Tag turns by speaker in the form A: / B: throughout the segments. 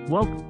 A: Welcome.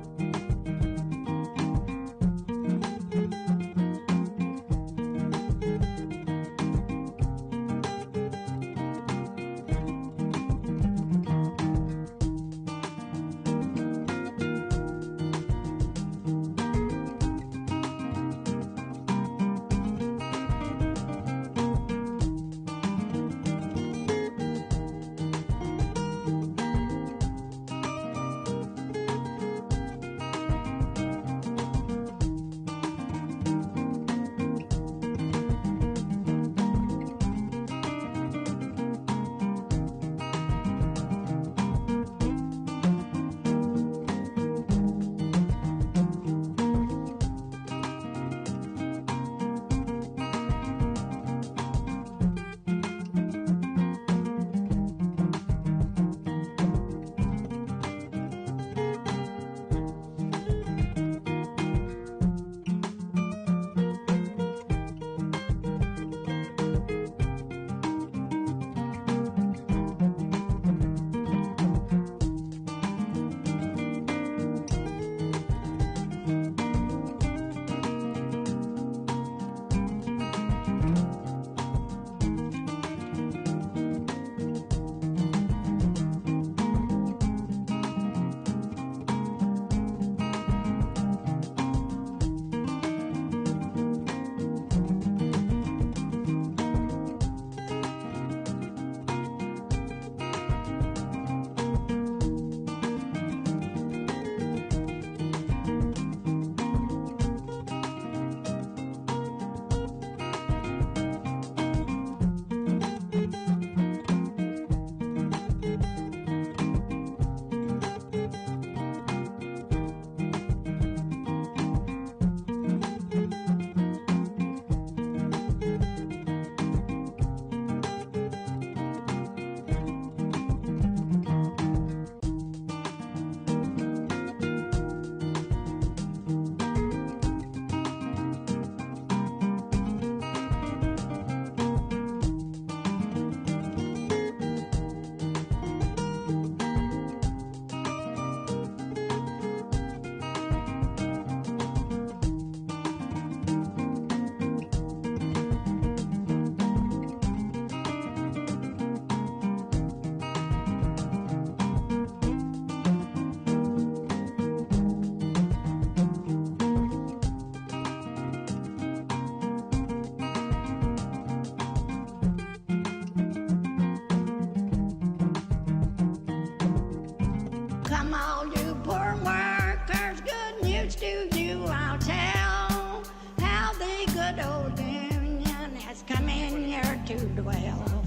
B: Come all you poor workers, good news to you I'll tell, how the good old union has come in here to dwell.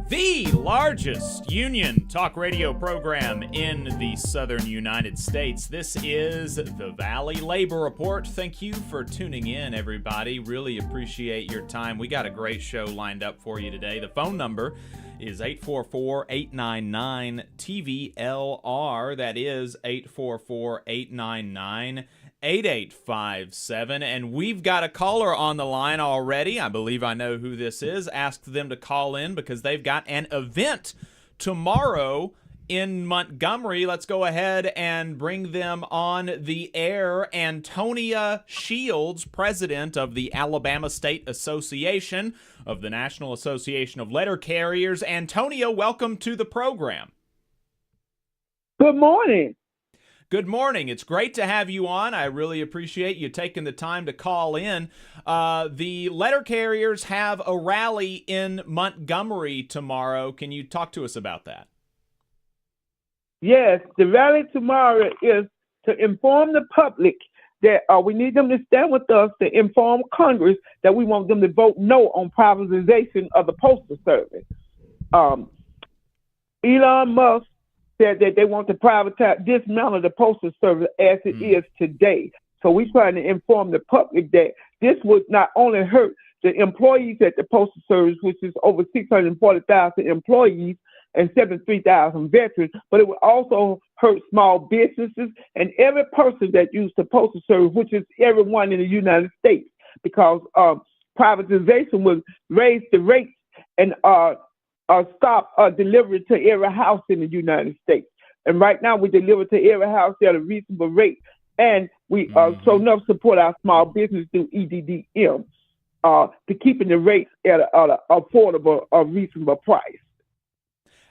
C: The largest union talk radio program in the southern United States. This is the Valley Labor Report. Thank you for tuning in, everybody. Really appreciate your time. We got a great show lined up for you today. The phone number is 844-899-TVLR. That is 844-899-8857. And we've got a caller on the line already. I believe I know who this is. Asked them to call in because they've got an event tomorrow in Montgomery. Let's go ahead and bring them on the air. Antonia Shields, president of the Alabama State Association of the National Association of Letter Carriers. Antonia, welcome to the program.
D: Good morning.
C: Good morning. It's great to have you on. I really appreciate you taking the time to call in. The letter carriers have a rally in Montgomery tomorrow. Can you talk to us about that?
D: Yes, the rally tomorrow is to inform the public that we need them to stand with us to inform Congress that we want them to vote no on privatization of the Postal Service. Elon Musk said that they want to dismantle the Postal Service as it is today. So we're trying to inform the public that this would not only hurt the employees at the Postal Service, which is over 640,000 employees and 73,000 veterans, but it would also hurt small businesses and every person that used the Postal Service, which is everyone in the United States, because privatization would raise the rates and stop delivery to every house in the United States. And right now we deliver to every house at a reasonable rate. And we so enough support our small business through EDDM to keeping the rates at an affordable, reasonable price.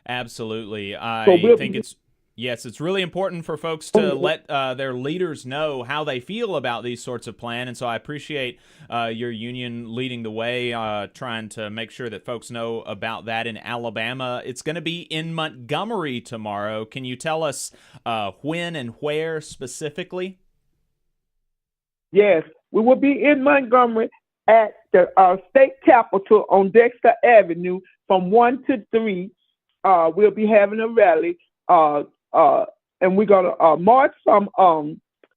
C: Absolutely.
D: So
C: think it's really important for folks to let their leaders know how they feel about these sorts of plans. And so I appreciate your union leading the way, trying to make sure that folks know about that in Alabama. It's going to be in Montgomery tomorrow. Can you tell us when and where specifically?
D: Yes, we will be in Montgomery at the state capitol on Dexter Avenue from 1 to 3. We'll be having a rally. And we're going to march from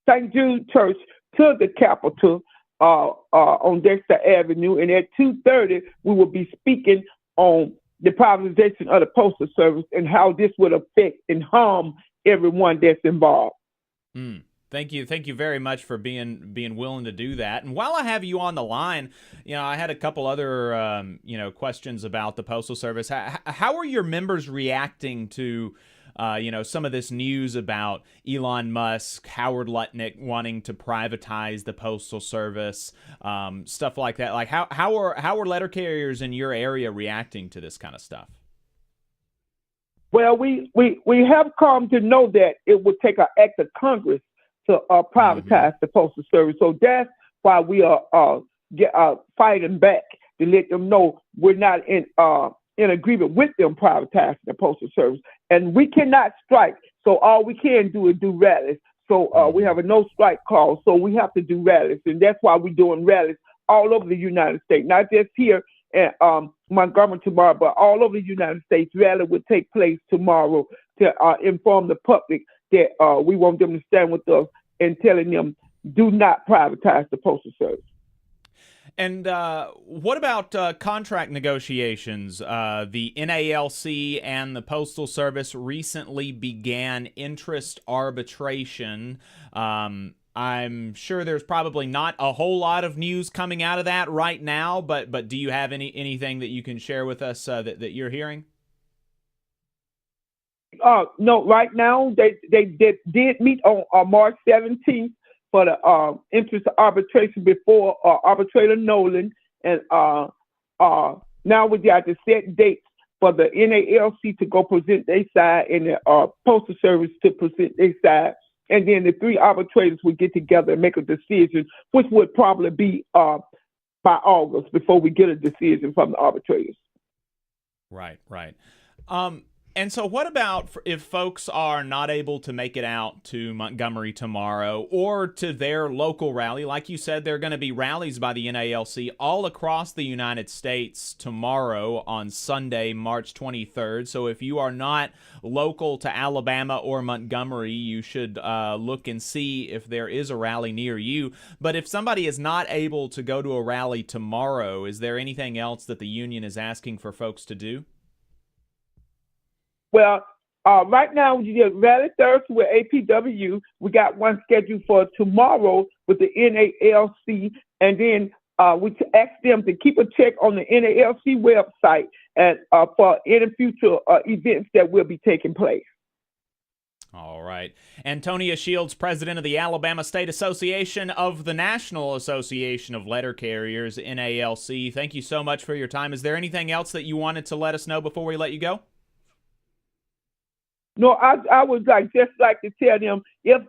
D: St. Jude Church to the Capitol on Dexter Avenue. And at 2:30, we will be speaking on the privatization of the Postal Service and how this would affect and harm everyone that's involved.
C: Thank you very much for being willing to do that. And while I have you on the line, I had a couple other questions about the Postal Service. How are your members reacting to some of this news about Elon Musk, Howard Lutnick wanting to privatize the Postal Service, stuff like that? Like how are letter carriers in your area reacting to this kind of stuff?
D: Well, we have come to know that it would take an act of Congress to privatize the Postal Service. So that's why we are fighting back to let them know we're not in agreement with them privatizing the Postal Service. And we cannot strike. So all we can do is do rallies. So we have a no strike clause. So we have to do rallies. And that's why we're doing rallies all over the United States, not just here in Montgomery tomorrow, but all over the United States. Rally will take place tomorrow to inform the public that we want them to stand with us and telling them do not privatize the Postal Service.
C: And what about contract negotiations? The NALC and the Postal Service recently began interest arbitration. I'm sure there's probably not a whole lot of news coming out of that right now, but do you have anything that you can share with us that you're hearing?
D: No, right now they did meet on March 17th for the interest arbitration before arbitrator Nolan, and now we got to set dates for the NALC to go present their side and the Postal Service to present their side, and then the three arbitrators would get together and make a decision, which would probably be by August before we get a decision from the arbitrators.
C: Right. And so what about if folks are not able to make it out to Montgomery tomorrow or to their local rally? Like you said, there are going to be rallies by the NALC all across the United States tomorrow on Sunday, March 23rd. So if you are not local to Alabama or Montgomery, you should look and see if there is a rally near you. But if somebody is not able to go to a rally tomorrow, is there anything else that the union is asking for folks to do?
D: Well, right now, we did rally Thursday with APWU. We got one scheduled for tomorrow with the NALC, and then we asked them to keep a check on the NALC website and for any future events that will be taking place.
C: All right. Antonia Shields, president of the Alabama State Association of the National Association of Letter Carriers, NALC. Thank you so much for your time. Is there anything else that you wanted to let us know before we let you go?
D: No, I would just like to tell them if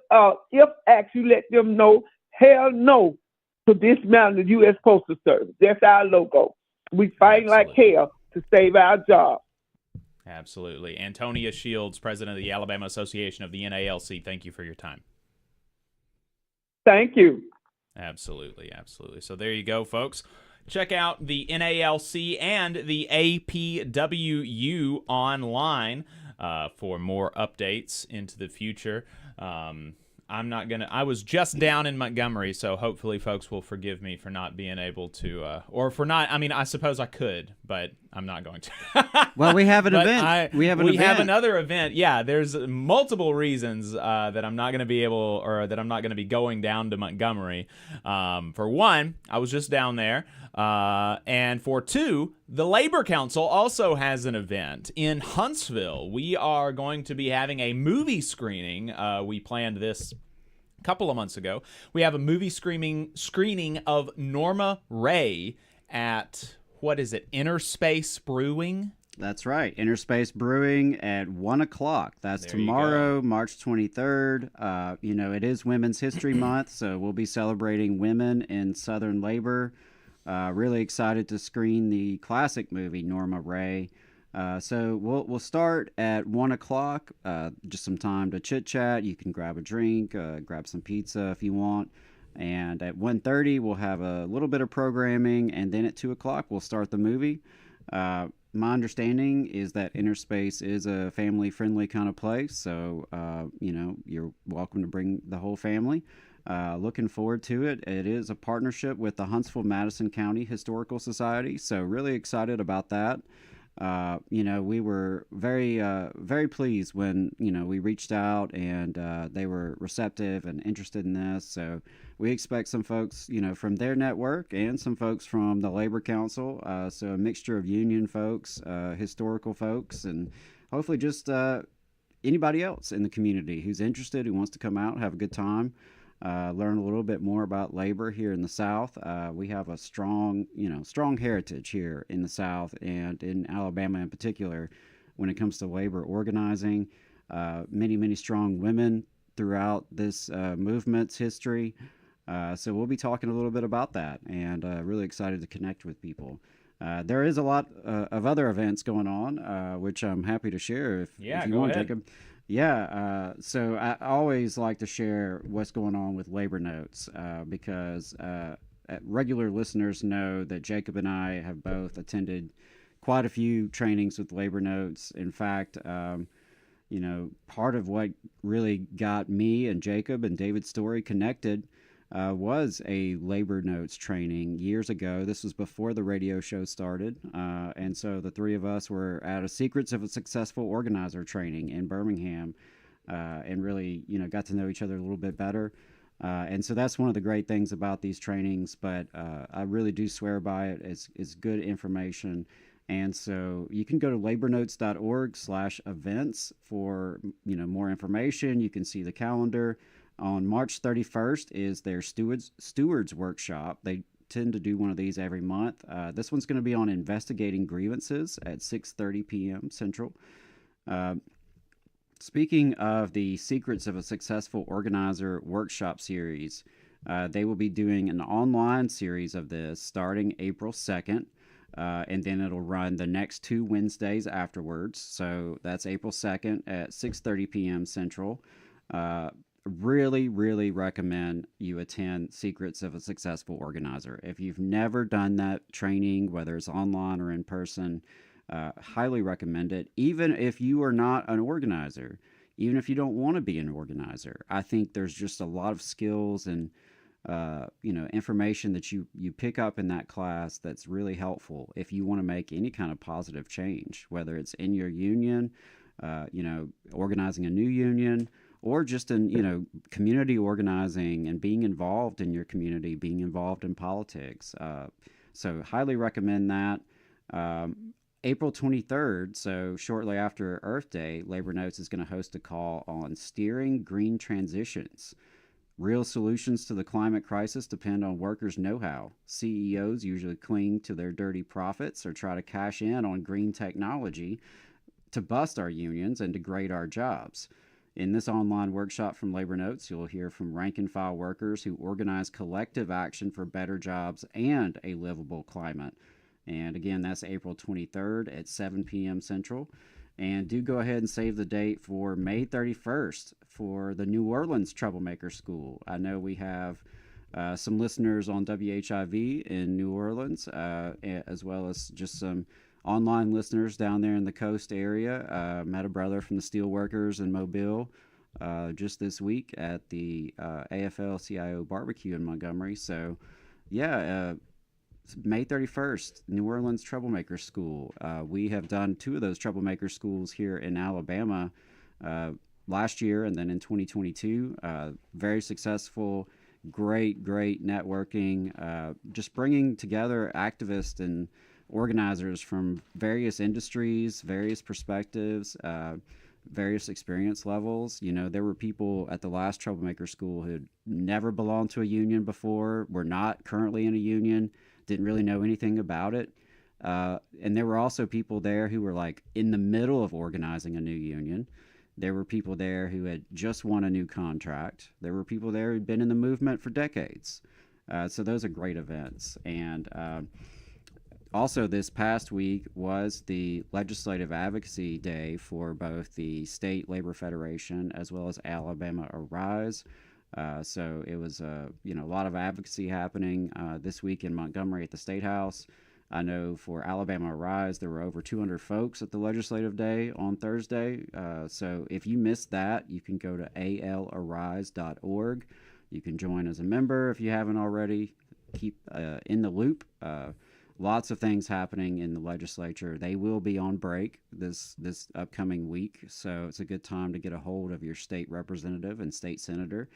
D: actually let them know, hell no to dismantle the U.S. Postal Service. That's our logo. We fight like hell to save our job.
C: Absolutely. Antonia Shields, president of the Alabama Association of the NALC. Thank you for your time.
D: Thank you.
C: Absolutely. So there you go, folks. Check out the NALC and the APWU online for more updates into the future. I was just down in Montgomery, so hopefully folks will forgive me for not being able to, I suppose I could, but I'm not going to.
A: Well, we have an
C: But
A: event. We have
C: another event. Yeah, there's multiple reasons that I'm not going to be able, or that I'm not going to be going down to Montgomery. For one, I was just down there. And for two, the Labor Council also has an event in Huntsville. We are going to be having a movie screening. We planned this a couple of months ago. We have a movie screening of Norma Ray at, what is it, Interspace Brewing?
A: That's right. Interspace Brewing at 1 o'clock. That's
C: There you
A: tomorrow, March 23rd. It is Women's History Month, so we'll be celebrating women in Southern labor. Really excited to screen the classic movie, Norma Ray. So we'll start at 1 o'clock, just some time to chit-chat. You can grab a drink, grab some pizza if you want. And at 1:30, we'll have a little bit of programming, and then at 2 o'clock, we'll start the movie. My understanding is that Interspace is a family-friendly kind of place, so, you're welcome to bring the whole family. Looking forward to it. It is a partnership with the Huntsville-Madison County Historical Society, so really excited about that. We were very pleased when, we reached out and they were receptive and interested in this. So we expect some folks, from their network and some folks from the Labor Council. So a mixture of union folks, historical folks, and hopefully just anybody else in the community who's interested, who wants to come out, have a good time. Learn a little bit more about labor here in the South. We have a strong heritage here in the South and in Alabama in particular when it comes to labor organizing. Many strong women throughout this movement's history. So we'll be talking a little bit about that, and really excited to connect with people. There is a lot of other events going on, which I'm happy to share if you want, Jacob. Yeah, so I always like to share what's going on with Labor Notes because regular listeners know that Jacob and I have both attended quite a few trainings with Labor Notes. In fact, part of what really got me and Jacob and David Story connected was a Labor Notes training years ago. This was before the radio show started. And so the three of us were at a Secrets of a Successful Organizer training in Birmingham and really, got to know each other a little bit better. And so that's one of the great things about these trainings, but I really do swear by it. It's good information. And so you can go to labornotes.org/events for, more information. You can see the calendar. On March 31st is their stewards workshop. They tend to do one of these every month. This one's going to be on investigating grievances at 6:30 p.m. Central. Speaking of the Secrets of a Successful Organizer workshop series, they will be doing an online series of this starting April 2nd, and then it'll run the next 2 Wednesdays afterwards. So that's April 2nd at 6:30 p.m. Central. Really recommend you attend Secrets of a Successful Organizer. If you've never done that training, whether it's online or in person, highly recommend it. Even if you are not an organizer, even if you don't want to be an organizer, I think there's just a lot of skills and information that you pick up in that class that's really helpful if you want to make any kind of positive change, whether it's in your union, organizing a new union, or just in, community organizing and being involved in your community, being involved in politics. So highly recommend that. April 23rd, so shortly after Earth Day, Labor Notes is going to host a call on steering green transitions. Real solutions to the climate crisis depend on workers' know-how. CEOs usually cling to their dirty profits or try to cash in on green technology to bust our unions and degrade our jobs. In this online workshop from Labor Notes, you'll hear from rank-and-file workers who organize collective action for better jobs and a livable climate. And again, that's April 23rd at 7 p.m. Central. And do go ahead and save the date for May 31st for the New Orleans Troublemaker School. I know we have some listeners on WHIV in New Orleans, as well as just some online listeners down there in the coast area. Met a brother from the Steelworkers in Mobile just this week at the AFL-CIO barbecue in Montgomery. So, yeah, May 31st, New Orleans Troublemaker School. We have done 2 of those Troublemaker Schools here in Alabama last year and then in 2022. Very successful, great networking, just bringing together activists and organizers from various industries, various perspectives, various experience levels. You know, there were people at the last Troublemaker School who had never belonged to a union before, were not currently in a union, didn't really know anything about it. And there were also people there who were like in the middle of organizing a new union. There were people there who had just won a new contract. There were people there who'd been in the movement for decades. So those are great events. And also, this past week was the Legislative Advocacy Day for both the State Labor Federation as well as Alabama Arise. So it was a lot of advocacy happening this week in Montgomery at the State House. I know for Alabama Arise, there were over 200 folks at the Legislative Day on Thursday. So if you missed that, you can go to alarise.org. You can join as a member if you haven't already. Keep in the loop. Lots of things happening in the legislature. They will be on break this upcoming week, so it's a good time to get a hold of your state representative and state senator.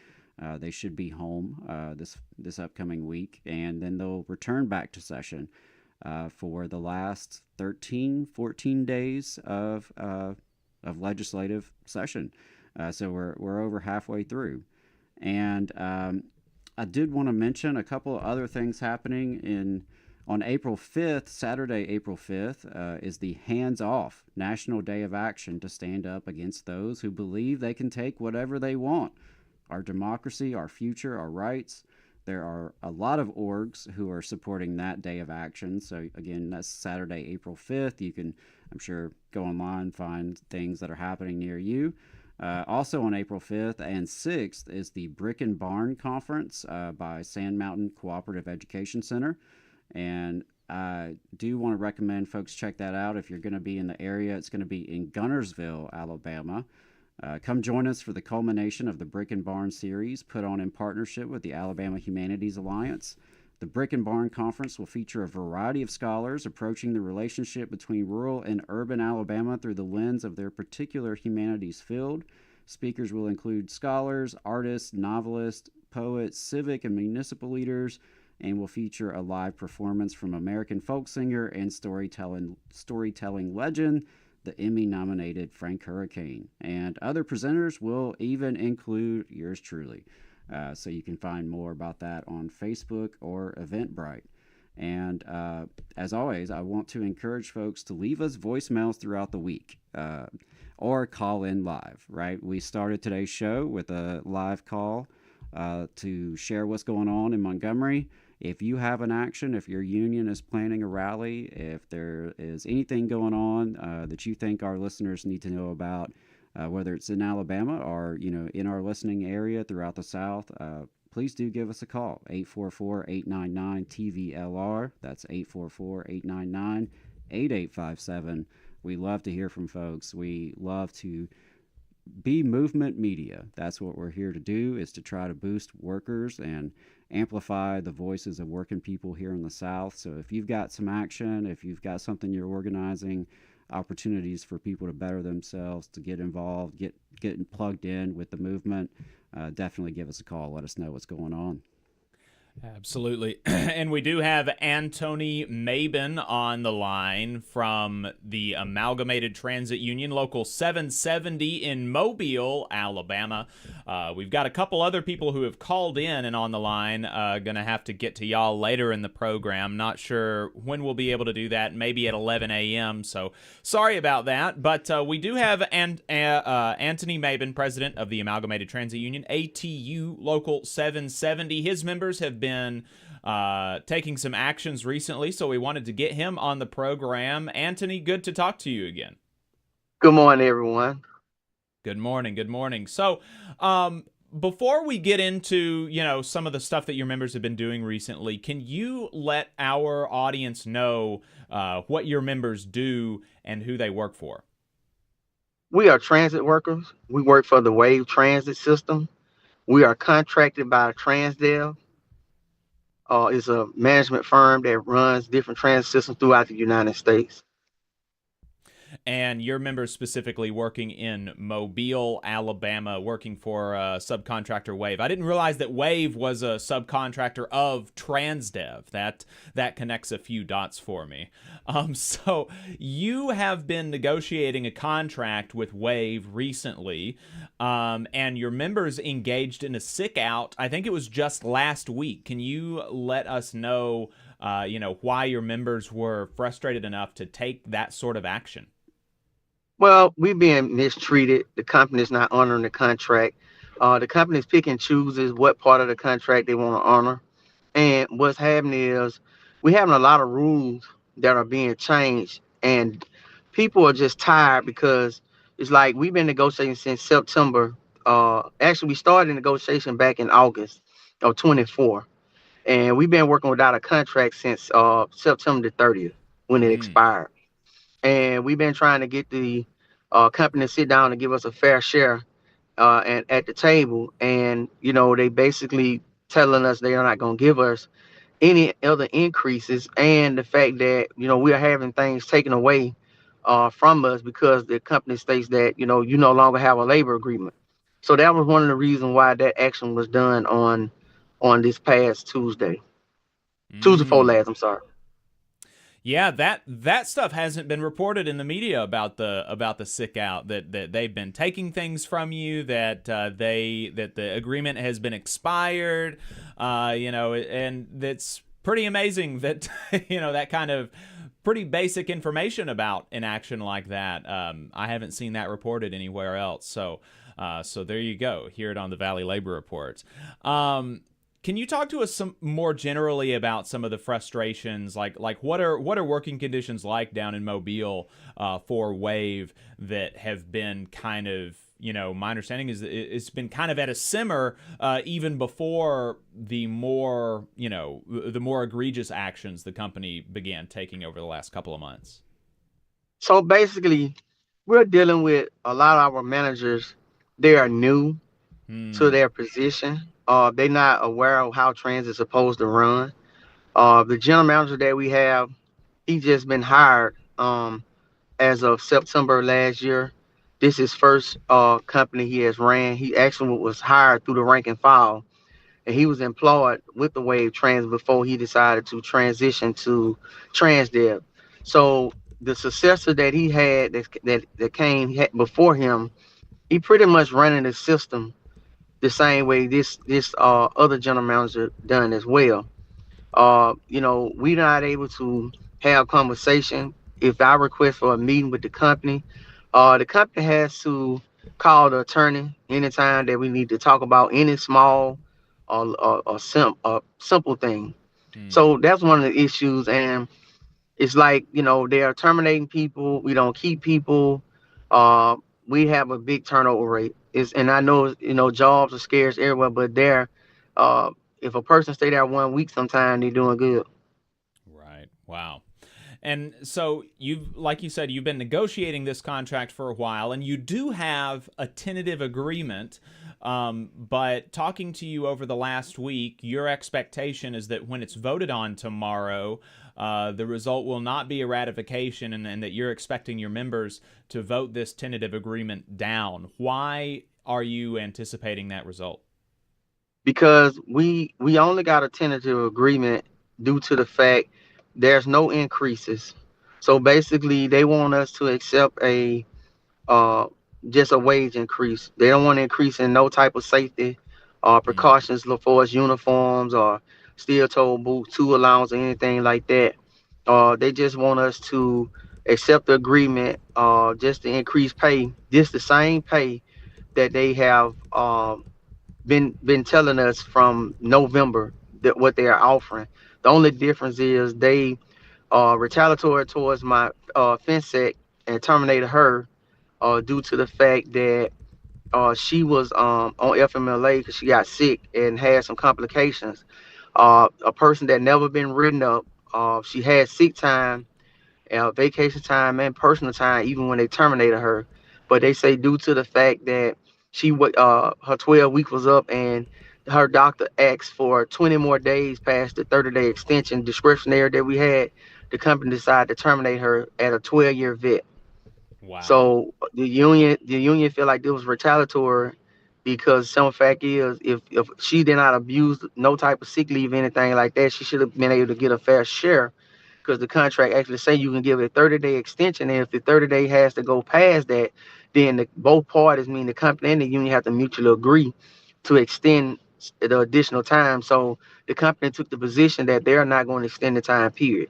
A: They should be home this upcoming week, and then they'll return back to session for the last 14 days of legislative session. So we're over halfway through, and I did want to mention a couple of other things happening on April 5th, Saturday, April 5th, is the Hands Off National Day of Action to stand up against those who believe they can take whatever they want. Our democracy, our future, our rights. There are a lot of orgs who are supporting that day of action. So again, that's Saturday, April 5th. You can, I'm sure, go online, find things that are happening near you. Also on April 5th and 6th is the Brick and Barn Conference by Sand Mountain Cooperative Education Center. And I do want to recommend folks check that out if you're going to be in the area. It's going to be in Gunnersville, Alabama. Come join us for the culmination of the Brick and Barn series put on in partnership with the Alabama Humanities Alliance. The Brick and Barn Conference will feature a variety of scholars approaching the relationship between rural and urban Alabama through the lens of their particular humanities field. Speakers will include scholars, artists, novelists, poets, civic and municipal leaders, and will feature a live performance from American folk singer and storytelling legend, the Emmy-nominated Frank Hurricane. And other presenters will even include yours truly. So you can find more about that on Facebook or Eventbrite. And as always, I want to encourage folks to leave us voicemails throughout the week or call in live, right? We started today's show with a live call to share what's going on in Montgomery. If you have an action, if your union is planning a rally, if there is anything going on that you think our listeners need to know about, whether it's in Alabama or in our listening area throughout the South, please do give us a call. 844-899-TVLR. That's 844-899-8857. We love to hear from folks. We love to be movement media. That's what we're here to do, is to try to boost workers and amplify the voices of working people here in the South. So if you've got some action, if you've got something you're organizing, opportunities for people to better themselves, to get involved, get plugged in with the movement, definitely give us a call. Let us know what's going on.
C: Absolutely. And we do have Anthony Mabin on the line from the Amalgamated Transit Union, Local 770 in Mobile, Alabama. We've got a couple other people who have called in and on the line. Going to have to get to y'all later in the program. Not sure when we'll be able to do that, maybe at 11 a.m., so sorry about that. But we do have Anthony Mabin, president of the Amalgamated Transit Union, ATU Local 770. His members have been taking some actions recently, so we wanted to get him on the program. Anthony, good to talk to you again.
E: Good morning, everyone.
C: Good morning. Good morning. So, before we get into, some of the stuff that your members have been doing recently, can you let our audience know what your members do and who they work for?
E: We are transit workers. We work for the Wave Transit System. We are contracted by Transdev. is a management firm that runs different transit systems throughout the United States.
C: And your members specifically working in Mobile, Alabama, working for subcontractor Wave. I didn't realize that Wave was a subcontractor of Transdev. That connects a few dots for me. So you have been negotiating a contract with Wave recently, and your members engaged in a sick out. I think it was just last week. Can you let us know, why your members were frustrated enough to take that sort of action?
E: Well, we're being mistreated. The company's not honoring the contract. The company's pick and chooses what part of the contract they want to honor. And what's happening is we're having a lot of rules that are being changed, and people are just tired because it's like we've been negotiating since September. Actually, we started negotiation back in August of 24, and we've been working without a contract since September the 30th when it expired. And we've been trying to get the company to sit down and give us a fair share and at the table. And, they basically telling us they are not going to give us any other increases. And the fact that, we are having things taken away from us because the company states that, you no longer have a labor agreement. So that was one of the reasons why that action was done on this past Tuesday. Tuesday before last, I'm sorry.
C: Yeah, that stuff hasn't been reported in the media about the sick out, that they've been taking things from you, that the agreement has been expired, and that's pretty amazing that that kind of pretty basic information about an action like that. I haven't seen that reported anywhere else. So there you go. Hear it on the Valley Labor Reports. Can you talk to us some more generally about some of the frustrations, like what are working conditions like down in Mobile for Wave that have been kind of, my understanding is it's been kind of at a simmer even before the more egregious actions the company began taking over the last couple of months?
E: So basically, we're dealing with a lot of our managers. They are new to their position. They're not aware of how transit is supposed to run. The general manager that we have, he just been hired as of September last year. This is first company he has ran. He actually was hired through the rank and file, and he was employed with the Wave Trans before he decided to transition to Transdev. So the successor that he had that came before him, he pretty much running the system the same way this other general manager done as well. We're not able to have conversation. If I request for a meeting with the company has to call the attorney anytime that we need to talk about any small or simple thing. So that's one of the issues. And it's like, they are terminating people. We don't keep people. We have a big turnover rate. And I know, jobs are scarce everywhere, but if a person stay there 1 week, sometimes they're doing good.
C: Right. Wow. And so like you said, you've been negotiating this contract for a while, and you do have a tentative agreement. But talking to you over the last week, your expectation is that when it's voted on tomorrow, the result will not be a ratification, and that you're expecting your members to vote this tentative agreement down. Why are you anticipating that result?
E: Because we only got a tentative agreement due to the fact there's no increases. So basically, they want us to accept just a wage increase. They don't want to increase in no type of safety precautions for us, uniforms or steel-toe boots, tool allowance, or anything like that. They just want us to accept the agreement, just to increase pay, just the same pay that they have been telling us from November that what they are offering. The only difference is they retaliatory towards my FinSec and terminated her due to the fact that she was on FMLA because she got sick and had some complications. A person that never been written up. She had sick time, vacation time, and personal time, even when they terminated her. But they say due to the fact that her 12 week was up and her doctor asked for 20 more days past the 30-day extension discretionary that we had. The company decided to terminate her at a 12-year vet.
C: Wow.
E: So the union feel like this was retaliatory because some fact is if she did not abuse no type of sick leave, anything like that, she should have been able to get a fair share because the contract actually say you can give a 30-day extension, and if the 30-day has to go past that, then both parties, mean the company and the union, have to mutually agree to extend the additional time. So the company took the position that they're not going to extend the time period.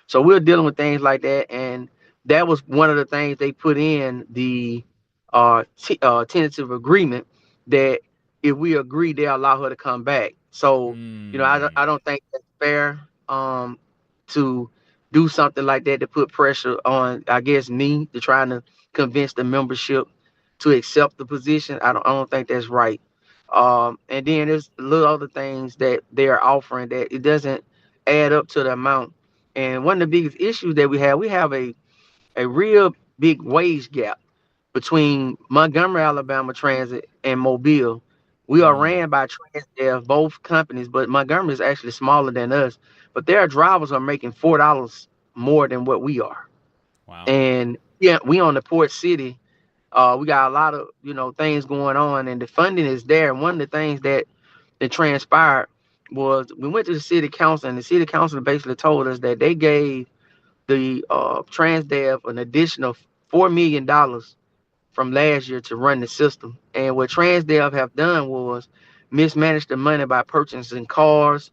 E: So we're dealing with things like that, and that was one of the things they put in the tentative agreement, that if we agree, they allow her to come back. So I don't think that's fair to do something like that, to put pressure on, I guess, me to try to convince the membership to accept the position. I don't think that's right. And then there's little other things that they are offering that it doesn't add up to the amount. And one of the biggest issues that we have a real big wage gap between Montgomery, Alabama Transit and Mobile. We are ran by Transdev, both companies, but Montgomery is actually smaller than us. But their drivers are making $4 more than what we are.
C: Wow.
E: And yeah, we on the port city. We got a lot of things going on, and the funding is there. And one of the things that transpired was we went to the city council, and the city council basically told us that they gave the Transdev an additional $4 million from last year to run the system. And what Transdev have done was mismanaged the money by purchasing cars,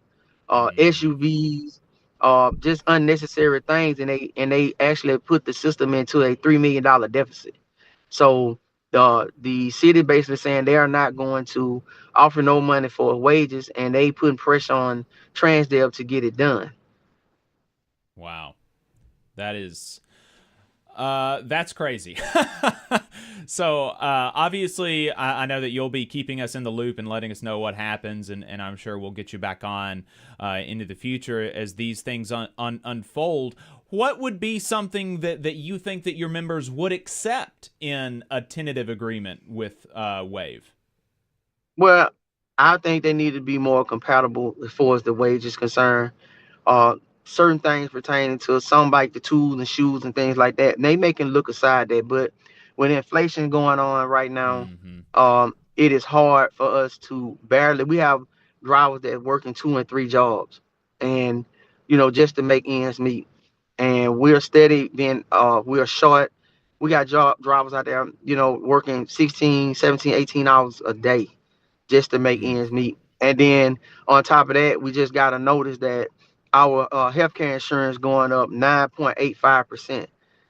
E: SUVs, just unnecessary things, and they actually put the system into a $3 million deficit. So the city basically saying they are not going to offer no money for wages, and they putting pressure on Transdev to get it done.
C: Wow. That is that's crazy. So obviously, I know that you'll be keeping us in the loop and letting us know what happens, and I'm sure we'll get you back on into the future as these things unfold. What would be something that you think that your members would accept in a tentative agreement with WAVE?
E: Well, I think they need to be more compatible as far as the wage is concerned. Uh, Certain things pertaining to some like the tools and shoes and things like that, and they making look aside that. But with inflation going on right now, it is hard for us to barely. We have drivers that work in 2 and 3 jobs, and just to make ends meet. And we're steady being we're short. We got drivers out there, working 16, 17, 18 hours a day just to make ends meet. And then on top of that, we just got to notice that our healthcare insurance going up 9.85%.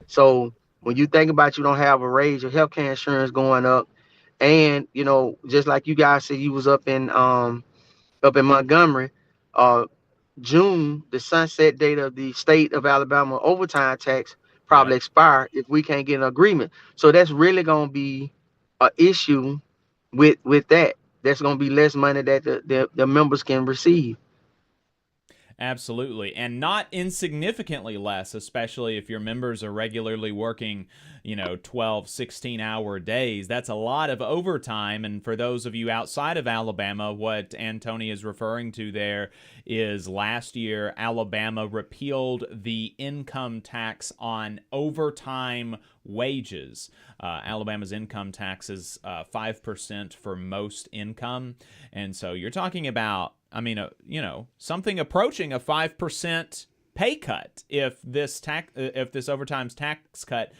E: So when you think about, you don't have a raise, your healthcare insurance going up, and just like you guys said, you was up in Montgomery. uh, June, the sunset date of the state of Alabama overtime tax probably
C: Yep.
E: expire if we can't get an agreement. So that's really going to be an issue with that. There's going to be less money that the members can receive.
C: Absolutely. And not insignificantly less, especially if your members are regularly working, 12, 16-hour days. That's a lot of overtime. And for those of you outside of Alabama, what Antony is referring to there is last year, Alabama repealed the income tax on overtime wages. Alabama's income tax is 5% for most income. And so you're talking about, something approaching a 5% pay cut if this overtime's tax cut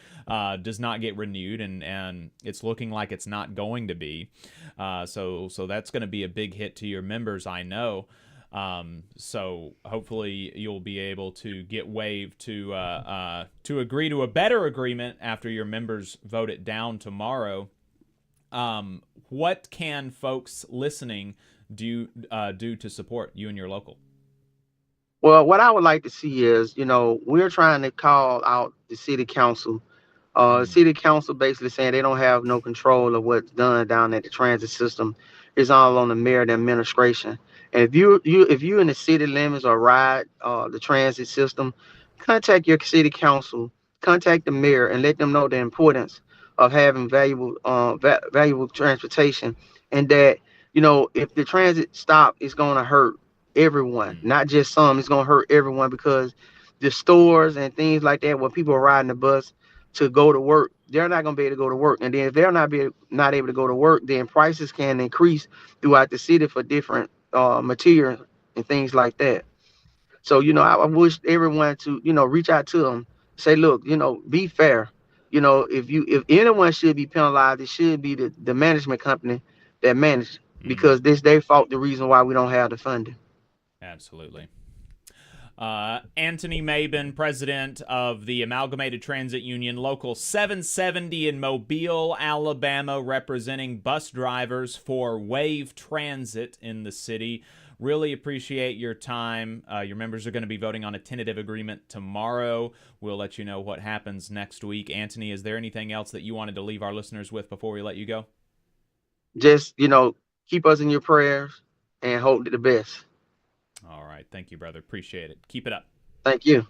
C: does not get renewed, and it's looking like it's not going to be. So that's going to be a big hit to your members, I know. So hopefully you'll be able to get WAVE to agree to a better agreement after your members vote it down tomorrow. What can folks listening do to support you and your local?
E: Well, what I would like to see is, we're trying to call out the city council. City council basically saying they don't have no control of what's done down at the transit system. It's all on the mayor and the administration. And if you in the city limits or ride the transit system, contact your city council, contact the mayor, and let them know the importance of having valuable transportation, and that if the transit stop, it's going to hurt everyone, not just some. It's going to hurt everyone because the stores and things like that, where people are riding the bus to go to work, they're not going to be able to go to work. And then if they're not able to go to work, then prices can increase throughout the city for different materials and things like that. So, I wish everyone to, reach out to them, say, look, be fair. If anyone should be penalized, it should be the management company that managed, because this their fault, the reason why we don't have the funding.
C: Absolutely. Anthony Mabin, president of the Amalgamated Transit Union, Local 770 in Mobile, Alabama, representing bus drivers for Wave Transit in the city. Really appreciate your time. Your members are going to be voting on a tentative agreement tomorrow. We'll let you know what happens next week. Anthony, is there anything else that you wanted to leave our listeners with before we let you go?
E: Just, keep us in your prayers and hope for the best.
C: All right. Thank you, brother. Appreciate it. Keep it up.
E: Thank you.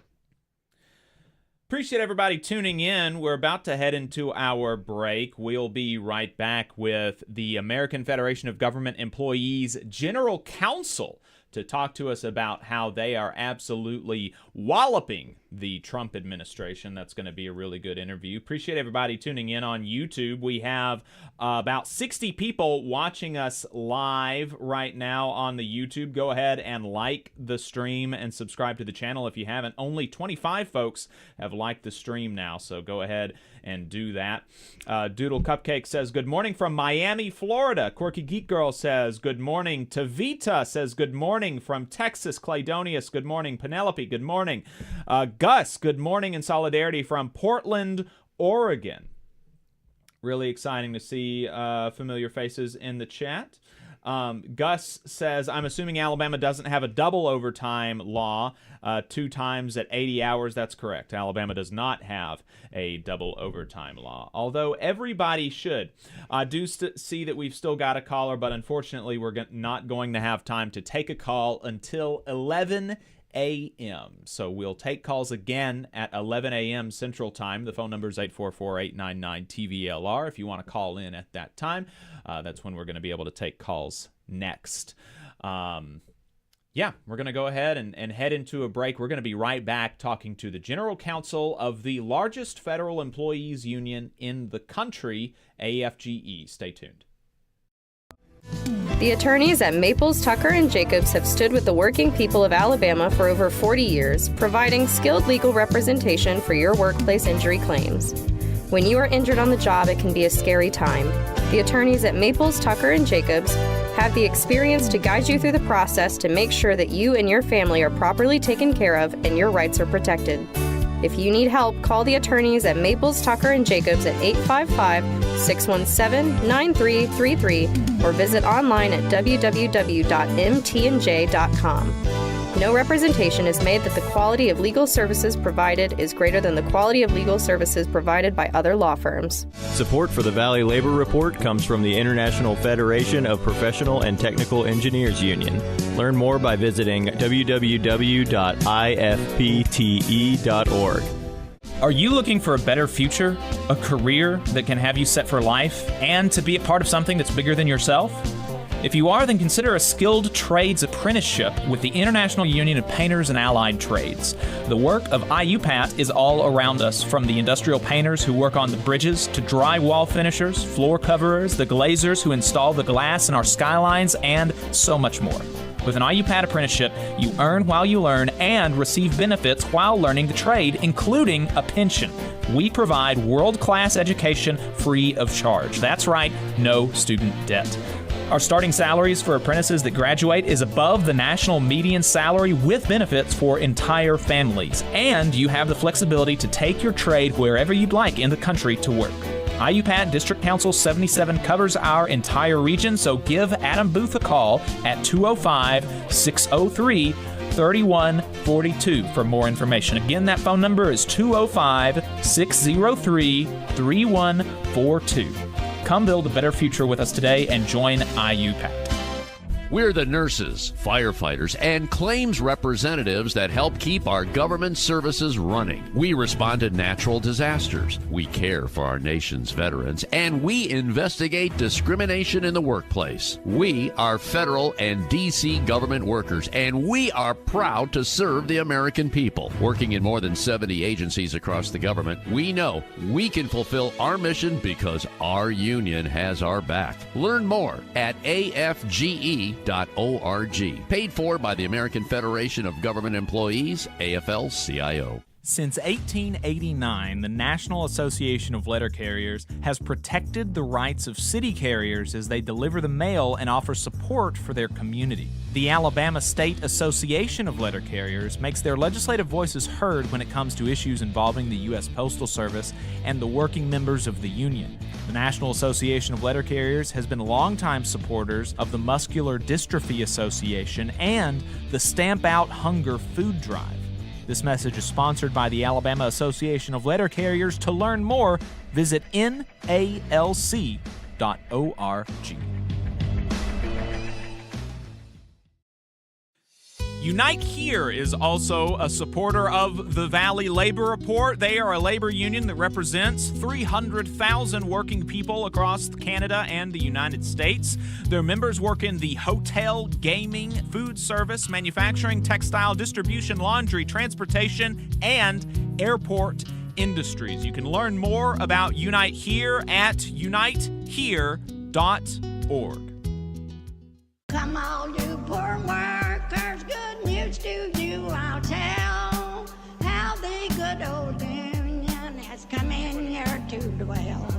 C: Appreciate everybody tuning in. We're about to head into our break. We'll be right back with the American Federation of Government Employees General Counsel to talk to us about how they are absolutely walloping the Trump administration. That's going to be a really good interview. Appreciate everybody tuning in on YouTube. We have about 60 people watching us live right now on the YouTube. Go ahead and like the stream and subscribe to the channel if you haven't. Only 25 folks have liked the stream now, so go ahead and do that. Doodle Cupcake says, good morning from Miami, Florida. Quirky Geek Girl says, good morning. Tavita says, good morning from Texas. Claydonius, good morning. Penelope, good morning. Gus, good morning in solidarity from Portland, Oregon. Really exciting to see familiar faces in the chat. Gus says, I'm assuming Alabama doesn't have a double overtime law, 2 times at 80 hours. That's correct. Alabama does not have a double overtime law, although everybody should. I do see that we've still got a caller, but unfortunately we're not going to have time to take a call until 11 a.m. So we'll take calls again at 11 a.m. Central Time. The phone number is 844-899-TVLR if you want to call in at that time. That's when we're going to be able to take calls next. Yeah, we're going to go ahead and head into a break. We're going to be right back talking to the General Counsel of the largest federal employees union in the country, AFGE. Stay tuned.
F: The attorneys at Maples, Tucker & Jacobs have stood with the working people of Alabama for over 40 years, providing skilled legal representation for your workplace injury claims. When you are injured on the job, it can be a scary time. The attorneys at Maples, Tucker & Jacobs have the experience to guide you through the process to make sure that you and your family are properly taken care of and your rights are protected. If you need help, call the attorneys at Maples, Tucker & Jacobs at 855-617-9333 or visit online at www.mtnj.com. No representation is made that the quality of legal services provided is greater than the quality of legal services provided by other law firms.
G: Support for the Valley Labor Report comes from the International Federation of Professional and Technical Engineers Union. Learn more by visiting www.ifpte.org.
H: Are you looking for a better future, a career that can have you set for life, and to be a part of something that's bigger than yourself? If you are, then consider a skilled trades apprenticeship with the International Union of Painters and Allied Trades. The work of IUPAT is all around us, from the industrial painters who work on the bridges to drywall finishers, floor coverers, the glazers who install the glass in our skylines, and so much more. With an IUPAT apprenticeship, you earn while you learn and receive benefits while learning the trade, including a pension. We provide world-class education free of charge. That's right, no student debt. Our starting salaries for apprentices that graduate is above the national median salary with benefits for entire families. And you have the flexibility to take your trade wherever you'd like in the country to work. IUPAT District Council 77 covers our entire region, so give Adam Booth a call at 205-603-3142 for more information. Again, that phone number is 205-603-3142. Come build a better future with us today and join IUPAT.
I: We're the nurses, firefighters, and claims representatives that help keep our government services running. We respond to natural disasters. We care for our nation's veterans, and we investigate discrimination in the workplace. We are federal and D.C. government workers, and we are proud to serve the American people. Working in more than 70 agencies across the government, we know we can fulfill our mission because our union has our back. Learn more at AFGE.org. Paid for by the American Federation of Government Employees, AFL-CIO.
H: Since 1889, the National Association of Letter Carriers has protected the rights of city carriers as they deliver the mail and offer support for their community. The Alabama State Association of Letter Carriers makes their legislative voices heard when it comes to issues involving the U.S. Postal Service and the working members of the union. The National Association of Letter Carriers has been longtime supporters of the Muscular Dystrophy Association and the Stamp Out Hunger Food Drive. This message is sponsored by the Alabama Association of Letter Carriers. To learn more, visit NALC.org. Unite Here is also a supporter of the Valley Labor Report. They are a labor union that represents 300,000 working people across Canada and the United States. Their members work in the hotel, gaming, food service, manufacturing, textile, distribution, laundry, transportation, and airport industries. You can learn more about Unite Here at unitehere.org.
B: Come all you poor workers, good news to you I'll tell, how the good old union has come in here to dwell.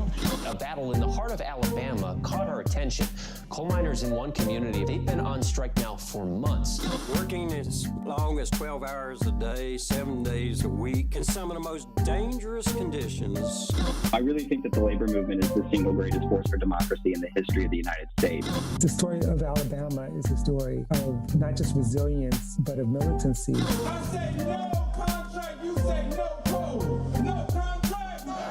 J: A battle in the heart of Alabama caught our attention. Coal miners in one community, they've been on strike now for months.
K: Working as long as 12 hours a day, 7 days a week, in some of the most dangerous conditions.
L: I really think that the labor movement is the single greatest force for democracy in the history of the United States.
M: The story of Alabama is a story of not just resilience, but of militancy.
N: I say no contract, you say no code. No contract, no contract.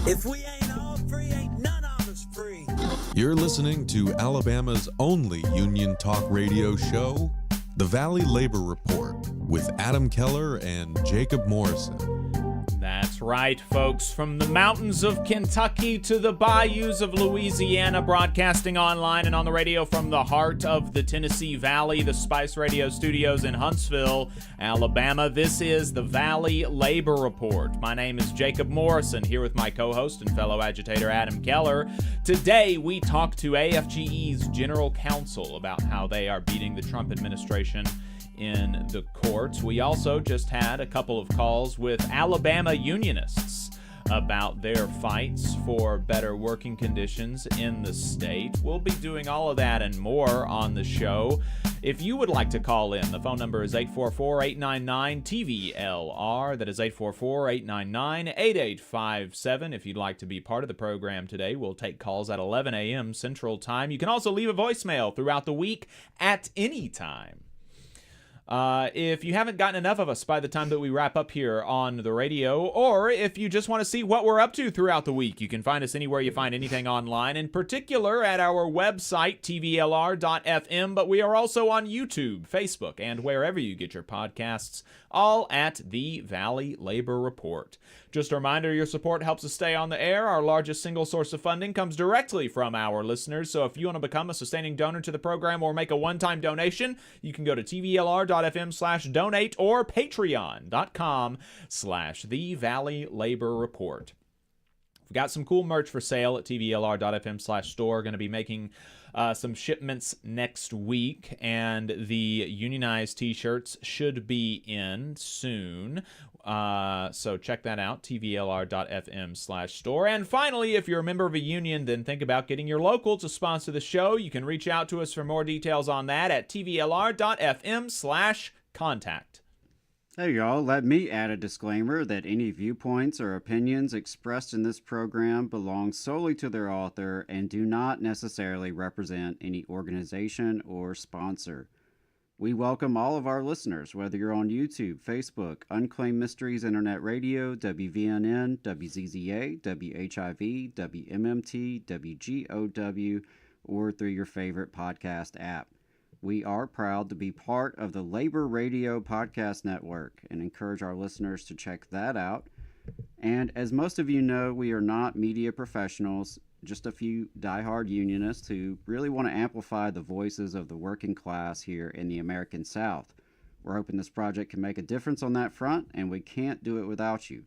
K: If we ain't all free, ain't none of us free.
O: You're listening to Alabama's only union talk radio show, The Valley Labor Report, with Adam Keller and Jacob Morrison.
C: That's right, folks. From the mountains of Kentucky to the bayous of Louisiana, broadcasting online and on the radio from the heart of the Tennessee Valley, the Spice Radio studios in Huntsville, Alabama. This is the Valley Labor Report. My name is Jacob Morrison, here with my co-host and fellow agitator Adam Keller. Today, we talk to AFGE's General Counsel about how they are beating the Trump administration in the courts. We also just had a couple of calls with Alabama unionists about their fights for better working conditions in the state. We'll be doing all of that and more on the show. If you would like to call in, the phone number is 844-899-TVLR. That is 844-899-8857. If you'd like to be part of the program today, we'll take calls at 11 a.m. Central Time. You can also leave a voicemail throughout the week at any time. If you haven't gotten enough of us by the time that we wrap up here on the radio, or if you just want to see what we're up to throughout the week, you can find us anywhere you find anything online, in particular at our website, TVLR.fm, but we are also on YouTube, Facebook, and wherever you get your podcasts, all at the Valley Labor Report. Just a reminder, your support helps us stay on the air. Our largest single source of funding comes directly from our listeners, so if you want to become a sustaining donor to the program or make a one-time donation, you can go to tvlr.fm/donate or patreon.com/the Valley Labor Report. We've got some cool merch for sale at tvlr.fm/store. Going to be making some shipments next week, and the unionized t-shirts should be in soon. So check that out, tvlr.fm/store. And finally, if you're a member of a union, then think about getting your local to sponsor the show. You can reach out to us for more details on that at tvlr.fm/contact.
A: Hey y'all, let me add a disclaimer that any viewpoints or opinions expressed in this program belong solely to their author and do not necessarily represent any organization or sponsor. We welcome all of our listeners, whether you're on YouTube, Facebook, Unclaimed Mysteries Internet Radio, WVNN, WZZA, WHIV, WMMT, WGOW, or through your favorite podcast app. We are proud to be part of the Labor Radio Podcast Network and encourage our listeners to check that out. And as most of you know, we are not media professionals, just a few diehard unionists who really want to amplify the voices of the working class here in the American South. We're hoping this project can make a difference on that front, and we can't do it without you.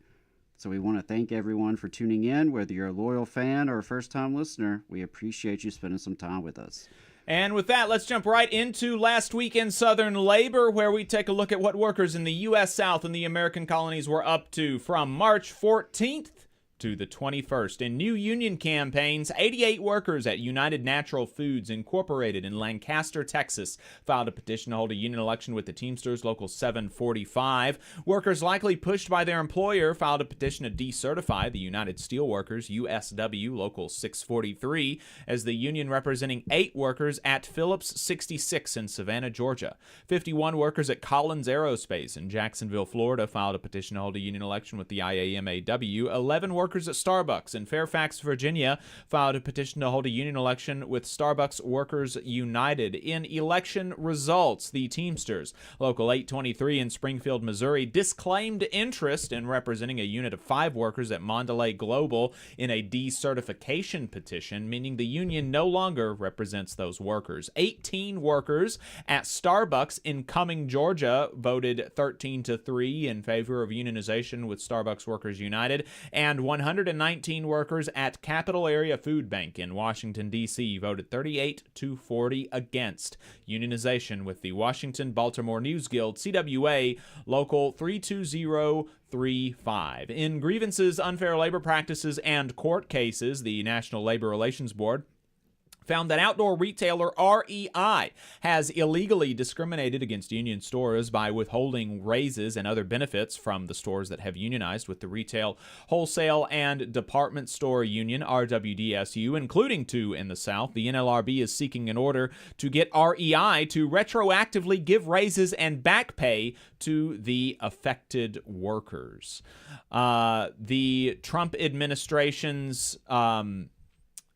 A: So we want to thank everyone for tuning in. Whether you're a loyal fan or a first-time listener, we appreciate you spending some time with us.
C: And with that, let's jump right into Last Week in Southern Labor, where we take a look at what workers in the U.S. South and the American colonies were up to from March 14th to the 21st. In new union campaigns, 88 workers at United Natural Foods Incorporated in Lancaster, Texas, filed a petition to hold a union election with the Teamsters Local 745. Workers likely pushed by their employer filed a petition to decertify the United Steelworkers USW Local 643 as the union representing 8 workers at Phillips 66 in Savannah, Georgia. 51 workers at Collins Aerospace in Jacksonville, Florida, filed a petition to hold a union election with the IAMAW. 11 workers at Starbucks in Fairfax, Virginia, filed a petition to hold a union election with Starbucks Workers United. In election results, the Teamsters, Local 823 in Springfield, Missouri, disclaimed interest in representing a unit of 5 workers at Mondelez Global in a decertification petition, meaning the union no longer represents those workers. 18 workers at Starbucks in Cumming, Georgia, voted 13-3 in favor of unionization with Starbucks Workers United, and 119 workers at Capital Area Food Bank in Washington, D.C. voted 38-40 against unionization with the Washington Baltimore News Guild, CWA, Local 32035. In grievances, unfair labor practices, and court cases, the National Labor Relations Board found that outdoor retailer REI has illegally discriminated against union stores by withholding raises and other benefits from the stores that have unionized with the Retail, Wholesale, and Department Store Union, RWDSU, including 2 in the South. The NLRB is seeking an order to get REI to retroactively give raises and back pay to the affected workers. The Trump administration's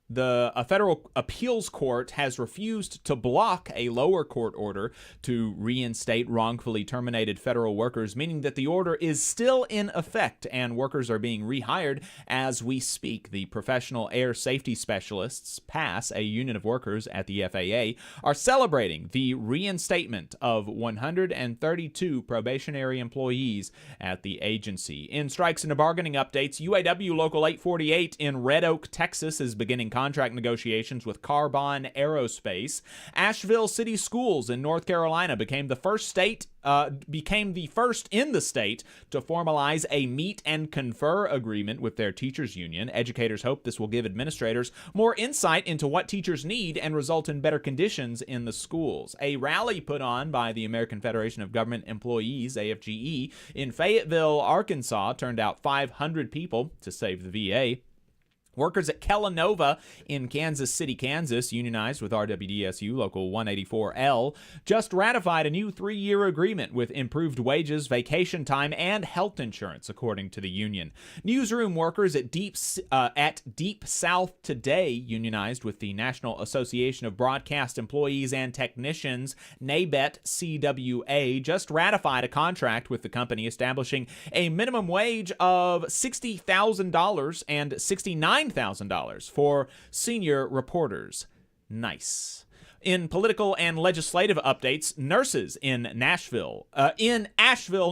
C: a federal appeals court has refused to block a lower court order to reinstate wrongfully terminated federal workers, meaning that the order is still in effect and workers are being rehired as we speak. The professional air safety specialists, PASS, a union of workers at the FAA, are celebrating the reinstatement of 132 probationary employees at the agency. In strikes and bargaining updates, UAW Local 848 in Red Oak, Texas is beginning contract negotiations with Carbon Aerospace. Asheville City Schools in North Carolina became the first in the state to formalize a meet and confer agreement with their teachers union. Educators hope this will give administrators more insight into what teachers need and result in better conditions in the schools. A rally put on by the American Federation of Government Employees, AFGE, in Fayetteville, Arkansas, turned out 500 people to save the VA. Workers at Kellanova in Kansas City, Kansas, unionized with RWDSU Local 184L, just ratified a new 3-year agreement with improved wages, vacation time, and health insurance, according to the union. Newsroom workers at Deep South Today, unionized with the National Association of Broadcast Employees and Technicians, NABET CWA, just ratified a contract with the company establishing a minimum wage of $60,000 and $69,000 for senior reporters. Nice. In political and legislative updates, nurses in Asheville,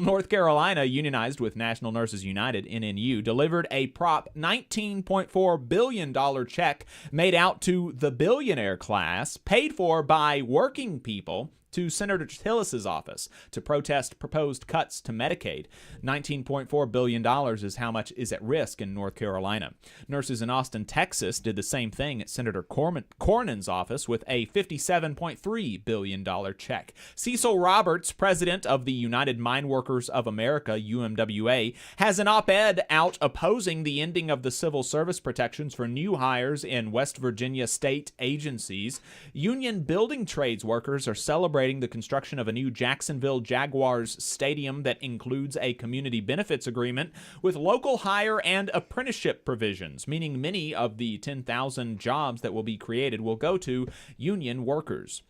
C: North Carolina, unionized with National Nurses United, NNU, delivered a Prop $19.4 billion check made out to the billionaire class, paid for by working people, to Senator Tillis's office to protest proposed cuts to Medicaid. $19.4 billion is how much is at risk in North Carolina. Nurses in Austin, Texas did the same thing at Senator Cornyn's office with a $57.3 billion check. Cecil Roberts, president of the United Mine Workers of America, UMWA, has an op-ed out opposing the ending of the civil service protections for new hires in West Virginia state agencies. Union building trades workers are celebrating celebrating the construction of a new Jacksonville Jaguars stadium that includes a community benefits agreement with local hire and apprenticeship provisions, meaning many of the 10,000 jobs that will be created will go to union workers.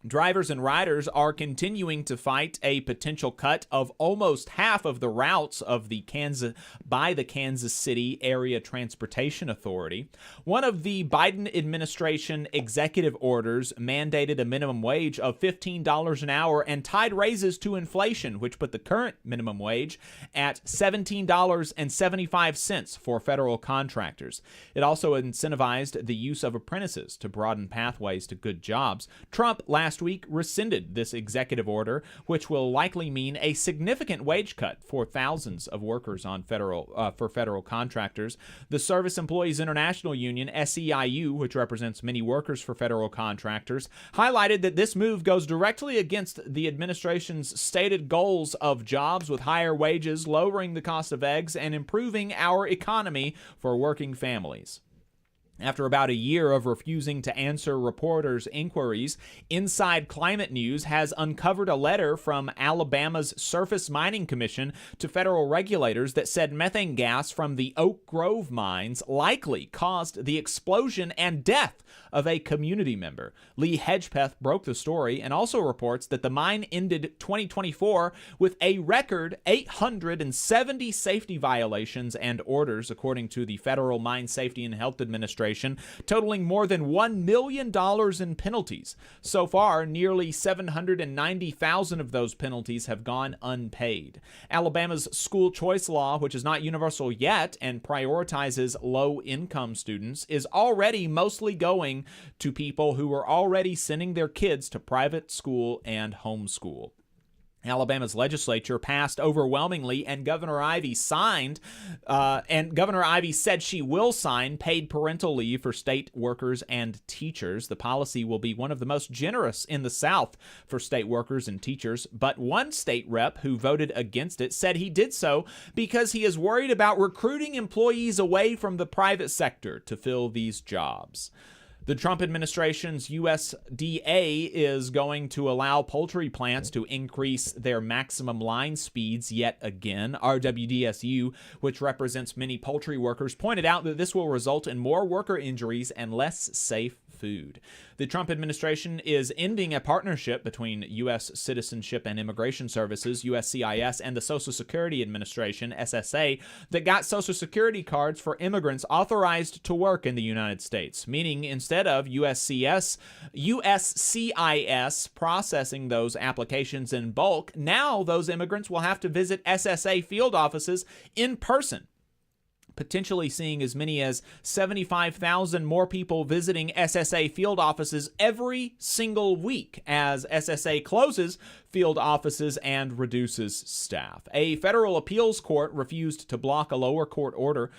C: Drivers and riders are continuing to fight a potential cut of almost half of the routes of the Kansas City Area Transportation Authority. One of the Biden administration executive orders mandated a minimum wage of $15 an hour and tied raises to inflation, which put the current minimum wage at $17.75 for federal contractors. It also incentivized the use of apprentices to broaden pathways to good jobs. Trump last week rescinded this executive order, which will likely mean a significant wage cut for thousands of workers on federal contractors. The Service Employees International Union, SEIU, which represents many workers for federal contractors, highlighted that this move goes directly against the administration's stated goals of jobs with higher wages, lowering the cost of eggs, and improving our economy for working families. After about a year of refusing to answer reporters' inquiries, Inside Climate News has uncovered a letter from Alabama's Surface Mining Commission to federal regulators that said methane gas from the Oak Grove mines likely caused the explosion and death of a community member. Lee Hedgepeth broke the story and also reports that the mine ended 2024 with a record 870 safety violations and orders, according to the Federal Mine Safety and Health Administration, totaling more than $1 million in penalties. So far, nearly 790,000 of those penalties have gone unpaid. Alabama's school choice law, which is not universal yet and prioritizes low-income students, is already mostly going to people who are already sending their kids to private school and homeschool. Alabama's legislature passed overwhelmingly, and Governor Ivey said she will sign paid parental leave for state workers and teachers. The policy will be one of the most generous in the South for state workers and teachers, but one state rep who voted against it said he did so because he is worried about recruiting employees away from the private sector to fill these jobs. The Trump administration's USDA is going to allow poultry plants to increase their maximum line speeds yet again. RWDSU, which represents many poultry workers, pointed out that this will result in more worker injuries and less safe food. The Trump administration is ending a partnership between U.S. Citizenship and Immigration Services, USCIS, and the Social Security Administration, SSA, that got Social Security cards for immigrants authorized to work in the United States, meaning instead of USCIS processing those applications in bulk, now those immigrants will have to visit SSA field offices in person, potentially seeing as many as 75,000 more people visiting SSA field offices every single week as SSA closes field offices and reduces staff. A federal appeals court refused to block a lower court order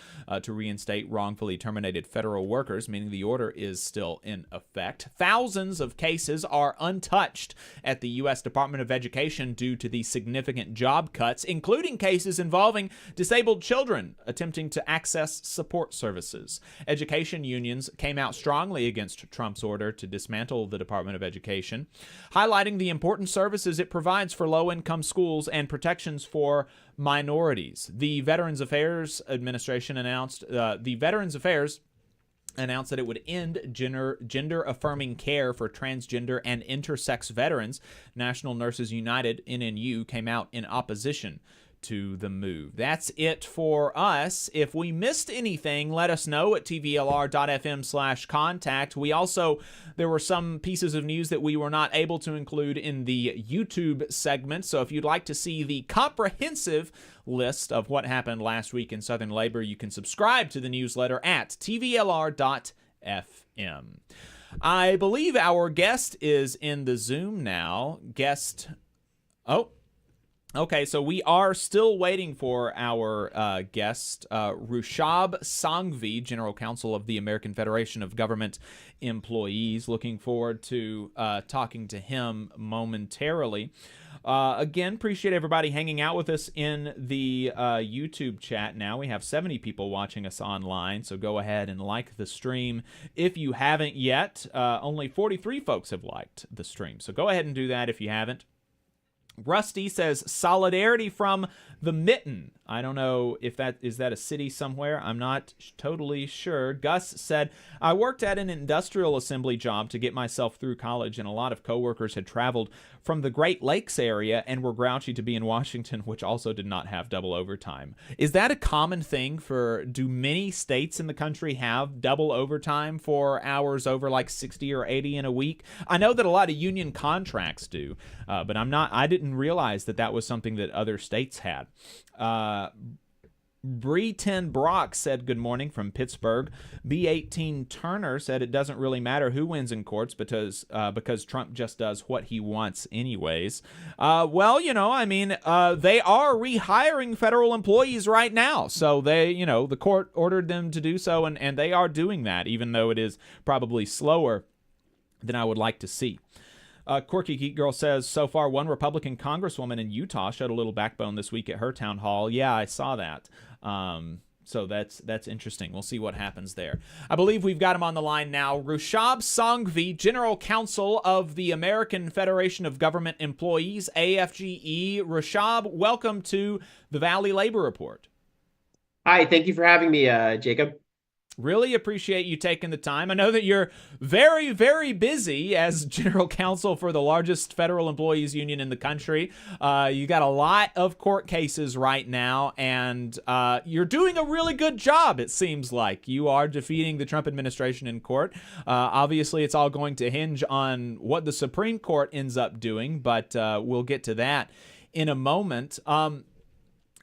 C: to reinstate wrongfully terminated federal workers, meaning the order is still in effect. Thousands of cases are untouched at the U.S. Department of Education due to the significant job cuts, including cases involving disabled children attempting to access support services. Education unions came out strongly against Trump's order to dismantle the Department of Education, highlighting the important services it provides for low-income schools and protections for minorities. The Veterans Affairs Administration announced that it would end gender-affirming care for transgender and intersex veterans. National Nurses United, NNU, came out in opposition to the move. That's it for us. If we missed anything, let us know at tvlr.fm/contact. There were some pieces of news that we were not able to include in the YouTube segment, so if you'd like to see the comprehensive list of what happened last week in Southern Labor, you can subscribe to the newsletter at tvlr.fm. I believe our guest is in the Zoom now. Okay, so we are still waiting for our guest, Rushab Sanghvi, General Counsel of the American Federation of Government Employees. Looking forward to talking to him momentarily. Again, appreciate everybody hanging out with us in the YouTube chat now. We have 70 people watching us online, so go ahead and like the stream if you haven't yet. Only 43 folks have liked the stream, so go ahead and do that if you haven't. Rusty says, solidarity from the Mitten. I don't know if that is that a city somewhere. I'm not totally sure. Gus said, I worked at an industrial assembly job to get myself through college, and a lot of coworkers had traveled from the Great Lakes area and were grouchy to be in Washington, which also did not have double overtime. Is that a common thing do many states in the country have double overtime for hours over like 60 or 80 in a week? I know that a lot of union contracts do, but I didn't realize that was something that other states had. Bree10 Brock said good morning from Pittsburgh. B18 Turner said it doesn't really matter who wins in courts because Trump just does what he wants anyways. Well, they are rehiring federal employees right now. So the court ordered them to do so, and they are doing that, even though it is probably slower than I would like to see. Quirky Geek Girl says, so far, one Republican congresswoman in Utah showed a little backbone this week at her town hall. Yeah, I saw that. So that's interesting. We'll see what happens there. I believe we've got him on the line now. Rushab Sanghvi, General Counsel of the American Federation of Government Employees, AFGE. Rushab, welcome to the Valley Labor Report.
P: Hi, thank you for having me, Jacob.
C: Really appreciate you taking the time. I know that you're very, very busy as general counsel for the largest federal employees union in the country. You got a lot of court cases right now, and you're doing a really good job, it seems like. You are defeating the Trump administration in court. Obviously, it's all going to hinge on what the Supreme Court ends up doing, but we'll get to that in a moment.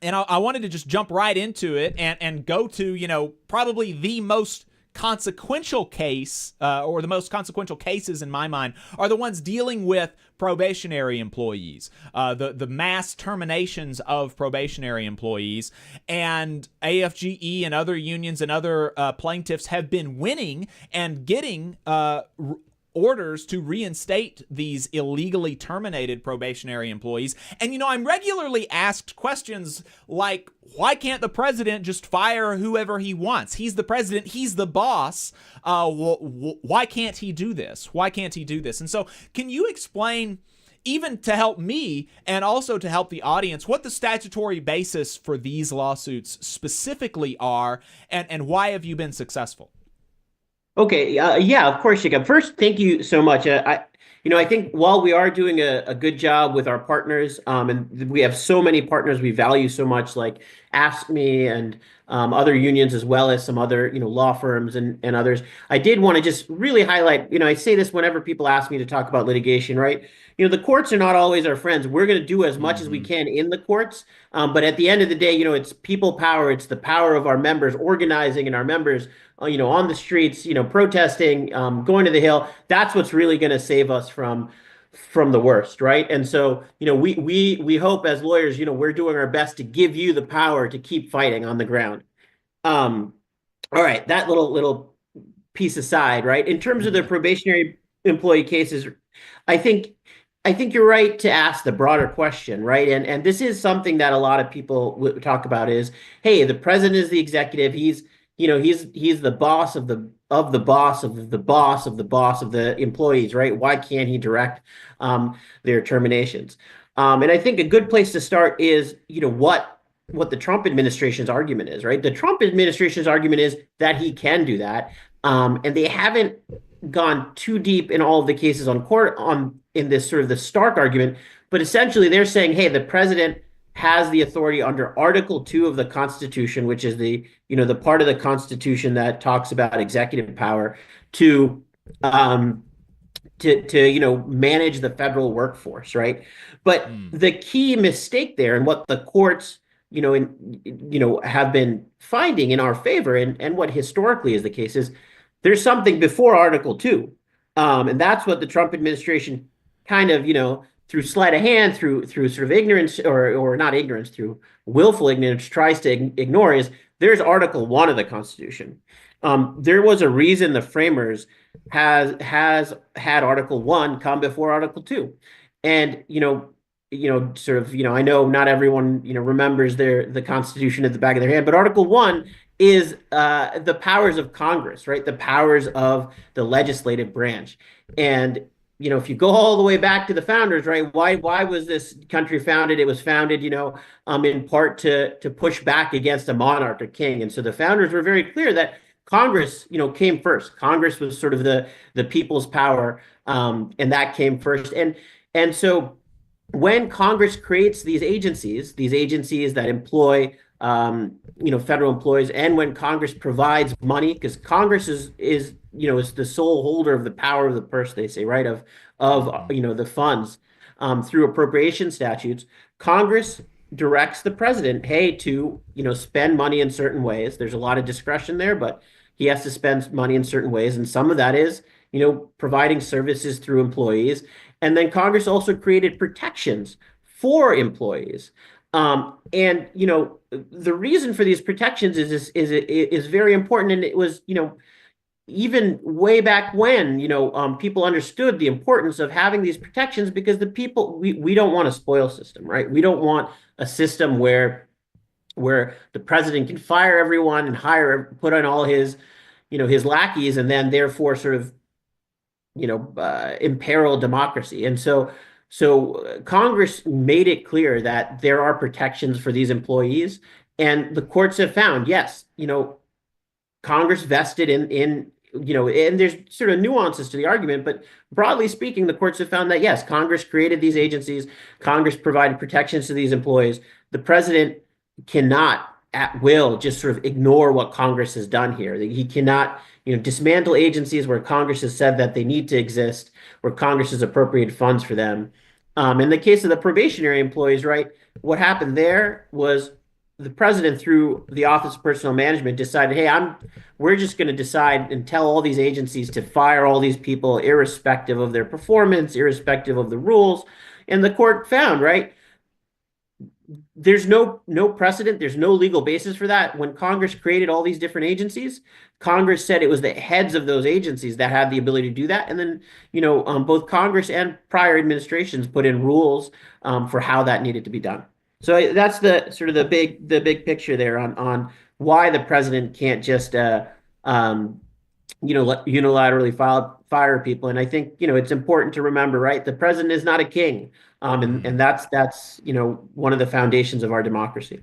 C: And I wanted to just jump right into it and go to, probably the most consequential case, or the most consequential cases in my mind, are the ones dealing with probationary employees, the mass terminations of probationary employees. And AFGE and other unions and other plaintiffs have been winning and getting orders to reinstate these illegally terminated probationary employees. And, I'm regularly asked questions like, why can't the president just fire whoever he wants? He's the president. He's the boss. Why can't he do this? Why can't he do this? And so can you explain, even to help me and also to help the audience, what the statutory basis for these lawsuits specifically are, and why have you been successful?
P: Okay, yeah, of course, Jacob. First, thank you so much. I think while we are doing a good job with our partners, and we have so many partners we value so much, like AFGE and other unions, as well as some other, law firms and others. I did want to just really highlight, I say this whenever people ask me to talk about litigation, right? The courts are not always our friends. We're going to do as much as we can in the courts. But at the end of the day, it's people power. It's the power of our members organizing and our members, on the streets, protesting, going to the Hill. That's what's really going to save us from the worst, right? And so, we hope as lawyers, we're doing our best to give you the power to keep fighting on the ground. All right, that little piece aside, right? In terms of the probationary employee cases, I think you're right to ask the broader question, right? And this is something that a lot of people talk about is, hey, the president is the executive. He's the boss of the boss of the boss of the boss of the employees, right? Why can't he direct their terminations? And I think a good place to start is, what the Trump administration's argument is, right? The Trump administration's argument is that he can do that. And they haven't gone too deep in all of the cases on court in this sort of the Stark argument, but essentially they're saying, hey, the president has the authority under Article 2 of the Constitution, which is the part of the Constitution that talks about executive power to manage the federal workforce, right? But the key mistake there, and what the courts have been finding in our favor, and what historically is the case, is there's something before Article 2, and that's what the Trump administration kind of through sleight of hand, through sort of ignorance, or not ignorance, through willful ignorance, tries to ignore, is there's Article 1 of the Constitution. There was a reason the framers has had Article 1 come before Article 2. And, sort of, I know not everyone, remembers the Constitution at the back of their hand, but Article 1 is the powers of Congress, right? The powers of the legislative branch. And, if you go all the way back to the founders, right? Why was this country founded? It was founded, in part to push back against a monarch, a king. And so the founders were very clear that Congress, came first. Congress was sort of the people's power, and that came first. And so when Congress creates these agencies that employ, federal employees, and when Congress provides money, because Congress is the sole holder of the power of the purse, they say, right, of the funds, through appropriation statutes, Congress directs the president, hey, to, spend money in certain ways. There's a lot of discretion there, but he has to spend money in certain ways. And some of that is, providing services through employees. And then Congress also created protections for employees. And, the reason for these protections is very important. And it was, even way back when, people understood the importance of having these protections, because the people, we don't want a spoil system, right? We don't want a system where the president can fire everyone and put on all his, his lackeys, and then therefore sort of, imperil democracy. And so Congress made it clear that there are protections for these employees, and the courts have found, yes, Congress vested in and there's sort of nuances to the argument, but broadly speaking, the courts have found that, yes, Congress created these agencies, Congress provided protections to these employees. The president cannot, at will, just sort of ignore what Congress has done here. He cannot, dismantle agencies where Congress has said that they need to exist, where Congress has appropriated funds for them. In the case of the probationary employees, right, what happened there was the president, through the Office of Personnel Management, decided, hey, we're just going to decide and tell all these agencies to fire all these people, irrespective of their performance, irrespective of the rules. And the court found, right, there's no precedent, there's no legal basis for that. When Congress created all these different agencies, Congress said it was the heads of those agencies that had the ability to do that. And then, both Congress and prior administrations put in rules for how that needed to be done. So that's the sort of the big picture there on why the president can't just unilaterally fire people. And I think it's important to remember, right, the president is not a king, and that's one of the foundations of our democracy.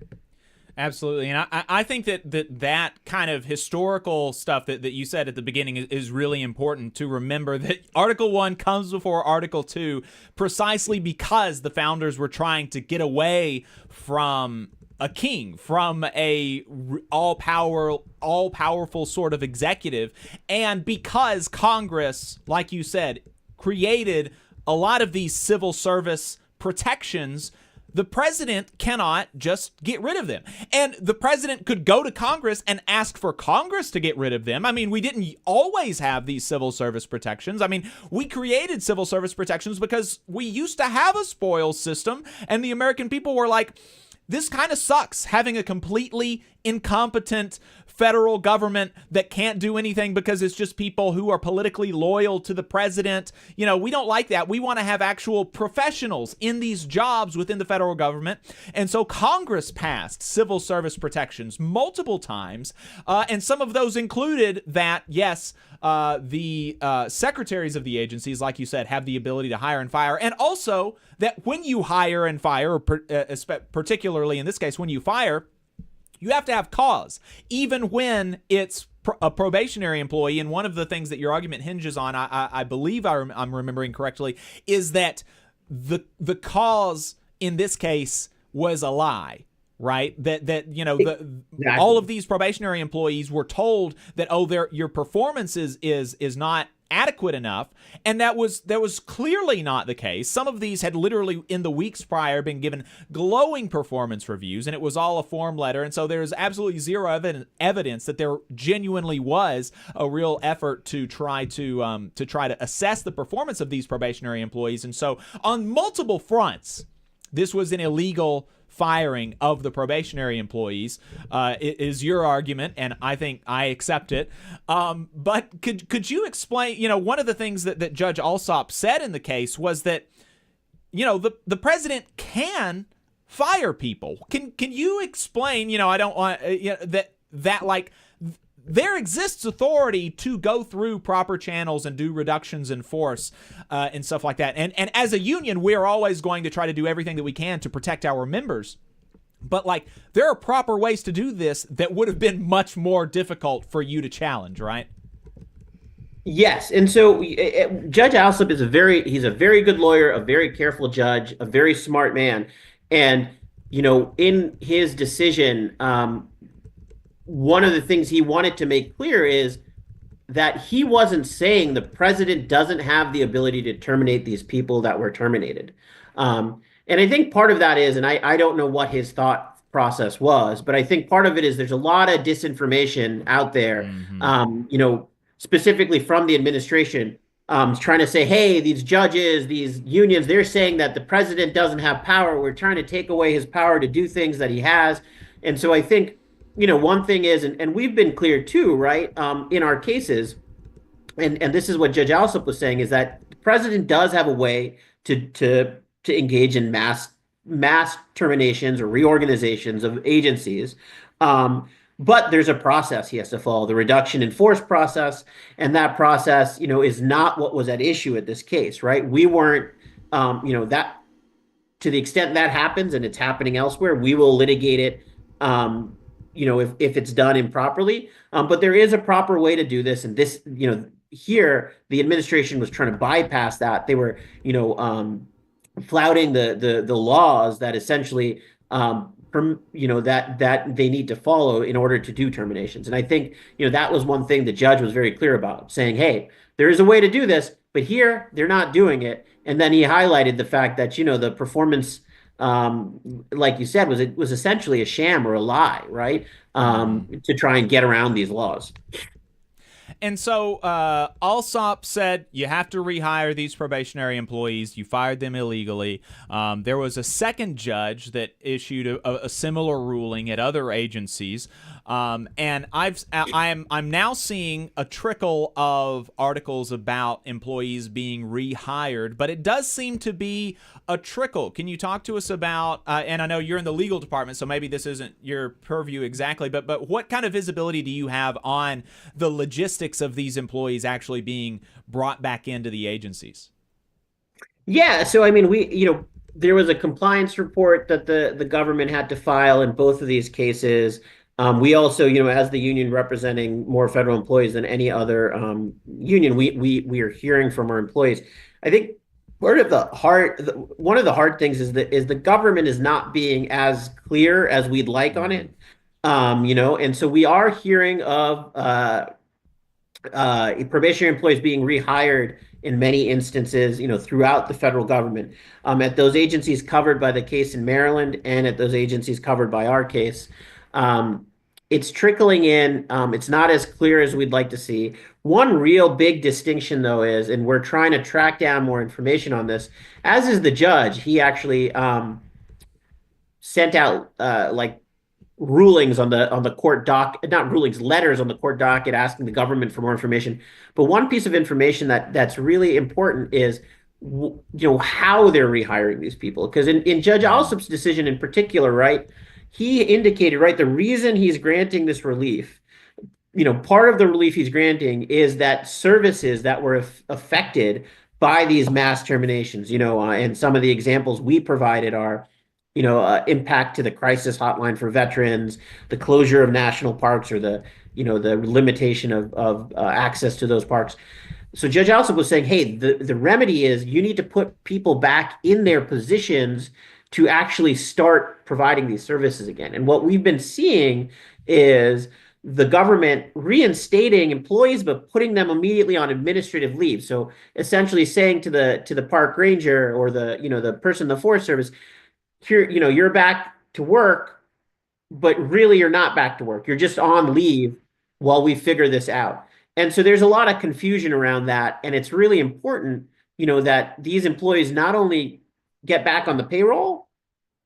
C: Absolutely. And I think that kind of historical stuff that you said at the beginning is really important to remember, that Article 1 comes before Article 2 precisely because the founders were trying to get away from a king, from a all-powerful sort of executive, and because Congress, like you said, created a lot of these civil service protections. The president cannot just get rid of them. And the president could go to Congress and ask for Congress to get rid of them. I mean, we didn't always have these civil service protections. I mean, we created civil service protections because we used to have a spoils system, and the American people were like, this kind of sucks, having a completely incompetent federal government that can't do anything because it's just people who are politically loyal to the president. We don't like that. We want to have actual professionals in these jobs within the federal government. And so Congress passed civil service protections multiple times. And some of those included that, yes, the secretaries of the agencies, like you said, have the ability to hire and fire. And also that when you hire and fire, particularly in this case, when you fire, you have to have cause, even when it's a probationary employee. And one of the things that your argument hinges on, I believe I'm remembering correctly, is that the cause in this case was a lie, right? All of these probationary employees were told that, your performance is not adequate enough, and that was clearly not the case. Some of these had literally in the weeks prior been given glowing performance reviews, and it was all a form letter, and so there's absolutely zero evidence that there genuinely was a real effort to try to assess the performance of these probationary employees. And so on multiple fronts, this was an illegal firing of the probationary employees, is your argument, and I think I accept it. But could you explain, one of the things that Judge Alsop said in the case was that the president can fire people. Can you explain? I don't want that like there exists authority to go through proper channels and do reductions in force and stuff like that. And as a union, we're always going to try to do everything that we can to protect our members. But like there are proper ways to do this that would have been much more difficult for you to challenge, right?
P: Yes, and so Judge Alsop is he's a very good lawyer, a very careful judge, a very smart man, and in his decision, one of the things he wanted to make clear is that he wasn't saying the president doesn't have the ability to terminate these people that were terminated, and I think part of that is, and I don't know what his thought process was, but I think part of it is there's a lot of disinformation out there, specifically from the administration, trying to say, hey, these judges, these unions, they're saying that the president doesn't have power. We're trying to take away his power to do things that he has. And so I think, one thing is, and we've been clear too, right, in our cases, and this is what Judge Alsop was saying, is that the president does have a way to engage in mass terminations or reorganizations of agencies. But there's a process he has to follow, the reduction in force process. And that process, is not what was at issue at this case, right? We weren't, that to the extent that happens and it's happening elsewhere, we will litigate it, if it's done improperly. But there is a proper way to do this. And this, here, the administration was trying to bypass that. They were, flouting the laws that essentially, that they need to follow in order to do terminations. And I think, that was one thing the judge was very clear about, saying, hey, there is a way to do this, but here they're not doing it. And then he highlighted the fact that, the performance, like you said, was essentially a sham or a lie, right? To try and get around these laws.
C: And so Alsop said you have to rehire these probationary employees. You fired them illegally. There was a second judge that issued a similar ruling at other agencies. And I'm now seeing a trickle of articles about employees being rehired, but it does seem to be a trickle. Can you talk to us about, and I know you're in the legal department, so maybe this isn't your purview exactly, but what kind of visibility do you have on the logistics of these employees actually being brought back into the agencies?
P: Yeah, so I mean, there was a compliance report that the government had to file in both of these cases. We also, as the union representing more federal employees than any other union, we are hearing from our employees. I think one of the hard things is the government is not being as clear as we'd like on it, and so we are hearing of probationary employees being rehired in many instances, throughout the federal government, at those agencies covered by the case in Maryland and at those agencies covered by our case. It's trickling in. It's not as clear as we'd like to see. One real big distinction, though, is, and we're trying to track down more information on this, as is the judge. He actually sent out rulings on the court not rulings, letters on the court docket asking the government for more information. But one piece of information that's really important is how they're rehiring these people. Because in Judge Alsop's decision in particular, right, he indicated, right, the reason he's granting this relief, part of the relief he's granting is that services that were affected by these mass terminations, and some of the examples we provided are, impact to the crisis hotline for veterans, the closure of national parks, or the limitation of access to those parks. So Judge Alsop was saying, hey, the remedy is you need to put people back in their positions to actually start providing these services again. And what we've been seeing is the government reinstating employees, but putting them immediately on administrative leave. So essentially saying to the park ranger or the person in the Forest Service, here, you're back to work, but really you're not back to work. You're just on leave while we figure this out. And so there's a lot of confusion around that. And it's really important, that these employees not only get back on the payroll,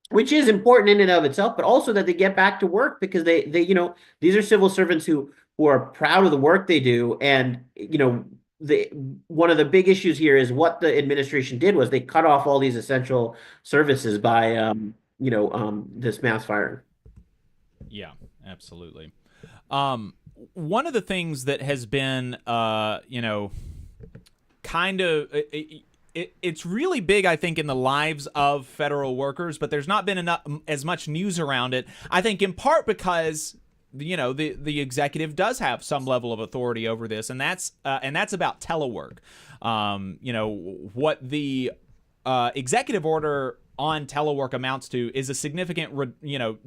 P: which is important in and of itself, but also that they get back to work, because they these are civil servants who are proud of the work they do. And, one of the big issues here is what the administration did was they cut off all these essential services by this mass firing.
C: Yeah, absolutely. One of the things that has been, kind of, it's really big, I think, in the lives of federal workers, but there's not been as much news around it. I think in part because the executive does have some level of authority over this, and that's about telework. What the executive order on telework amounts to is a significant,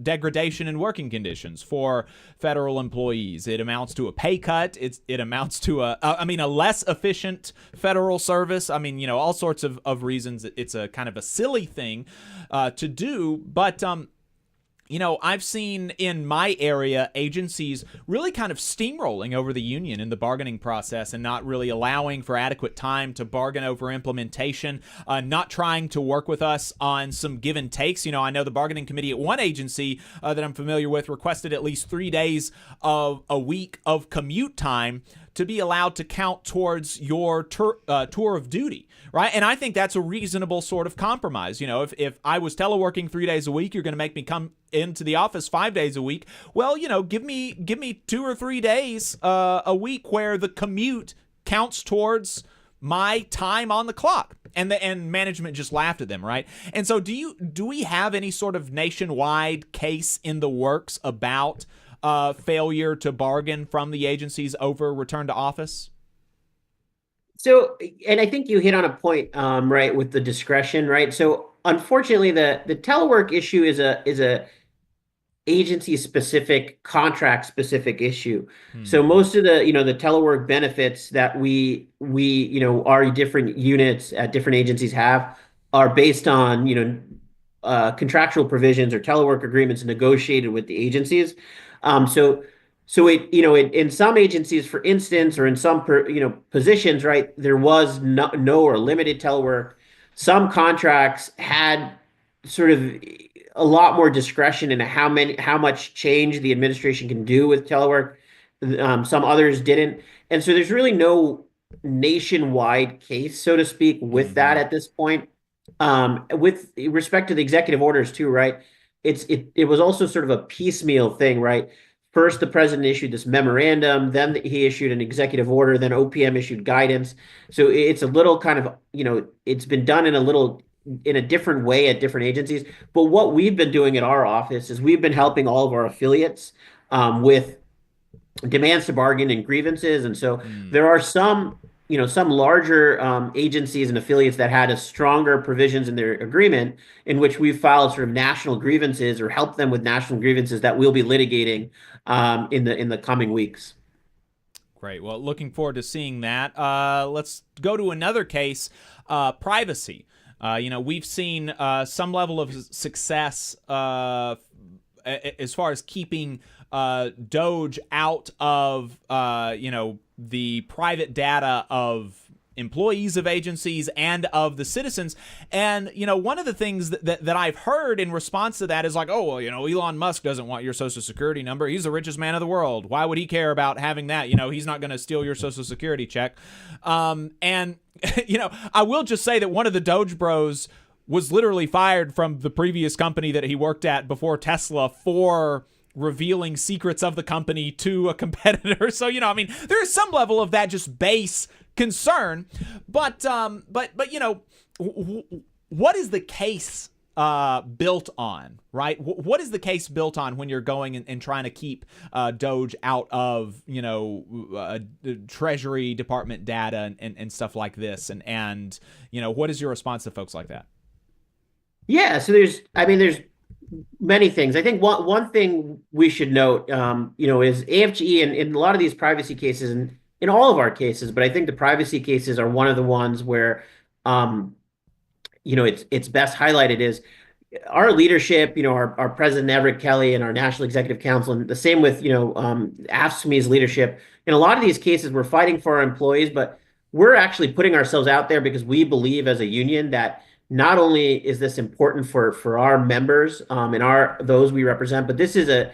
C: degradation in working conditions for federal employees. It amounts to a pay cut. It amounts to a less efficient federal service. All sorts of reasons. It's a kind of a silly thing to do, but I've seen in my area agencies really kind of steamrolling over the union in the bargaining process and not really allowing for adequate time to bargain over implementation, not trying to work with us on some give and takes. I know the bargaining committee at one agency that I'm familiar with requested at least 3 days of a week of commute time to be allowed to count towards your tour of duty, right? And I think that's a reasonable sort of compromise. If I was teleworking 3 days a week, you're going to make me come into the office 5 days a week. Well, give me 2 or 3 days a week where the commute counts towards my time on the clock. And management just laughed at them, right? And so do we have any sort of nationwide case in the works about failure to bargain from the agencies over return to office?
P: So, and I think you hit on a point, right, with the discretion, right? So, unfortunately, the telework issue is a agency specific, contract specific issue. So most of the the telework benefits that we our different units at different agencies have are based on contractual provisions or telework agreements negotiated with the agencies. So it in some agencies, for instance, or in some positions, right, there was no or limited telework. Some contracts had sort of a lot more discretion in how much change the administration can do with telework. Some others didn't, and so there's really no nationwide case, so to speak, with that at this point. With respect to the executive orders too, right? It was also sort of a piecemeal thing, right? First, the president issued this memorandum, then he issued an executive order, then OPM issued guidance. So it's a little kind of, it's been done in a different way at different agencies. But what we've been doing at our office is we've been helping all of our affiliates with demands to bargain and grievances. And so there are some larger agencies and affiliates that had a stronger provisions in their agreement in which we've filed sort of national grievances or helped them with national grievances that we'll be litigating in the coming weeks.
C: Great. Well, looking forward to seeing that. Let's go to another case, privacy. We've seen some level of success as far as keeping Doge out of the private data of employees of agencies and of the citizens. And one of the things that I've heard in response to that is like, oh, well, Elon Musk doesn't want your social security number. He's the richest man in the world. Why would he care about having that? He's not going to steal your social security check. And I will just say that one of the Doge bros was literally fired from the previous company that he worked at before Tesla for revealing secrets of the company to a competitor. So, there is some level of that just base concern, but what is the case built on, right? What is the case built on when you're going and trying to keep Doge out of, Treasury Department data and stuff like this? And what is your response to folks like that?
P: Yeah, so there's many things. I think one thing we should note, is AFGE in a lot of these privacy cases, and in all of our cases, but I think the privacy cases are one of the ones where, it's best highlighted is our leadership, our president, Everett Kelly, and our National Executive Council, and the same with, AFSCME's leadership. In a lot of these cases, we're fighting for our employees, but we're actually putting ourselves out there because we believe as a union that not only is this important for our members and those we represent, but this is a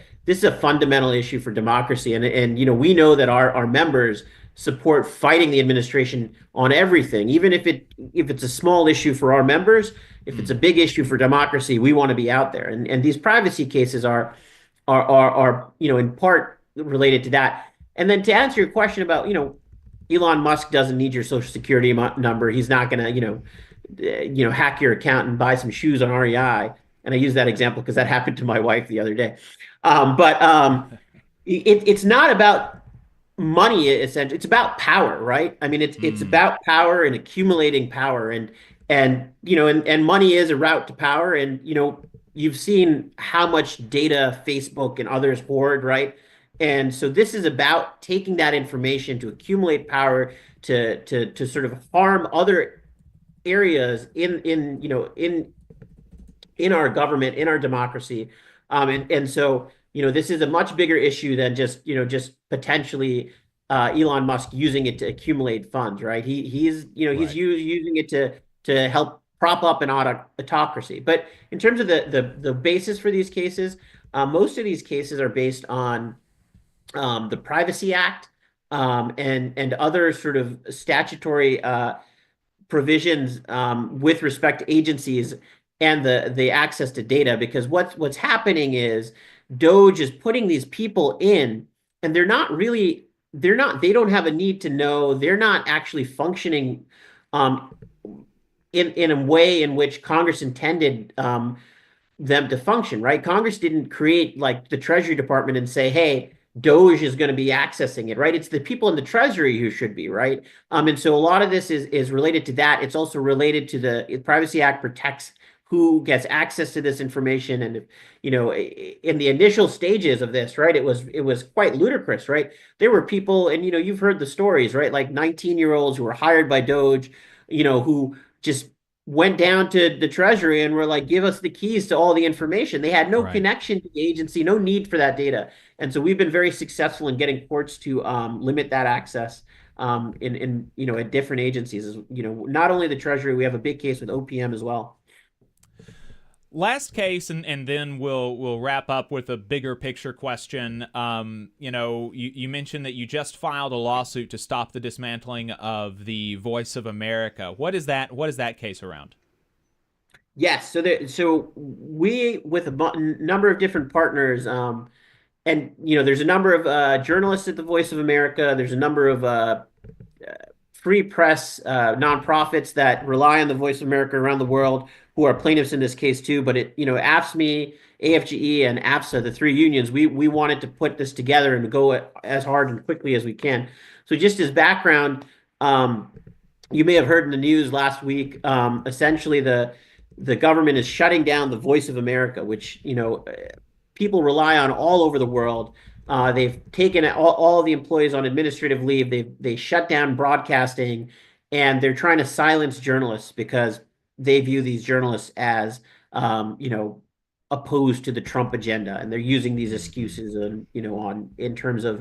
P: fundamental issue for democracy. And we know that our members support fighting the administration on everything, even if it's a small issue for our members. If it's a big issue for democracy, we want to be out there. And these privacy cases are in part related to that. And then to answer your question about, Elon Musk doesn't need your social security number. He's not going to, hack your account and buy some shoes on REI. And I use that example because that happened to my wife the other day. It's not about money, essentially. It's about power, right? I mean, it's about power and accumulating power, and money is a route to power. And you've seen how much data Facebook and others hoard, right? And so this is about taking that information to accumulate power to sort of harm other areas in our government, in our democracy. So this is a much bigger issue than just potentially Elon Musk using it to accumulate funds, right? He's using it to help prop up an autocracy. But in terms of the basis for these cases, most of these cases are based on the Privacy Act and other sort of statutory provisions with respect to agencies and the access to data. Because what's happening is Doge is putting these people in, and they don't have a need to know. They're not actually functioning in a way in which Congress intended them to function, right? Congress didn't create like the Treasury Department and say, hey, Doge is going to be accessing it, right? It's the people in the Treasury who should be, right? And so a lot of this is related to that. It's also related to the Privacy Act protects who gets access to this information. And in the initial stages of this, right, it was quite ludicrous, right? There were people, and you've heard the stories, right? Like 19-year-olds who were hired by Doge, who just went down to the Treasury and were like, give us the keys to all the information. They had no connection to the agency, no need for that data. And so we've been very successful in getting courts to limit that access in at different agencies. Not only the Treasury, we have a big case with OPM as well.
C: Last case, and then we'll wrap up with a bigger picture question. You mentioned that you just filed a lawsuit to stop the dismantling of the Voice of America. What is that case around?
P: Yes, so we, with a number of different partners, and there's a number of journalists at the Voice of America. There's a number of free press nonprofits that rely on the Voice of America around the world, who are plaintiffs in this case too. But AFSCME, AFGE, and AFSA, the three unions, we wanted to put this together and go as hard and quickly as we can. So just as background, you may have heard in the news last week, essentially the government is shutting down the Voice of America, which people rely on all over the world. They've taken all the employees on administrative leave. They shut down broadcasting, and they're trying to silence journalists because they view these journalists as, opposed to the Trump agenda, and they're using these excuses, in terms of,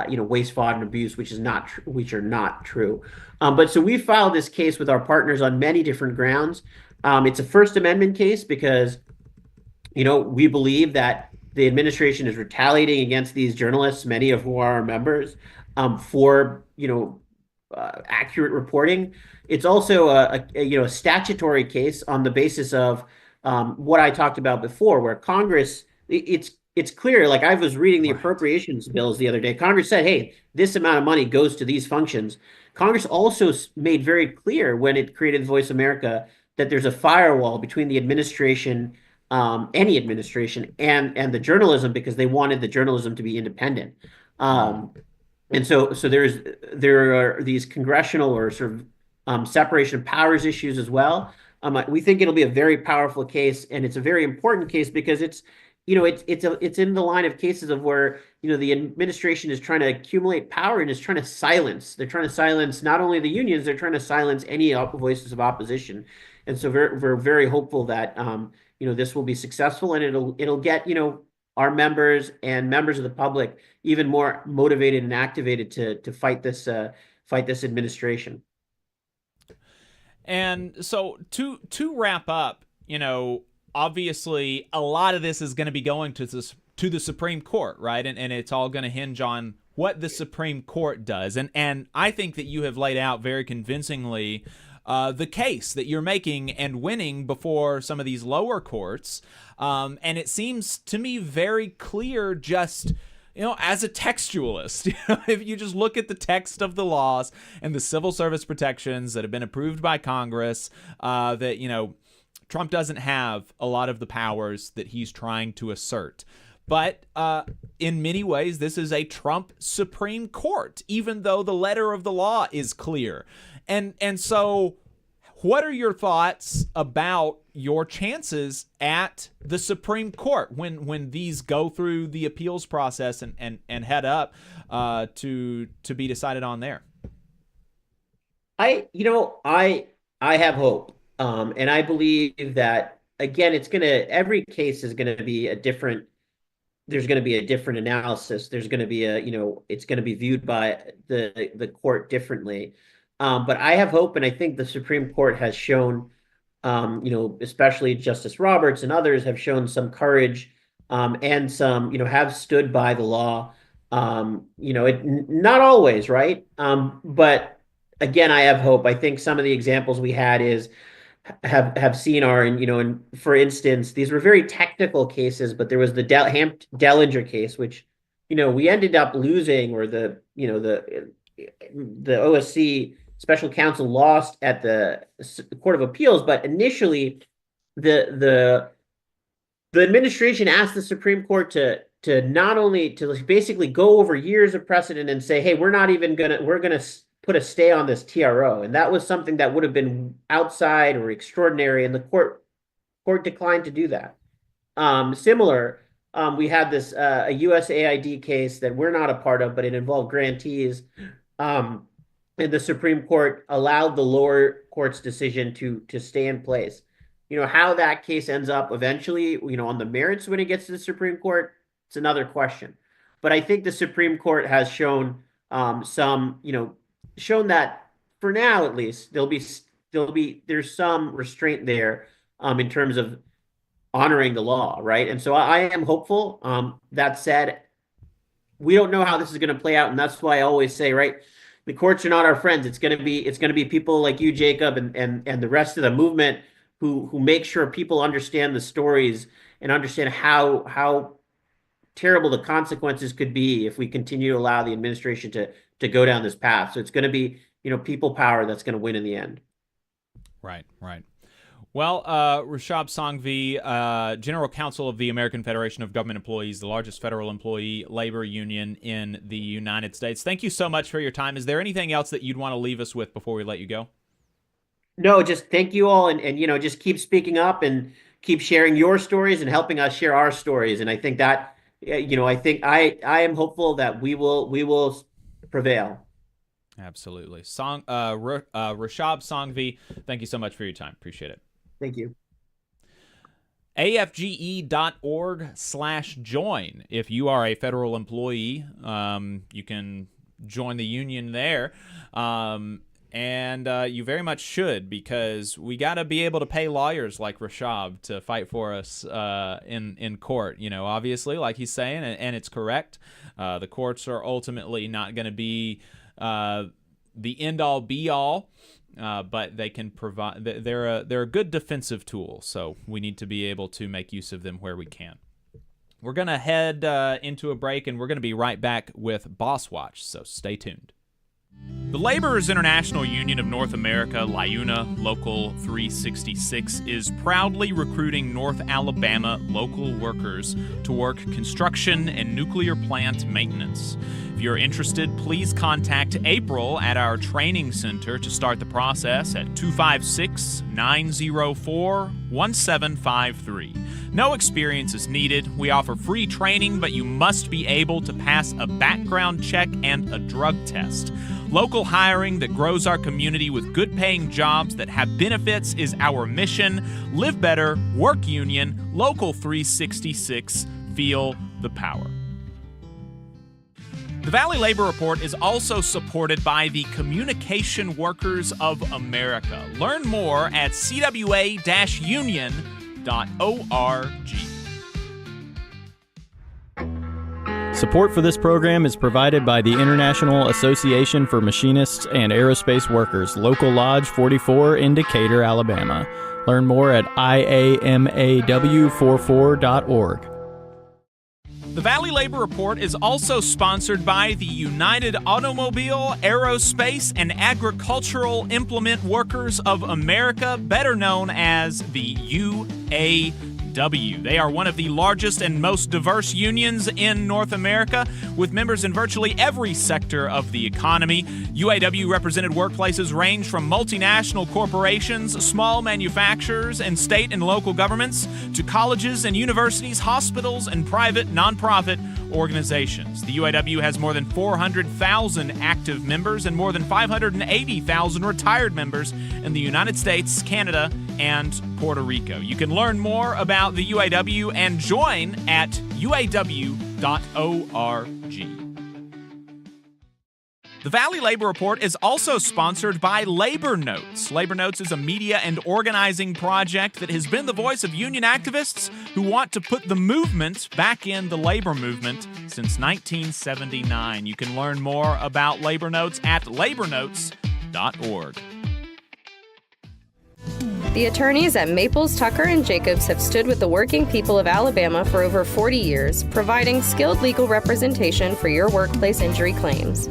P: waste, fraud, and abuse, which are not true. But so we filed this case with our partners on many different grounds. It's a First Amendment case because, we believe that the administration is retaliating against these journalists, many of who are our members, for accurate reporting. It's also a statutory case on the basis of what I talked about before, where Congress, it's clear. Like, I was reading the appropriations bills the other day. Congress said, hey, this amount of money goes to these functions. Congress also made very clear when it created Voice America that there's a firewall between the administration, any administration, and the journalism, because they wanted the journalism to be independent. And so there are these congressional or sort of separation of powers issues as well. We think it'll be a very powerful case, and it's a very important case because it's in the line of cases of where the administration is trying to accumulate power and is trying to silence. They're trying to silence not only the unions, they're trying to silence any voices of opposition. And so we're very hopeful that this will be successful, and it'll get our members and members of the public even more motivated and activated to fight this administration.
C: And so to wrap up, obviously a lot of this is going to be going to to the Supreme Court, right? And it's all going to hinge on what the Supreme Court does. And I think that you have laid out very convincingly the case that you're making and winning before some of these lower courts. And it seems to me very clear just, as a textualist, if you just look at the text of the laws and the civil service protections that have been approved by Congress, that, Trump doesn't have a lot of the powers that he's trying to assert. But in many ways, this is a Trump Supreme Court, even though the letter of the law is clear. And so what are your thoughts about your chances at the Supreme Court when these go through the appeals process and head up to be decided on there?
P: I have hope. And I believe that, again, every case is going to be there's going to be a different analysis. There's going to be it's going to be viewed by the court differently. But I have hope, and I think the Supreme Court has shown, especially Justice Roberts and others have shown some courage, and some, have stood by the law. Not always, right? But again, I have hope. I think some of the examples we had have seen and for instance, these were very technical cases, but there was the Dellinger case, which, we ended up losing, or the OSC special counsel lost at the Court of Appeals. But initially, the administration asked the Supreme Court to not only to basically go over years of precedent and say, hey, we're going to put a stay on this TRO. And that was something that would have been outside or extraordinary, and the court declined to do that. Similar, we had this a USAID case that we're not a part of, but it involved grantees. And the Supreme Court allowed the lower court's decision to stay in place. How that case ends up eventually, on the merits when it gets to the Supreme Court, it's another question. But I think the Supreme Court has shown shown that for now, at least, there's some restraint there in terms of honoring the law, right? And so I am hopeful. That said, we don't know how this is going to play out, and that's why I always say, right, the courts are not our friends. It's going to be people like you, Jacob, and the rest of the movement who make sure people understand the stories and understand how terrible the consequences could be if we continue to allow the administration to go down this path. So it's going to be, people power that's going to win in the end.
C: Right. Well, Rashab Sangvi, General Counsel of the American Federation of Government Employees, the largest federal employee labor union in the United States. Thank you so much for your time. Is there anything else that you'd want to leave us with before we let you go?
P: No, just thank you all, and just keep speaking up and keep sharing your stories and helping us share our stories. And I think that, I am hopeful that we will prevail.
C: Absolutely. Rashab Sangvi, thank you so much for your time. Appreciate it.
P: Thank you.
C: AFGE.org/join. If you are a federal employee, you can join the union there. And you very much should, because we got to be able to pay lawyers like Rashab to fight for us in court. Obviously, like he's saying, and it's correct. The courts are ultimately not going to be the end-all, be-all, but they can provide. They're a good defensive tool, so we need to be able to make use of them where we can. We're going to head into a break, and we're going to be right back with Boss Watch, so stay tuned. The Laborers International Union of North America, LIUNA, Local 366, is proudly recruiting North Alabama local workers to work construction and nuclear plant maintenance. If you're interested, please contact April at our training center to start the process at 256-904-1753. No experience is needed. We offer free training, but you must be able to pass a background check and a drug test. Local hiring that grows our community with good-paying jobs that have benefits is our mission. Live better, work union, Local 366, feel the power. The Valley Labor Report is also supported by the Communication Workers of America. Learn more at cwa-union.org.
G: Support for this program is provided by the International Association for Machinists and Aerospace Workers, Local Lodge 44 in Decatur, Alabama. Learn more at iamaw44.org.
C: The Valley Labor Report is also sponsored by the United Automobile, Aerospace, and Agricultural Implement Workers of America, better known as the UAW. They are one of the largest and most diverse unions in North America, with members in virtually every sector of the economy. UAW-represented workplaces range from multinational corporations, small manufacturers, and state and local governments, to colleges and universities, hospitals, and private nonprofit organizations. The UAW has more than 400,000 active members and more than 580,000 retired members in the United States, Canada, and Puerto Rico. You can learn more about the UAW and join at uaw.org. The Valley Labor Report is also sponsored by Labor Notes. Labor Notes is a media and organizing project that has been the voice of union activists who want to put the movement back in the labor movement since 1979. You can learn more about Labor Notes at labornotes.org.
F: The attorneys at Maples, Tucker, and Jacobs have stood with the working people of Alabama for over 40 years, providing skilled legal representation for your workplace injury claims.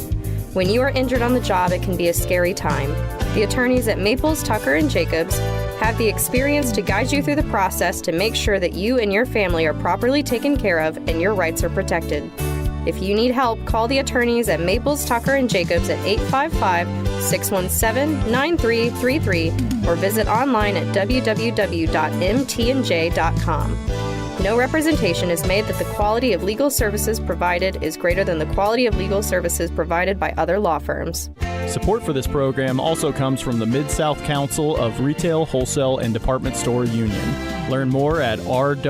F: When you are injured on the job, it can be a scary time. The attorneys at Maples, Tucker, and Jacobs have the experience to guide you through the process to make sure that you and your family are properly taken care of and your rights are protected. If you need help, call the attorneys at Maples, Tucker, and Jacobs at 855-617-9333 or visit online at www.mtnj.com. No representation is made that the quality of legal services provided is greater than the quality of legal services provided by other law firms.
G: Support for this program also comes from the Mid-South Council of Retail, Wholesale, and Department Store Union. Learn more at rwdsu.info.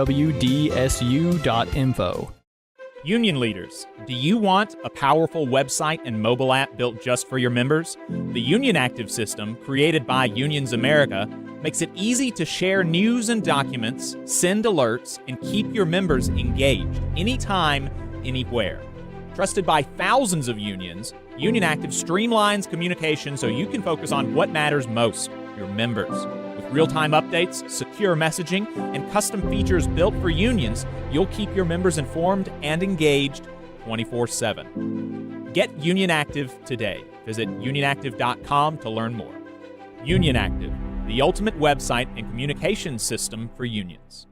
C: Union leaders, do you want a powerful website and mobile app built just for your members? The Union Active system, created by Unions America, makes it easy to share news and documents, send alerts, and keep your members engaged anytime, anywhere. Trusted by thousands of unions, Union Active streamlines communication so you can focus on what matters most, your members. With real-time updates, secure messaging, and custom features built for unions, you'll keep your members informed and engaged 24/7. Get Union Active today. Visit unionactive.com to learn more. Union Active, the ultimate website and communication system for unions.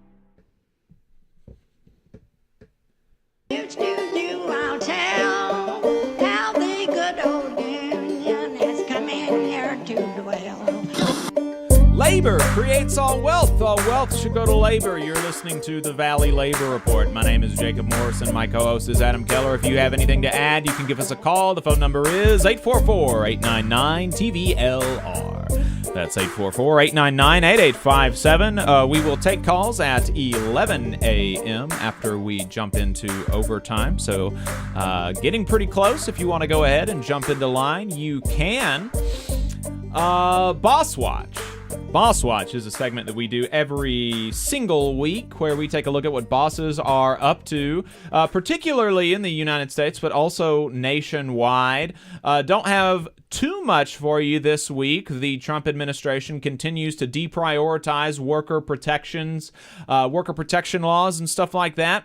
B: I'll tell how the good old union has come in here to dwell.
C: Labor creates all wealth. All wealth should go to labor. You're listening to the Valley Labor Report. My name is Jacob Morrison. My co-host is Adam Keller. If you have anything to add, you can give us a call. The phone number is 844-899-TVLR. That's 844-899-8857. We will take calls at 11 a.m. after we jump into overtime. So getting pretty close. If you want to go ahead and jump into line, you can. Boss Watch. Boss Watch is a segment that we do every single week where we take a look at what bosses are up to, particularly in the United States, but also nationwide. Don't have too much for you this week. The Trump administration continues to deprioritize worker protection laws and stuff like that.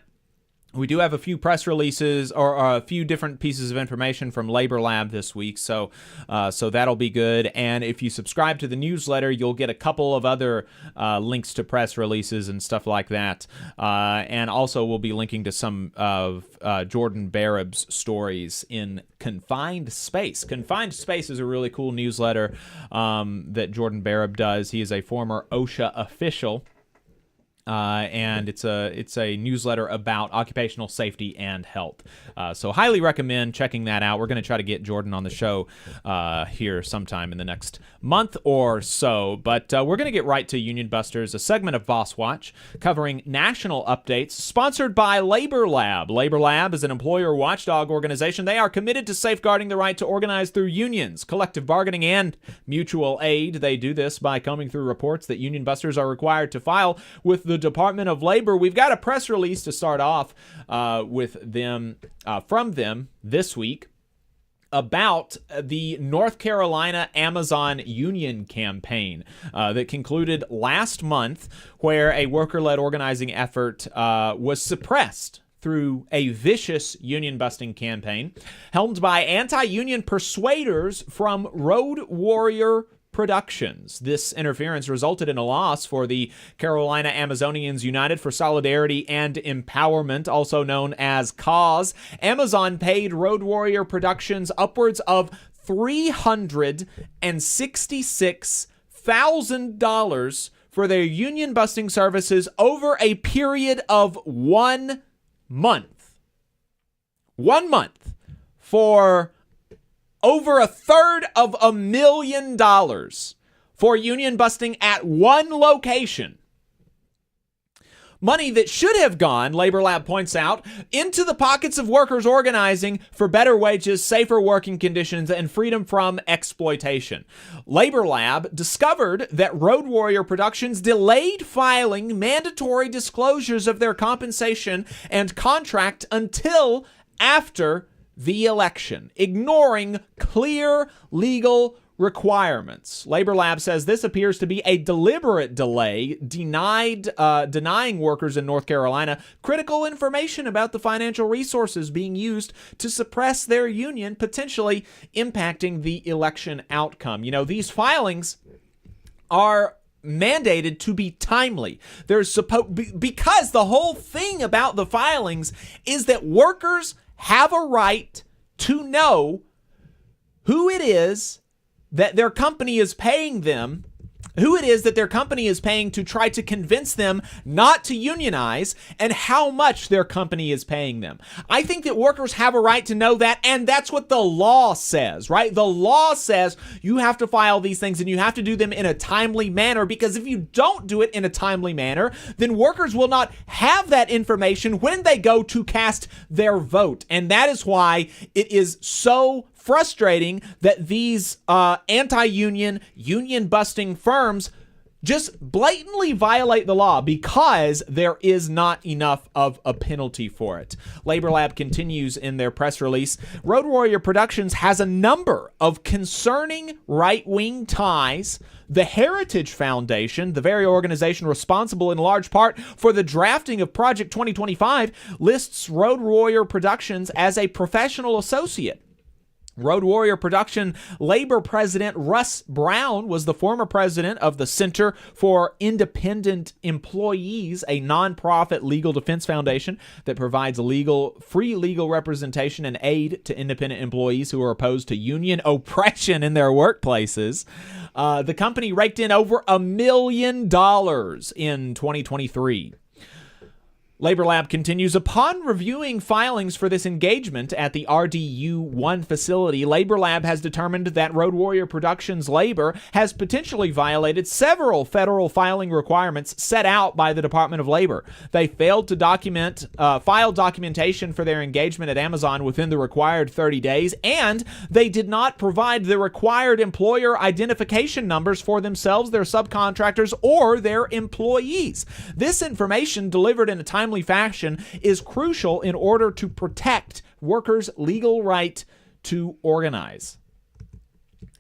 C: We do have a few press releases or a few different pieces of information from LaborLab this week, so that'll be good. And if you subscribe to the newsletter, you'll get a couple of other links to press releases and stuff like that. And also, we'll be linking to some of Jordan Barab's stories in Confined Space. Confined Space is a really cool newsletter that Jordan Barab does. He is a former OSHA official. And it's a newsletter about occupational safety and health. So highly recommend checking that out. We're going to try to get Jordan on the show here sometime in the next month or so. But we're going to get right to Union Busters, a segment of Boss Watch covering national updates, sponsored by LaborLab. LaborLab is an employer watchdog organization. They are committed to safeguarding the right to organize through unions, collective bargaining, and mutual aid. They do this by combing through reports that Union Busters are required to file with the the Department of Labor. We've got a press release to start off with them from them this week about the North Carolina Amazon union campaign that concluded last month, where a worker-led organizing effort was suppressed through a vicious union-busting campaign helmed by anti-union persuaders from Road Warrior Productions. This interference resulted in a loss for the Carolina Amazonians United for Solidarity and Empowerment, also known as CAUSE. Amazon paid Road Warrior Productions upwards of $366,000 for their union-busting services over a period of 1 month. 1 month for over $250,000 for union busting at one location. Money that should have gone, LaborLab points out, into the pockets of workers organizing for better wages, safer working conditions, and freedom from exploitation. LaborLab discovered that Road Warrior Productions delayed filing mandatory disclosures of their compensation and contract until after the election, ignoring clear legal requirements. LaborLab says this appears to be a deliberate delay, denying workers in North Carolina critical information about the financial resources being used to suppress their union, potentially impacting the election outcome. You know, these filings are mandated to be timely. Because the whole thing about the filings is that workers have a right to know who it is that their company is paying them, who it is that their company is paying to try to convince them not to unionize, and how much their company is paying them. I think that workers have a right to know that, and that's what the law says, right? The law says you have to file these things and you have to do them in a timely manner, because if you don't do it in a timely manner, then workers will not have that information when they go to cast their vote. And that is why it is so frustrating that these anti-union, union-busting firms just blatantly violate the law because there is not enough of a penalty for it. LaborLab continues in their press release. Road Warrior Productions has a number of concerning right-wing ties. The Heritage Foundation, the very organization responsible in large part for the drafting of Project 2025, lists Road Warrior Productions as a professional associate. Road Warrior Production Labor President Russ Brown was the former president of the Center for Independent Employees, a nonprofit legal defense foundation that provides free legal representation and aid to independent employees who are opposed to union oppression in their workplaces. The company raked in over $1 million in 2023. LaborLab continues, upon reviewing filings for this engagement at the RDU-1 facility, LaborLab has determined that Road Warrior Productions Labor has potentially violated several federal filing requirements set out by the Department of Labor. They failed to file documentation for their engagement at Amazon within the required 30 days, and they did not provide the required employer identification numbers for themselves, their subcontractors, or their employees. This information, delivered in a timely fashion, is crucial in order to protect workers' legal right to organize.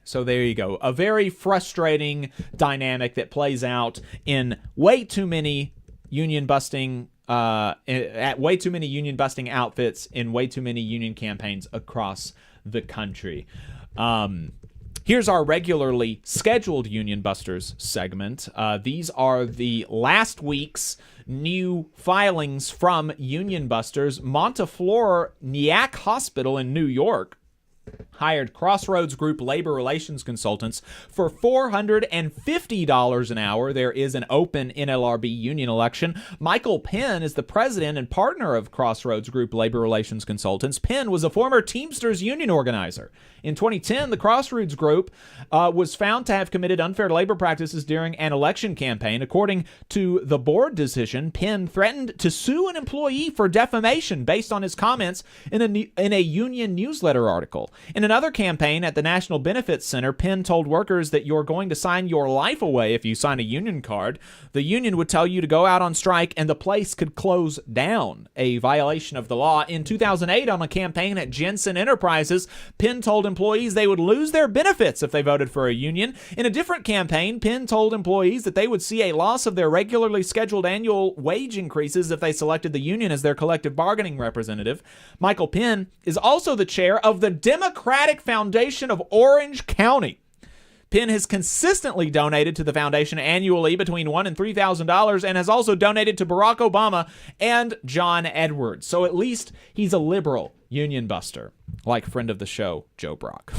C: So there you go. A very frustrating dynamic that plays out in way too many union busting at way too many union busting outfits in way too many union campaigns across the country. Here's our regularly scheduled Union Busters segment. These are the last week's new filings from Union Busters. Montefiore Nyack Hospital in New York hired Crossroads Group labor relations consultants for $450 an hour. There is an open NLRB union election. Michael Penn is the president and partner of Crossroads Group labor relations consultants. Penn was a former Teamsters union organizer. In 2010, the Crossroads Group was found to have committed unfair labor practices during an election campaign. According to the board decision, Penn threatened to sue an employee for defamation based on his comments in a union newsletter article. In an another campaign at the National Benefits Center, Penn told workers that you're going to sign your life away if you sign a union card. The union would tell you to go out on strike and the place could close down, a violation of the law. In 2008, on a campaign at Jensen Enterprises, Penn told employees they would lose their benefits if they voted for a union. In a different campaign, Penn told employees that they would see a loss of their regularly scheduled annual wage increases if they selected the union as their collective bargaining representative. Michael Penn is also the chair of the Democratic Foundation of Orange County. Penn has consistently donated to the foundation annually between $1,000 and $3,000 and has also donated to Barack Obama and John Edwards. So at least he's a liberal union buster, like friend of the show, Joe Brock.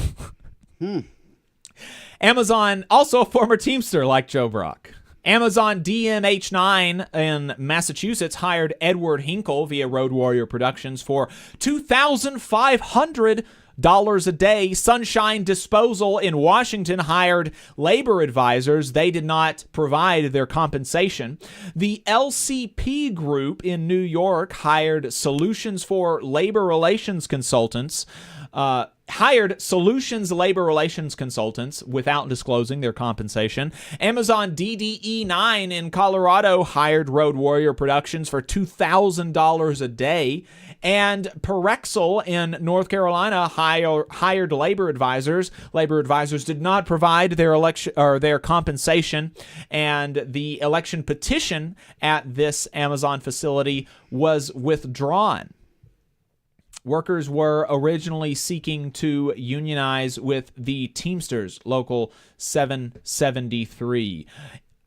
C: Amazon, also a former Teamster like Joe Brock. Amazon DMH9 in Massachusetts hired Edward Hinkle via Road Warrior Productions for $2,500 a day. Sunshine Disposal in Washington hired labor advisors. They did not provide their compensation. The LCP Group in New York hired Solutions for Labor Relations Consultants. Hired Solutions Labor Relations Consultants without disclosing their compensation. Amazon DDE9 in Colorado hired Road Warrior Productions for $2,000 a day. And Perexel in North Carolina hired labor advisors. Labor advisors did not provide their election or their compensation, and the election petition at this Amazon facility was withdrawn. Workers were originally seeking to unionize with the Teamsters, Local 773.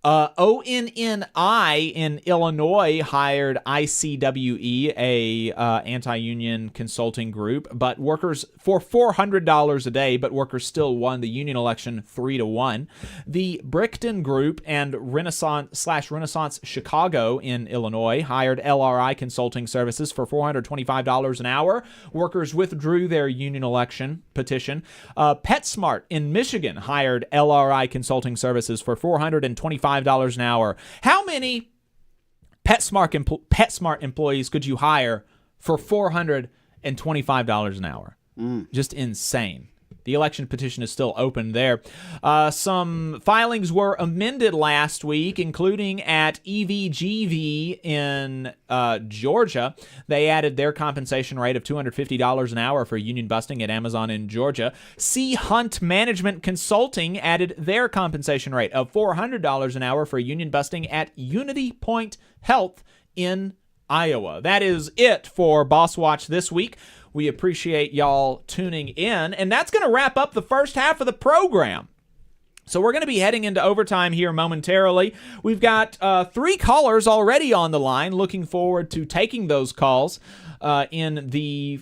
C: ONNI in Illinois hired ICWE, a anti-union consulting group, but workers for $400 a day, but workers still won the union election 3-1. The Brickton Group and Renaissance Chicago in Illinois hired LRI Consulting Services for $425 an hour. Workers withdrew their union election petition. PetSmart in Michigan hired LRI Consulting Services for $425 an hour. How many PetSmart employees could you hire for $425 an hour? Just insane. The election petition is still open there. Some filings were amended last week, including at EVGV in Georgia. They added their compensation rate of $250 an hour for union busting at Amazon in Georgia. C. Hunt Management Consulting added their compensation rate of $400 an hour for union busting at Unity Point Health in Iowa. That is it for Boss Watch this week. We appreciate y'all tuning in, and that's going to wrap up the first half of the program. So we're going to be heading into overtime here momentarily. We've got 3 callers already on the line. Looking forward to taking those calls in the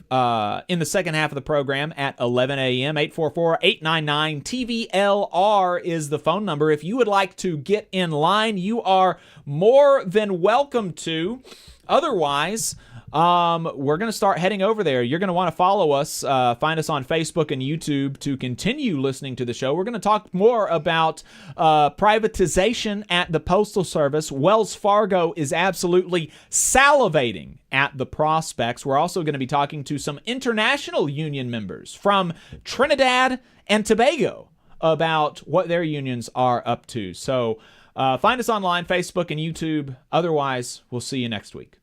C: second half of the program at 11 a.m. 844-899-TVLR is the phone number. If you would like to get in line, you are more than welcome to. Otherwise, we're going to start heading over there. You're going to want to follow us, find us on Facebook and YouTube to continue listening to the show. We're going to talk more about privatization at the Postal Service. Wells Fargo is absolutely salivating at the prospects. We're also going to be talking to some international union members from Trinidad and Tobago about what their unions are up to. So find us online, Facebook and YouTube. Otherwise, we'll see you next week.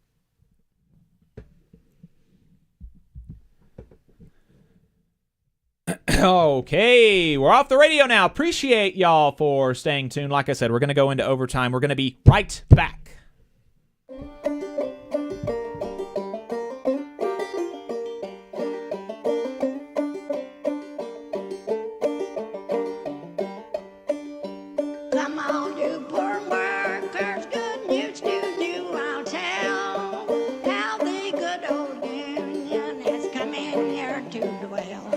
C: Okay, we're off the radio now. Appreciate y'all for staying tuned. Like I said, we're going to go into overtime. We're going to be right back.
B: Come on, you poor workers, good news to you I'll tell. How the good old union has come in here to dwell.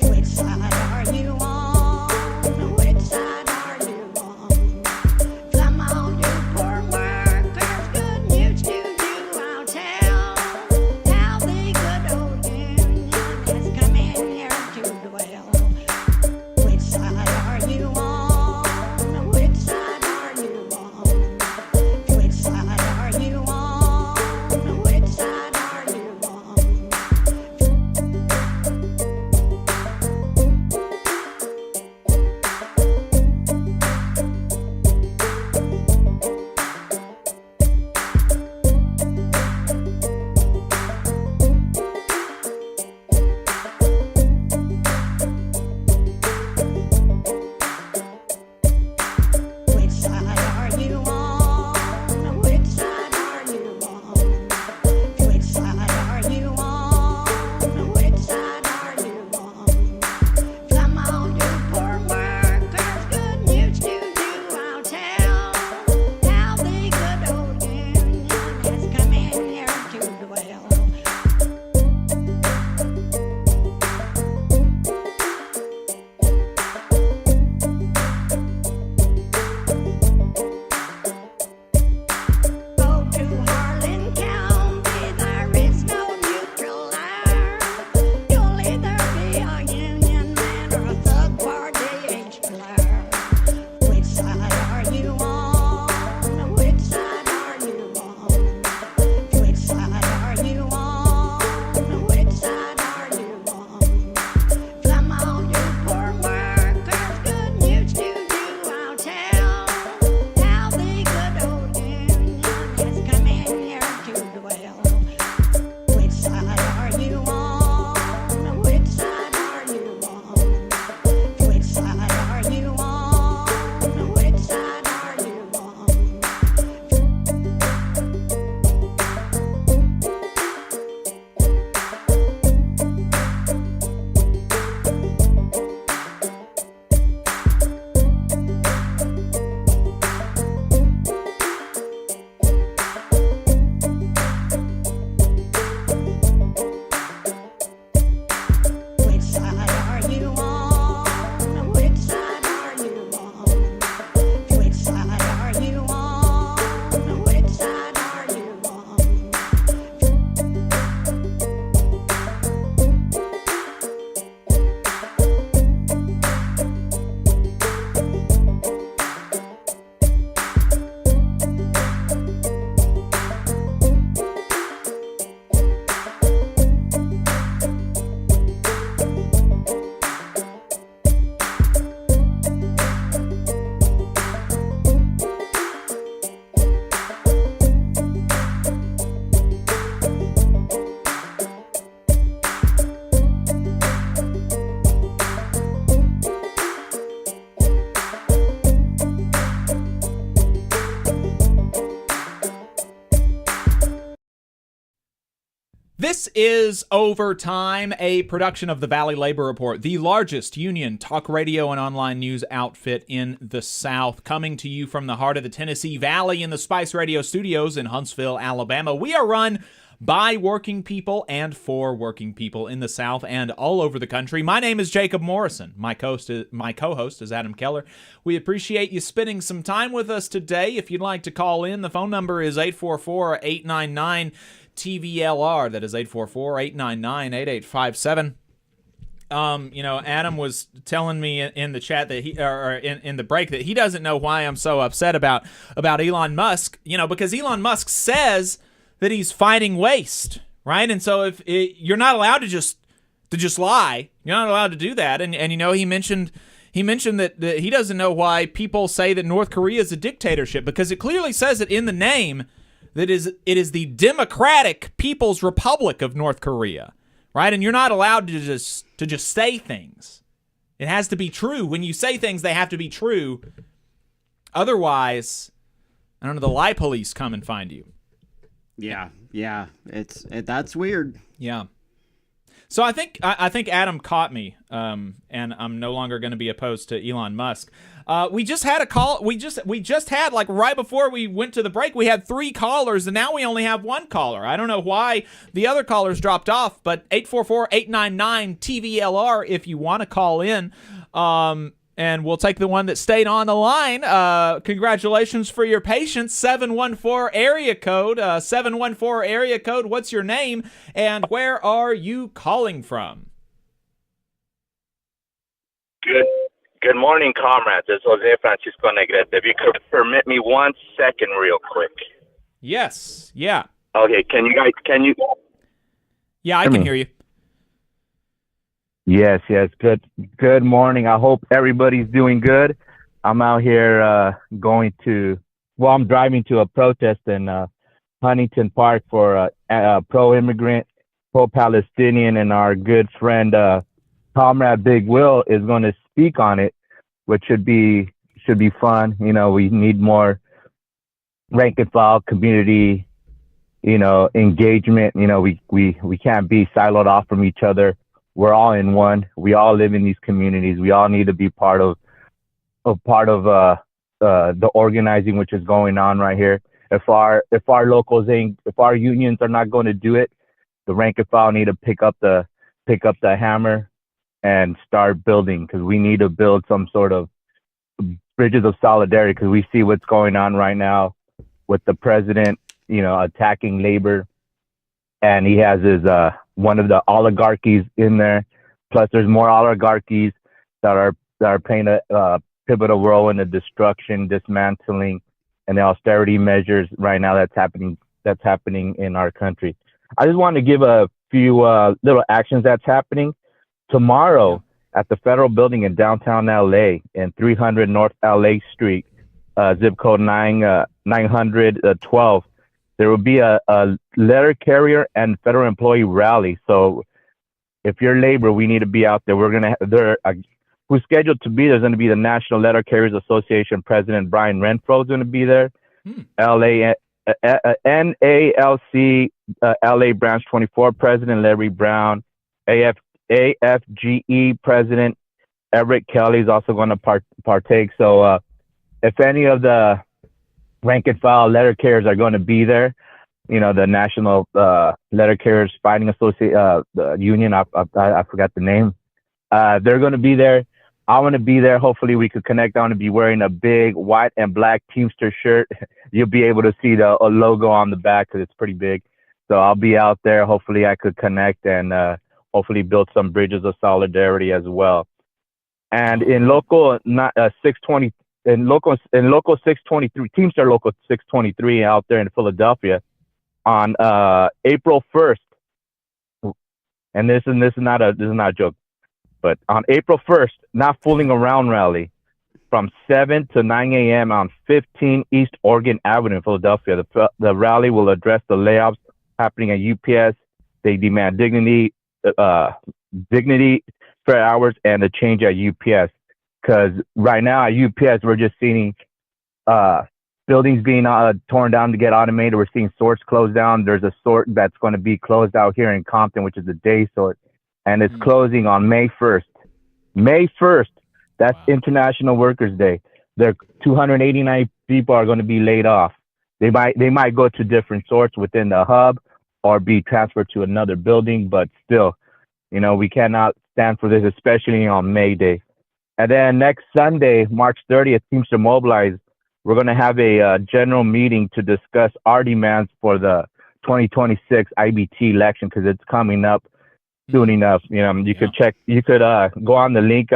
B: Which side are you on?
C: This is Overtime, a production of the Valley Labor Report, the largest union talk radio and online news outfit in the South, coming to you from the heart of the Tennessee Valley in the Spice Radio studios in Huntsville, Alabama. We are run by working people and for working people in the South and all over the country. My name is Jacob Morrison. My co-host is Adam Keller. We appreciate you spending some time with us today. If you'd like to call in, the phone number is 844-899 TVLR. That is 844-899-8857. Adam was telling me in the chat that in the break that he doesn't know why I'm so upset about Elon Musk, because Elon Musk says that he's fighting waste, right? And so you're not allowed to just lie. You're not allowed to do that. And he mentioned that he doesn't know why people say that North Korea is a dictatorship, because it clearly says it in the name that it is the Democratic People's Republic of North Korea, right? And you're not allowed to just say things. It has to be true. When you say things, they have to be true. Otherwise, the lie police come and find you.
A: Yeah. That's weird.
C: Yeah. So I think Adam caught me, and I'm no longer going to be opposed to Elon Musk. We just had a call. We just had, like, right before we went to the break, we had 3 callers, and now we only have 1 caller. I don't know why the other callers dropped off, but 844-899-TVLR if you want to call in. And we'll take the one that stayed on the line. Congratulations for your patience. 714 area code. 714 area code. What's your name? And where are you calling from?
Q: Good morning, comrades. It's Jose Francisco Negrete. If you could permit me 1 second real quick.
C: Yes. Yeah.
Q: Okay. Can you?
C: Yeah, I can hear you.
R: Yes. Good morning. I hope everybody's doing good. I'm out here I'm driving to a protest in Huntington Park for pro-immigrant, pro-Palestinian, and our good friend Comrade Big Will is going to speak on it, which should be fun. We need more rank and file community, engagement. We can't be siloed off from each other. We're all in one. We all live in these communities. We all need to be part of the organizing which is going on right here. If our unions are not going to do it, the rank and file need to pick up the hammer and start building, because we need to build some sort of bridges of solidarity, because we see what's going on right now with the president, attacking labor, and he has his one of the oligarchies in there. Plus, there's more oligarchies that are playing a pivotal role in the destruction, dismantling, and the austerity measures right now that's happening in our country. I just want to give a few little actions that's happening tomorrow at the Federal Building in downtown LA in 300 North LA Street, zip code 912. There will be a letter carrier and federal employee rally. So if you're labor, we need to be out there. Who's scheduled to be there is going to be the National Letter Carriers Association President Brian Renfro is going to be there. NALC LA Branch 24 President Larry Brown, AFGE President Everett Kelly is also going to partake. So if any of the rank and file letter carriers are going to be there, the National Letter Carriers Fighting Association, the union, I forgot the name. They're going to be there. I want to be there. Hopefully we could connect. I want to be wearing a big white and black Teamster shirt. You'll be able to see the logo on the back because it's pretty big. So I'll be out there. Hopefully I could connect and hopefully build some bridges of solidarity as well. And in local 620, in local 623, Teamster Local 623 out there in Philadelphia on April 1st. And this is not a joke, but on April 1st, Not Fooling Around rally from 7 to 9 a.m. on 15 East Oregon Avenue in Philadelphia. The rally will address the layoffs happening at UPS. They demand dignity, fair hours, and a change at UPS. Because right now at UPS, we're just seeing buildings being torn down to get automated. We're seeing sorts closed down. There's a sort that's going to be closed out here in Compton, which is the day sort, and it's closing on May 1st. May 1st. That's International Workers' Day. There 289 people are going to be laid off. They might go to different sorts within the hub or be transferred to another building, but still, we cannot stand for this, especially on May Day. And then next Sunday, March 30th, Teamster Mobilize, we're going to have a general meeting to discuss our demands for the 2026 IBT election, because it's coming up soon enough. You could go on the link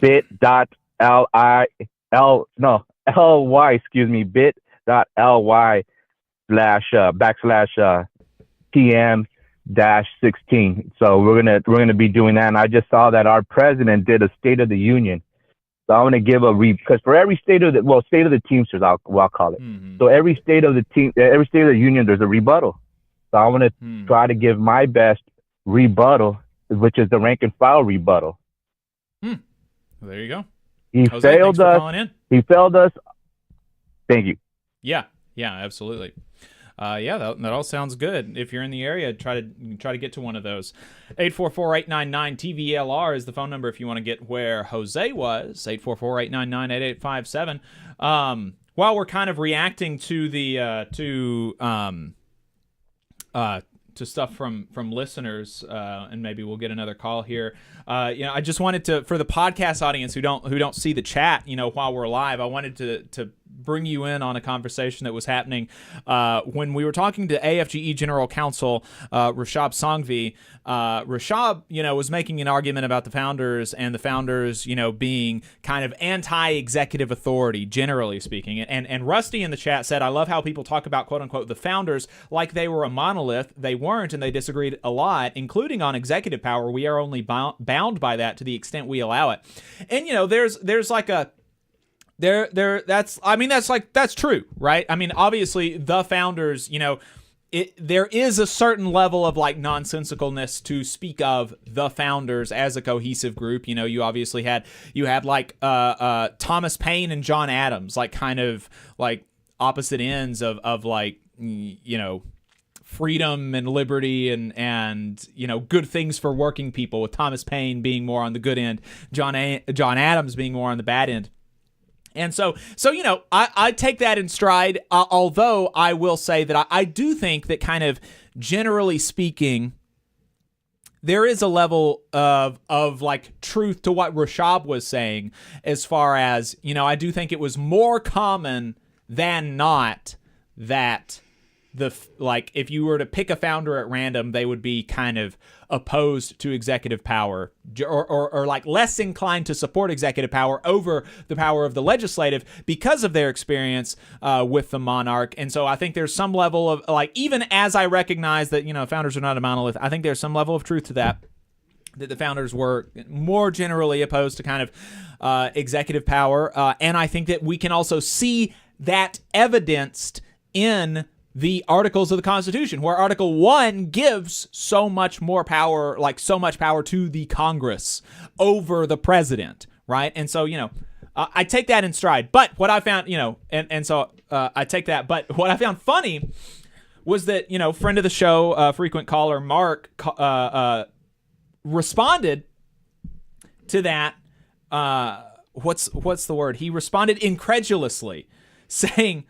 R: bit.ly/TM-16. So we're gonna be doing that. And I just saw that our president did a State of the Union. So I want to give because for every State of the Teamsters, I'll call it. So every State of the Union, there's a rebuttal. So I want to try to give my best rebuttal, which is the rank and file rebuttal.
C: Well, there you go.
R: He
C: Jose,
R: failed us. He failed us. Thank you.
C: Yeah, absolutely. That all sounds good. If you're in the area, try to get to one of those. 844-899-TVLR is the phone number if you want to get where Jose was. 844-899-8857. While we're kind of reacting to the to stuff from listeners, and maybe we'll get another call here. I just wanted to, for the podcast audience who don't see the chat, while we're live, I wanted to bring you in on a conversation that was happening when we were talking to AFGE General Counsel Rashab Sanghvi. Rashab, was making an argument about the founders and the founders, being kind of anti-executive authority, generally speaking. And Rusty in the chat said, I love how people talk about, quote unquote, the founders like they were a monolith. They weren't, and they disagreed a lot, including on executive power. We are only bound by that to the extent we allow it. And, there's like a, that's true, right? I mean, obviously the founders, there is a certain level of like nonsensicalness to speak of the founders as a cohesive group. You obviously had like Thomas Paine and John Adams, like kind of like opposite ends of like, freedom and liberty and good things for working people, with Thomas Paine being more on the good end, John Adams being more on the bad end. And so I take that in stride, although I will say that I do think that kind of generally speaking, there is a level of like truth to what Rashab was saying, as far as, I do think it was more common than not that if you were to pick a founder at random, they would be kind of opposed to executive power, or like less inclined to support executive power over the power of the legislative because of their experience with the monarch. And so I think there's some level of, like, even as I recognize that, founders are not a monolith, I think there's some level of truth to that the founders were more generally opposed to kind of executive power. And I think that we can also see that evidenced in the Articles of the Constitution, where Article 1 gives so much more power, like so much power to the Congress over the president, right? And so, I take that in stride. But what I found, I take that. But what I found funny was that, friend of the show, frequent caller Mark, responded to that. What's the word? He responded incredulously, saying,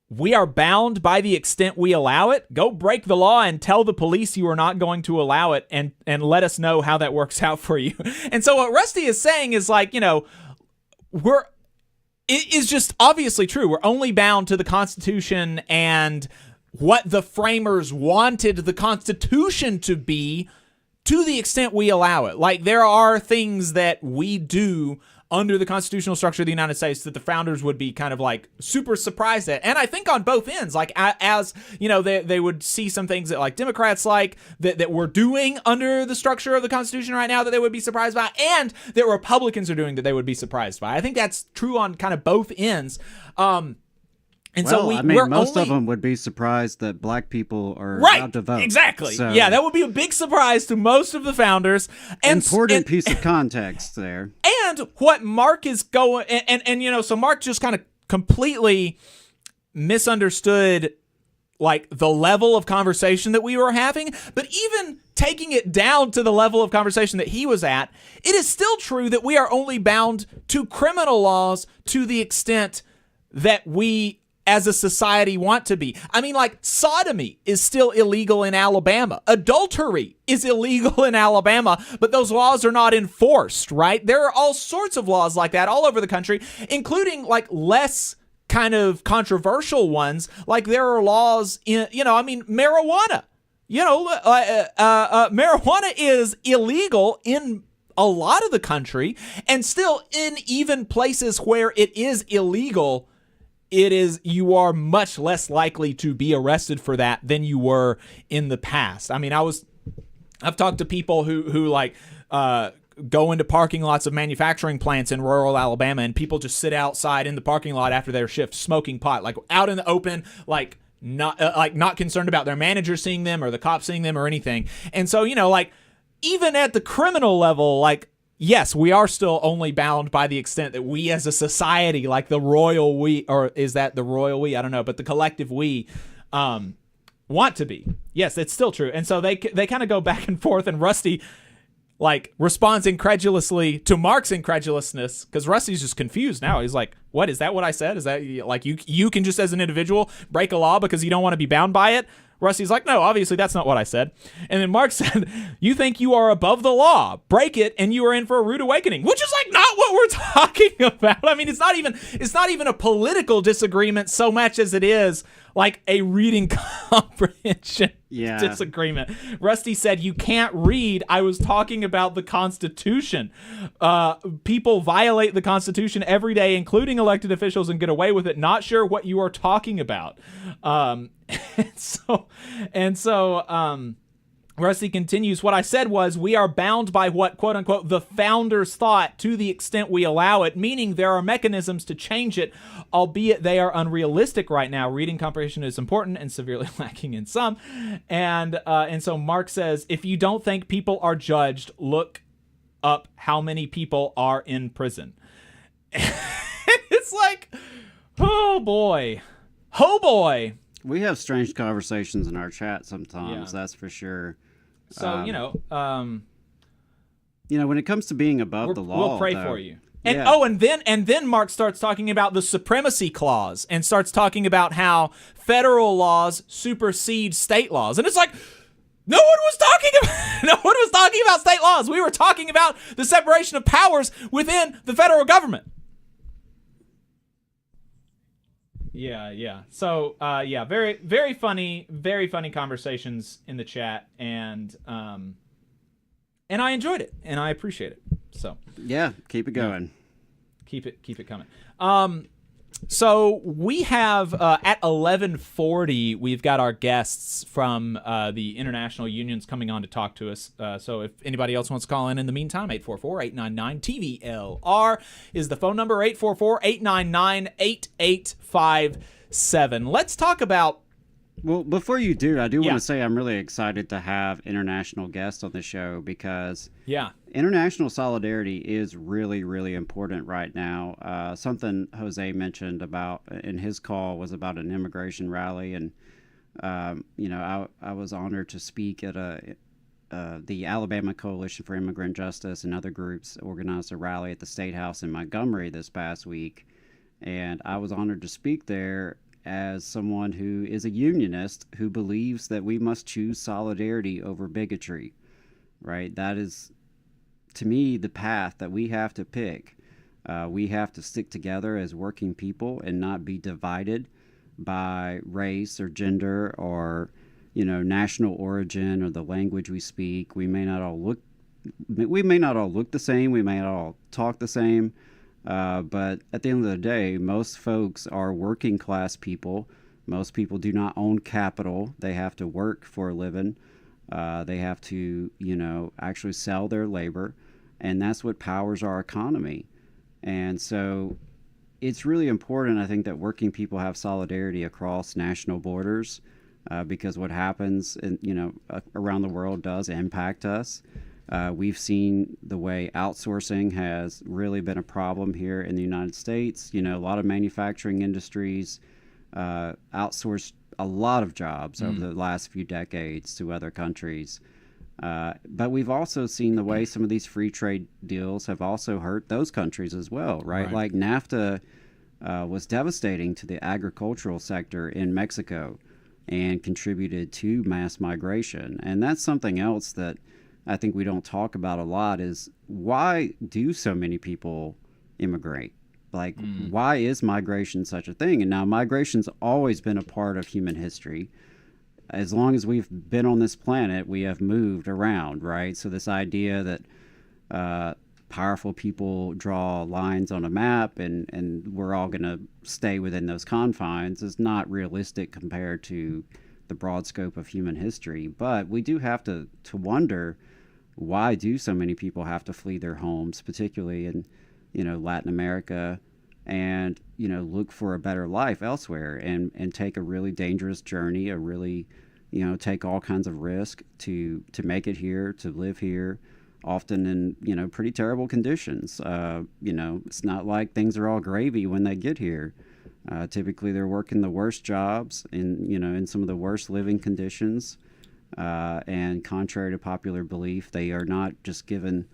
C: "We are bound by the extent we allow it. Go break the law and tell the police you are not going to allow it, and let us know how that works out for you." And so what Rusty is saying is like, it is just obviously true. We're only bound to the Constitution and what the framers wanted the Constitution to be, to the extent we allow it. Like, there are things that we do under the constitutional structure of the United States that the founders would be kind of like super surprised at. And I think on both ends, like as they would see some things that like Democrats like that we're doing under the structure of the Constitution right now that they would be surprised by, and that Republicans are doing that they would be surprised by. I think that's true on kind of both ends. And
A: well,
C: so
A: most of them would be surprised that black people are allowed to vote.
C: Exactly.
A: So,
C: yeah, that would be a big surprise to most of the founders.
A: Important piece of context there.
C: And what Mark is going, so Mark just kind of completely misunderstood like the level of conversation that we were having, but even taking it down to the level of conversation that he was at, it is still true that we are only bound to criminal laws to the extent that we as a society want to be. I mean, like, sodomy is still illegal in Alabama. Adultery is illegal in Alabama, but those laws are not enforced, right? There are all sorts of laws like that all over the country, including like less kind of controversial ones. Like there are laws in, marijuana. Marijuana is illegal in a lot of the country, and still in even places where it is illegal, you are much less likely to be arrested for that than you were in the past. I mean, I've talked to people who go into parking lots of manufacturing plants in rural Alabama, and people just sit outside in the parking lot after their shift smoking pot, like out in the open, like not concerned about their manager seeing them or the cops seeing them or anything. And so, even at the criminal level, like, yes, we are still only bound by the extent that we as a society, like the royal we, or is that the royal we? I don't know, but the collective we want to be. Yes, it's still true. And so they kind of go back and forth, and Rusty like responds incredulously to Mark's incredulousness, because Rusty's just confused now. He's like, what, is that what I said? Is that like you can just as an individual break a law because you don't want to be bound by it? Rusty's like, no, obviously that's not what I said. And then Mark said, you think you are above the law, break it, and you are in for a rude awakening, which is like not what we're talking about. I mean, it's not even a political disagreement so much as it is like a reading comprehension disagreement. Rusty said, you can't read. I was talking about the Constitution. People violate the Constitution every day, including elected officials, and get away with it. Not sure what you are talking about. And so Rusty continues, what I said was, we are bound by what, quote unquote, the founders thought to the extent we allow it, meaning there are mechanisms to change it, albeit they are unrealistic right now. Reading comprehension is important and severely lacking in some. And so Mark says, if you don't think people are judged, look up how many people are in prison. It's like, oh boy.
A: We have strange conversations in our chat sometimes, that's for sure.
C: So,
A: when it comes to being above the law,
C: we'll pray for you. And and then Mark starts talking about the supremacy clause and starts talking about how federal laws supersede state laws. And it's like, no one was talking about state laws. We were talking about the separation of powers within the federal government. Yeah. So, very, very funny conversations in the chat, and I enjoyed it, and I appreciate it. So,
A: yeah, keep it going.
C: Keep it coming. So we have at 11:40, we've got our guests from the international unions coming on to talk to us. So if anybody else wants to call in the meantime, 844-899-TVLR is the phone number, 844-899-8857. Let's talk about...
A: Well, before you do, I do want to say I'm really excited to have international guests on the show, because international solidarity is really, really important right now. Something Jose mentioned about in his call was about an immigration rally, and I was honored to speak at the Alabama Coalition for Immigrant Justice and other groups organized a rally at the State House in Montgomery this past week, and I was honored to speak there as someone who is a unionist who believes that we must choose solidarity over bigotry, right? That is, to me, the path that we have to pick. We have to stick together as working people and not be divided by race or gender or, national origin or the language we speak. We may not all look the same. We may not all talk the same. But at the end of the day, most folks are working class people. Most people do not own capital. They have to work for a living. They have to, actually sell their labor. And that's what powers our economy. And so it's really important, I think, that working people have solidarity across national borders, because what happens around the world does impact us. We've seen the way outsourcing has really been a problem here in the United States. A lot of manufacturing industries outsourced a lot of jobs over the last few decades to other countries. But we've also seen the way some of these free trade deals have also hurt those countries as well, right? Like NAFTA was devastating to the agricultural sector in Mexico and contributed to mass migration. And that's something else that I think we don't talk about a lot is why do so many people immigrate? Like, why is migration such a thing? And now migration's always been a part of human history. As long as we've been on this planet, we have moved around, right? So this idea that powerful people draw lines on a map and we're all going to stay within those confines is not realistic compared to the broad scope of human history. But we do have to wonder, why do so many people have to flee their homes, particularly in Latin America, and look for a better life elsewhere and take a really dangerous journey, a really take all kinds of risk to make it here, to live here, often in pretty terrible conditions. It's not like things are all gravy when they get here. Typically they're working the worst jobs in some of the worst living conditions, and contrary to popular belief, they are not just given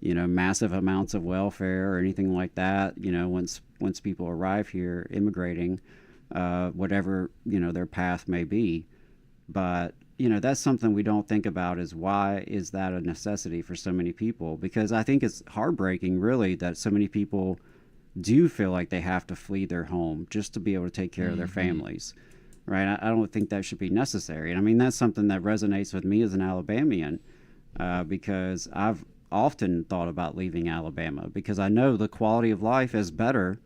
A: massive amounts of welfare or anything like that, once people arrive here immigrating, whatever, their path may be. But, that's something we don't think about, is why is that a necessity for so many people? Because I think it's heartbreaking, really, that so many people do feel like they have to flee their home just to be able to take care of their families, right? I don't think that should be necessary. And I mean, that's something that resonates with me as an Alabamian, because I've often thought about leaving Alabama because I know the quality of life is better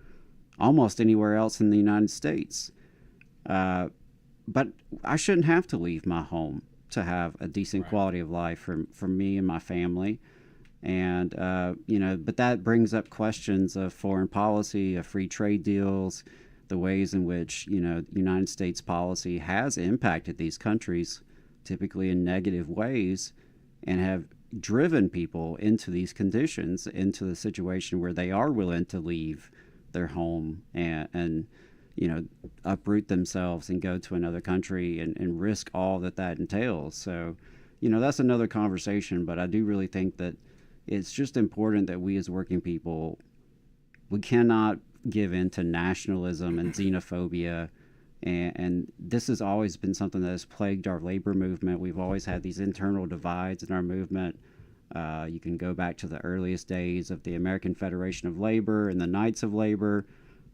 A: almost anywhere else in the United States. But I shouldn't have to leave my home to have a decent quality of life for me and my family. And, but that brings up questions of foreign policy, of free trade deals, the ways in which, United States policy has impacted these countries, typically in negative ways, and have driven people into these conditions, into the situation where they are willing to leave their home and uproot themselves and go to another country and risk all that entails. So, that's another conversation, but I do really think that it's just important that we as working people, we cannot give in to nationalism and xenophobia. And this has always been something that has plagued our labor movement. We've always had these internal divides in our movement. You can go back to the earliest days of the American Federation of Labor and the Knights of Labor,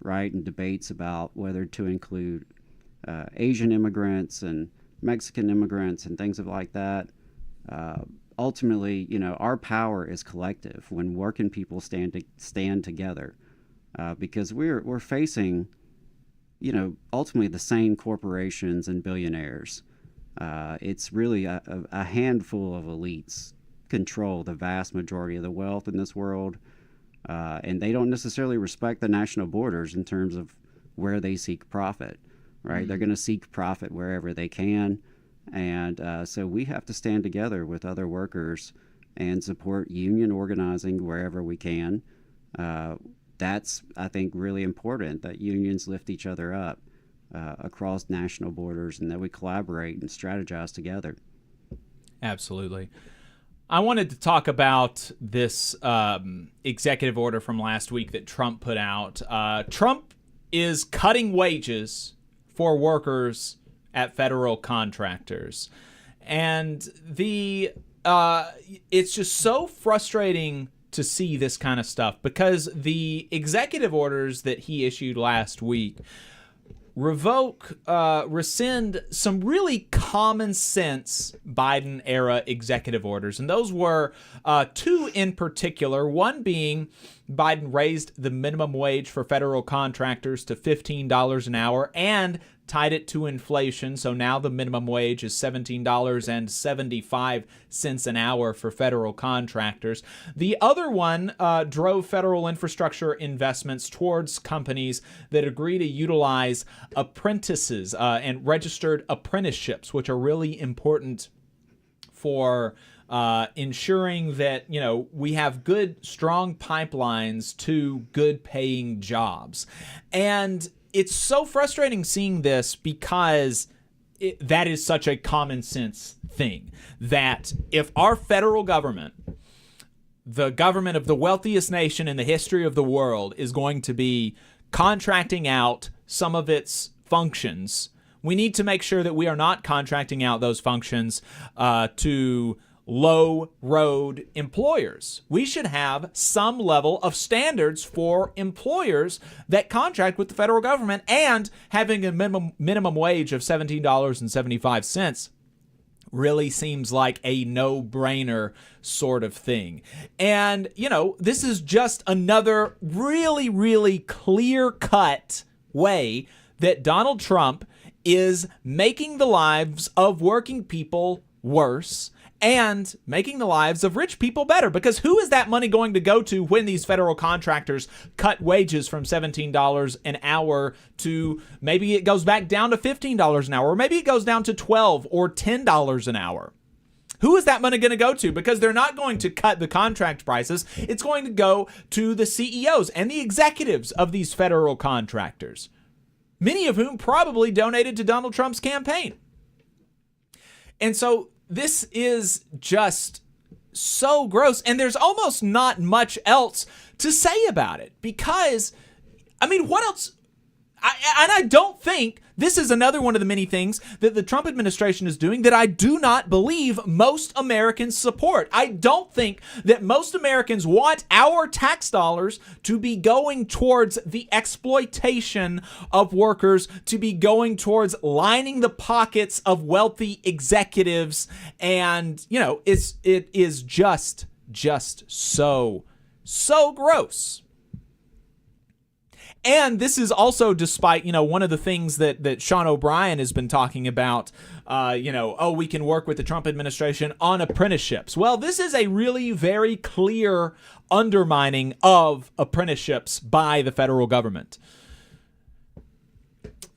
A: right, and debates about whether to include Asian immigrants and Mexican immigrants and things like that. Ultimately, our power is collective when working people stand together, because we're facing, ultimately the same corporations and billionaires. It's really a handful of elites control the vast majority of the wealth in this world, and they don't necessarily respect the national borders in terms of where they seek profit, right? They're going to seek profit wherever they can. And so we have to stand together with other workers and support union organizing wherever we can. That's, I think, really important, that unions lift each other up across national borders and that we collaborate and strategize together.
C: Absolutely. I wanted to talk about this executive order from last week that Trump put out. Trump is cutting wages for workers at federal contractors. And it's just so frustrating to see this kind of stuff, because the executive orders that he issued last week rescind some really common sense Biden era executive orders. And those were two in particular, one being Biden raised the minimum wage for federal contractors to $15 an hour and tied it to inflation. So now the minimum wage is $17.75 an hour for federal contractors. The other one drove federal infrastructure investments towards companies that agree to utilize apprentices and registered apprenticeships, which are really important for ensuring that, we have good, strong pipelines to good paying jobs. And it's so frustrating seeing this because that is such a common sense thing, that if our federal government, the government of the wealthiest nation in the history of the world, is going to be contracting out some of its functions, we need to make sure that we are not contracting out those functions to low road employers. We should have some level of standards for employers that contract with the federal government, and having a minimum wage of $17.75 really seems like a no-brainer sort of thing. And, this is just another really, really clear-cut way that Donald Trump is making the lives of working people worse and making the lives of rich people better. Because who is that money going to go to when these federal contractors cut wages from $17 an hour to maybe it goes back down to $15 an hour, or maybe it goes down to $12 or $10 an hour? Who is that money going to go to? Because they're not going to cut the contract prices. It's going to go to the CEOs and the executives of these federal contractors, many of whom probably donated to Donald Trump's campaign. And so this is just so gross, and there's almost not much else to say about it, because, what else? I don't think this is another one of the many things that the Trump administration is doing that I do not believe most Americans support. I don't think that most Americans want our tax dollars to be going towards the exploitation of workers, to be going towards lining the pockets of wealthy executives. And, it is just so gross. And this is also despite, one of the things that Sean O'Brien has been talking about, we can work with the Trump administration on apprenticeships. Well, this is a really very clear undermining of apprenticeships by the federal government.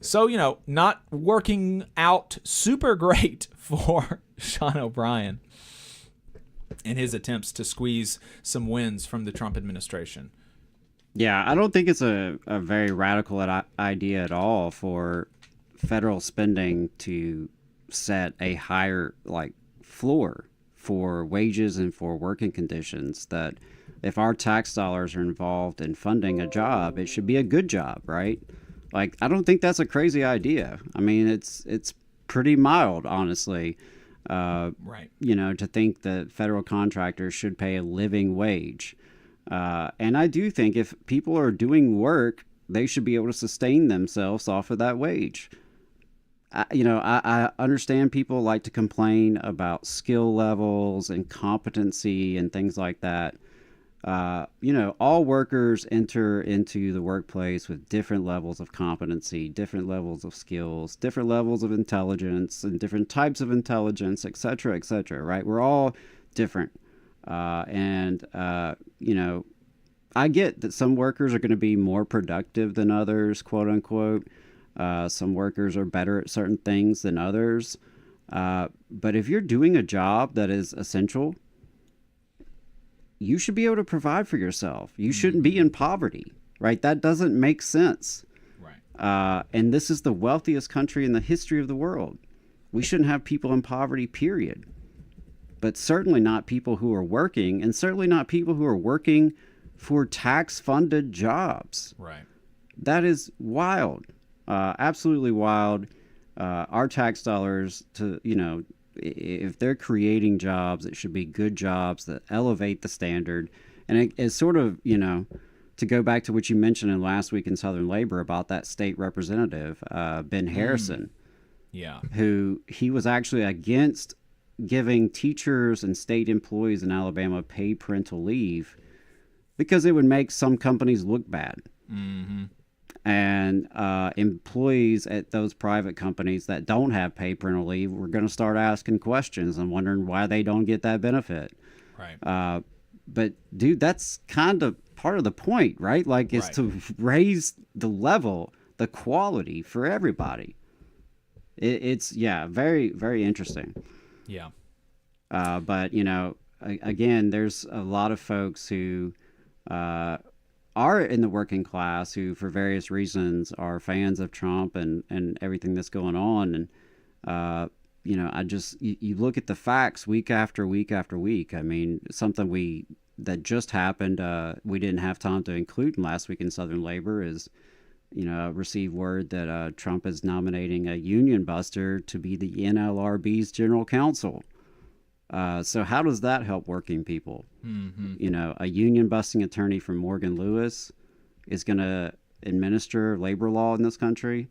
C: So, not working out super great for Sean O'Brien in his attempts to squeeze some wins from the Trump administration.
A: Yeah, I don't think it's a very radical idea at all for federal spending to set a higher floor for wages and for working conditions. That if our tax dollars are involved in funding a job, it should be a good job, right? I don't think that's a crazy idea. It's pretty mild, honestly.
C: Right.
A: To think that federal contractors should pay a living wage. And I do think if people are doing work, they should be able to sustain themselves off of that wage. I understand people like to complain about skill levels and competency and things like that. All workers enter into the workplace with different levels of competency, different levels of skills, different levels of intelligence, and different types of intelligence, et cetera, right? We're all different. I get that some workers are going to be more productive than others, quote unquote. Some workers are better at certain things than others. But if you're doing a job that is essential, you should be able to provide for yourself. You shouldn't be in poverty, right? That doesn't make sense.
C: Right.
A: And this is the wealthiest country in the history of the world. We shouldn't have people in poverty, period. But certainly not people who are working, and certainly not people who are working for tax-funded jobs.
C: Right.
A: That is wild, absolutely wild. Our tax dollars, if they're creating jobs, it should be good jobs that elevate the standard. And it's sort of, to go back to what you mentioned in last week in Southern Labor about that state representative, Ben Harrison.
C: Yeah.
A: Who he was actually against giving teachers and state employees in Alabama paid parental leave because it would make some companies look bad.
C: Mm-hmm.
A: And employees at those private companies that don't have paid parental leave were going to start asking questions and wondering why they don't get that benefit.
C: Right.
A: But, dude, that's kind of part of the point, right? It's to raise the level, the quality for everybody. It's very, very interesting.
C: Yeah.
A: But, again, there's a lot of folks who are in the working class who, for various reasons, are fans of Trump and everything that's going on. And, you look at the facts week after week after week. I mean, something that just happened, we didn't have time to include last week in Southern Labor is, received word that Trump is nominating a union buster to be the NLRB's general counsel. So how does that help working people? Mm-hmm. A union busting attorney from Morgan Lewis is going to administer labor law in this country.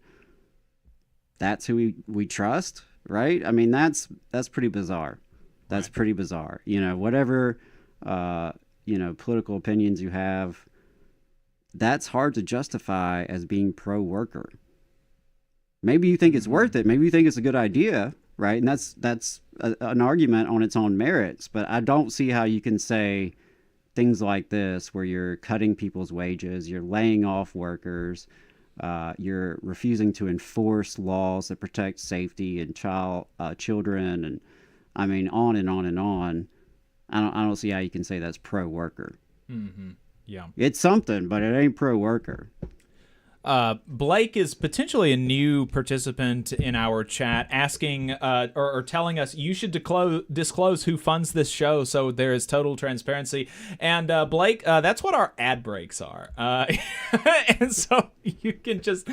A: That's who we trust, right? I mean, that's pretty bizarre. That's right. Pretty bizarre. Whatever, political opinions you have, that's hard to justify as being pro-worker. Maybe you think it's worth it. Maybe you think it's a good idea, right? And that's an argument on its own merits. But I don't see how you can say things like this where you're cutting people's wages, you're laying off workers, you're refusing to enforce laws that protect safety and children, and I mean on and on and on. I don't see how you can say that's pro-worker.
C: Mm-hmm. Yeah,
A: it's something, but it ain't pro-worker.
C: Blake is potentially a new participant in our chat, asking or telling us you should disclose who funds this show so there is total transparency. And Blake, that's what our ad breaks are. And so you can just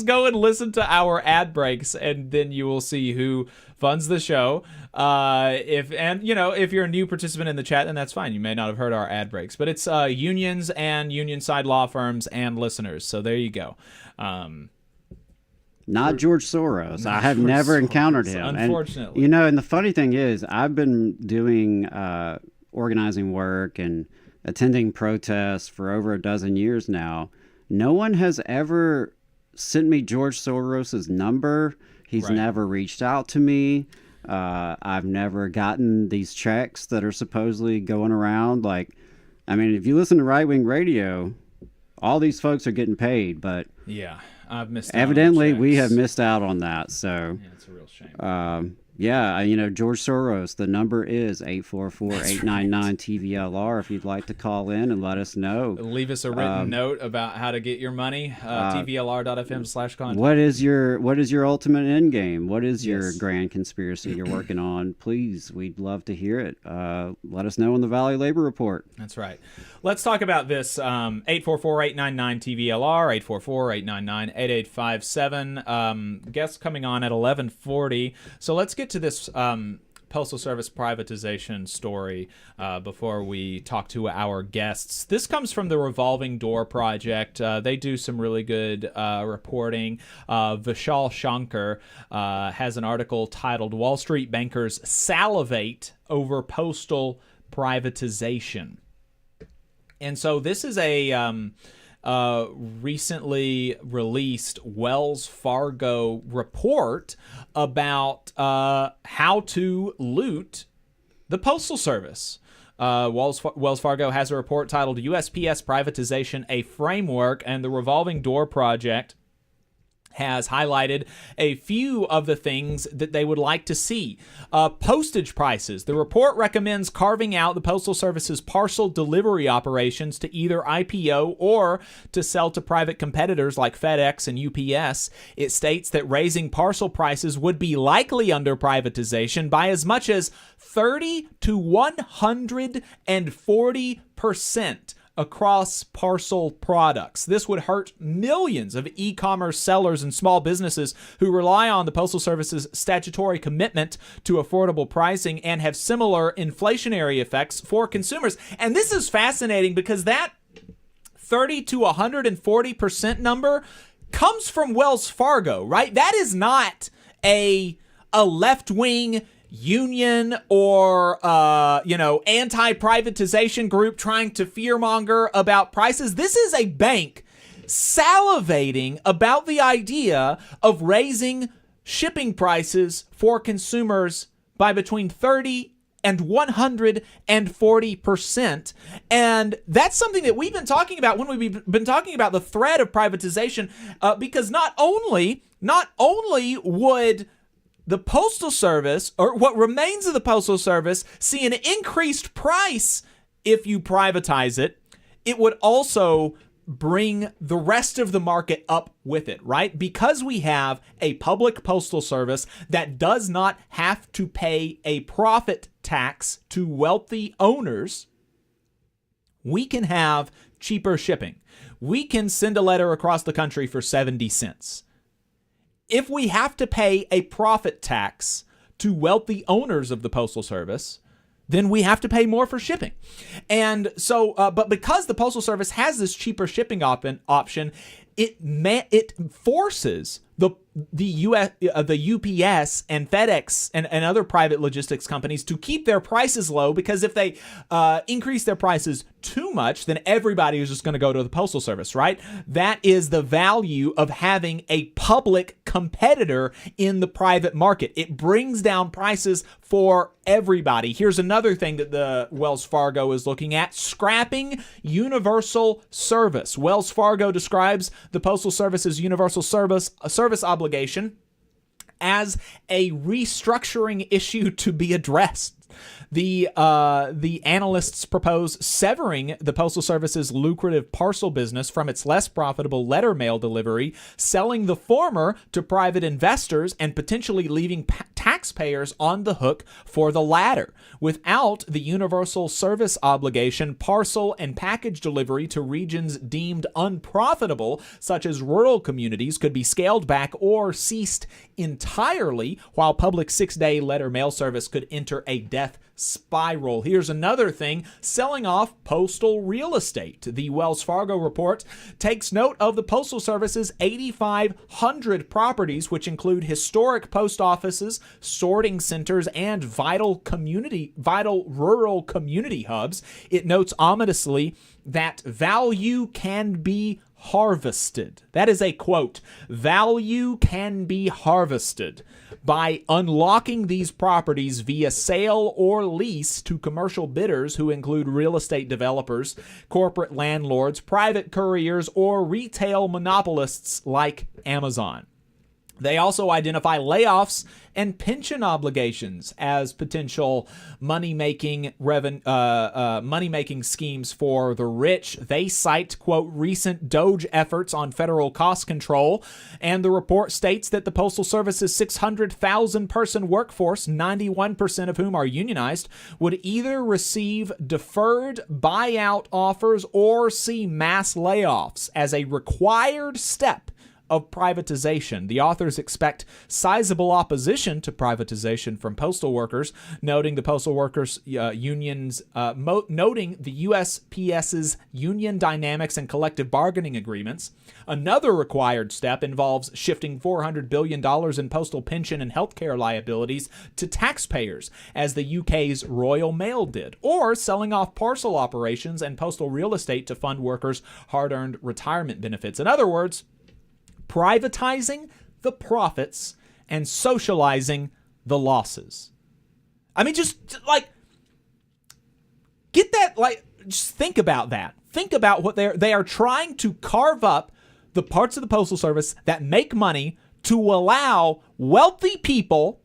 C: go and listen to our ad breaks, and then you will see who funds the show. If you're a new participant in the chat, then that's fine. You may not have heard our ad breaks, but it's unions and union side law firms and listeners. So there you go.
A: Not George Soros. I have never encountered him.
C: Unfortunately.
A: And the funny thing is, I've been doing organizing work and attending protests for over a dozen years now. No one has ever sent me George Soros's number. He's never reached out to me. I've never gotten these checks that are supposedly going around. If you listen to right-wing radio, all these folks are getting paid, but
C: yeah, I've missed out
A: evidently
C: on
A: we have missed out on that. So
C: yeah, it's a real shame.
A: George Soros, the number is 844-899-TVLR if you'd like to call in and let us know.
C: Leave us a written note about how to get your money. TVLR.fm/contact.
A: What is your ultimate end game? What is your grand conspiracy you're working on? Please, we'd love to hear it. Let us know on the Valley Labor Report.
C: That's right. Let's talk about this. 844-899-TVLR, 844-899-8857. Guests coming on at 11:40. So let's get to this Postal Service privatization story before we talk to our guests. This comes from the Revolving Door Project. They do some really good reporting. Vishal Shankar has an article titled "Wall Street Bankers Salivate Over Postal Privatization." And so this is a recently released Wells Fargo report about how to loot the Postal Service. Wells Fargo has a report titled USPS Privatization, a Framework, and the Revolving Door Project has highlighted a few of the things that they would like to see. Postage prices. The report recommends carving out the Postal Service's parcel delivery operations to either IPO or to sell to private competitors like FedEx and UPS. It states that raising parcel prices would be likely under privatization by as much as 30 to 140% across parcel products. This would hurt millions of e-commerce sellers and small businesses who rely on the Postal Service's statutory commitment to affordable pricing and have similar inflationary effects for consumers. And this is fascinating because that 30 to 140% number comes from Wells Fargo, right? That is not a left-wing union or anti-privatization group trying to fearmonger about prices. This is a bank salivating about the idea of raising shipping prices for consumers by between 30 and 140%. And that's something that we've been talking about when we've been talking about the threat of privatization, because not only would the Postal Service, or what remains of the Postal Service, see an increased price if you privatize it, it would also bring the rest of the market up with it, right? Because we have a public postal service that does not have to pay a profit tax to wealthy owners, we can have cheaper shipping. We can send a letter across the country for 70 cents. If we have to pay a profit tax to wealthy owners of the Postal Service, then we have to pay more for shipping. And so, but because the Postal Service has this cheaper shipping option, it forces the UPS and FedEx and other private logistics companies to keep their prices low, because if they increase their prices too much, then everybody is just going to go to the Postal Service, right? That is the value of having a public competitor in the private market. It brings down prices for everybody. Here's another thing that the Wells Fargo is looking at: scrapping universal service. Wells Fargo describes the Postal Service's universal service obligation as a restructuring issue to be addressed. The analysts propose severing the Postal Service's lucrative parcel business from its less profitable letter mail delivery, selling the former to private investors, and potentially leaving taxpayers on the hook for the latter. Without the universal service obligation, parcel and package delivery to regions deemed unprofitable, such as rural communities, could be scaled back or ceased entirely, while public 6-day letter mail service could enter a death spiral. Here's another thing: selling off postal real estate. The Wells Fargo report takes note of the Postal Service's 8,500 properties, which include historic post offices, sorting centers, and vital rural community hubs. It notes ominously that value can be harvested. That is a quote. Value can be harvested by unlocking these properties via sale or lease to commercial bidders who include real estate developers, corporate landlords, private couriers, or retail monopolists like Amazon. They also identify layoffs and pension obligations as potential money-making schemes for the rich. They cite, quote, recent DOGE efforts on federal cost control, and the report states that the Postal Service's 600,000-person workforce, 91% of whom are unionized, would either receive deferred buyout offers or see mass layoffs as a required step of privatization. The authors expect sizable opposition to privatization from postal workers, noting the postal workers unions, noting the USPS's union dynamics and collective bargaining agreements. Another required step involves shifting $400 billion in postal pension and healthcare liabilities to taxpayers, as the UK's Royal Mail did, or selling off parcel operations and postal real estate to fund workers' hard-earned retirement benefits. In other words, privatizing the profits and socializing the losses. I mean, just get that, just think about that. Think about what they are trying to carve up the parts of the Postal Service that make money to allow wealthy people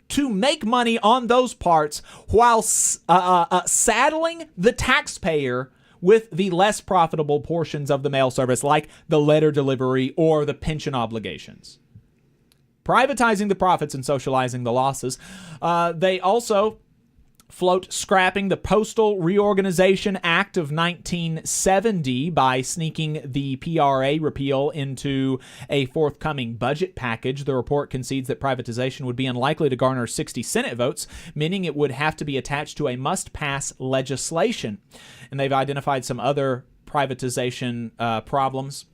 C: to make money on those parts while saddling the taxpayer with the less profitable portions of the mail service, like the letter delivery or the pension obligations. Privatizing the profits and socializing the losses. They also float scrapping the Postal Reorganization Act of 1970 by sneaking the PRA repeal into a forthcoming budget package. The report concedes that privatization would be unlikely to garner 60 Senate votes, meaning it would have to be attached to a must-pass legislation. And they've identified some other privatization problems.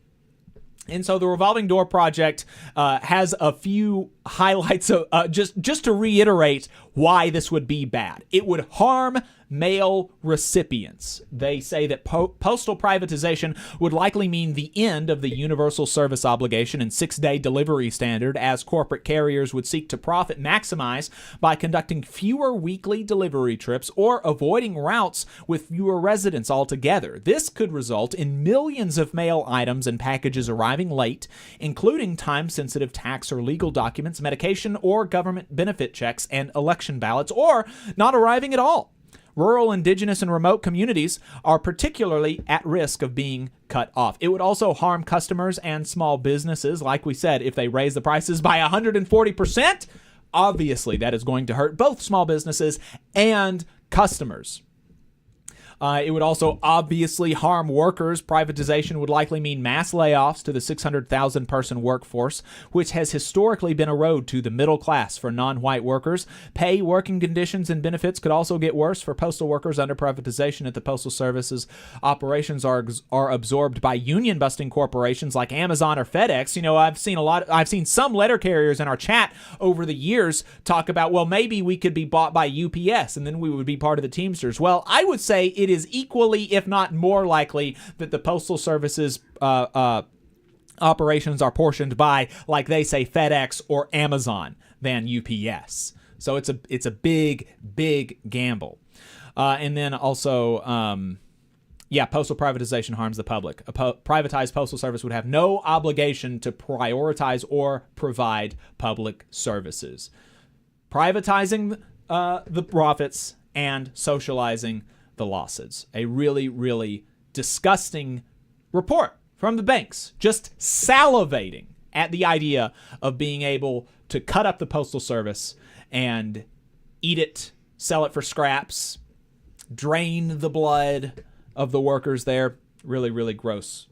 C: And so the Revolving Door Project has a few highlights of just to reiterate why this would be bad. It would harm mail recipients. They say that postal privatization would likely mean the end of the universal service obligation and 6-day delivery standard, as corporate carriers would seek to profit maximize by conducting fewer weekly delivery trips or avoiding routes with fewer residents altogether. This could result in millions of mail items and packages arriving late, including time-sensitive tax or legal documents, medication or government benefit checks, and election ballots, or not arriving at all. Rural, indigenous, and remote communities are particularly at risk of being cut off. It would also harm customers and small businesses. Like we said, if they raise the prices by 140%, obviously that is going to hurt both small businesses and customers. It would also obviously harm workers. Privatization would likely mean mass layoffs to the 600,000 person workforce, which has historically been a road to the middle class for non-white workers. Pay, working conditions, and benefits could also get worse for postal workers under privatization if the Postal Service's operations are absorbed by union-busting corporations like Amazon or FedEx. You know, I've seen some letter carriers in our chat over the years talk about, well, maybe we could be bought by UPS and then we would be part of the Teamsters. Well, I would say it is equally, if not more likely, that the Postal Service's operations are portioned by, like they say, FedEx or Amazon than UPS. So it's a big gamble. And then also, postal privatization harms the public. A privatized postal service would have no obligation to prioritize or provide public services. Privatizing the profits and socializing the losses. A really, really disgusting report from the banks, just salivating at the idea of being able to cut up the postal service and eat it, sell it for scraps, drain the blood of the workers there. Really, really gross.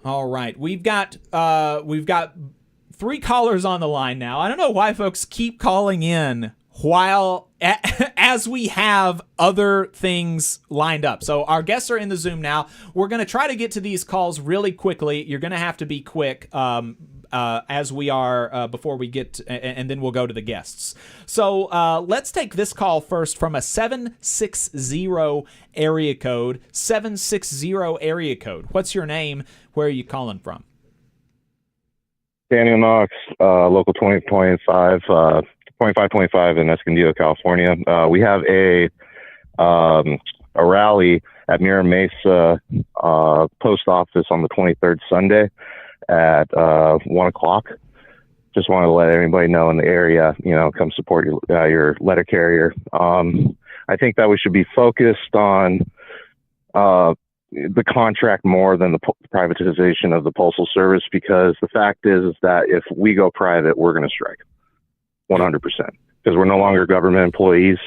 C: All right, we've got 3 callers on the line now. I don't know why folks keep calling in while as we have other things lined up. So our guests are in the Zoom now. We're going to try to get to these calls really quickly. You're going to have to be quick as we are before we get and then we'll go to the guests. So let's take this call first from a 760 area code. 760 area code. What's your name? Where are you calling from?
S: Daniel Knox, local 2025. 2525 in Escondido, California. We have a rally at Mira Mesa post office on the 23rd Sunday at 1 o'clock. Just wanted to let everybody know in the area, come support your letter carrier. I think that we should be focused on the contract more than the privatization of the Postal Service, because the fact is that if we go private, we're going to strike. 100%, because we're no longer government employees.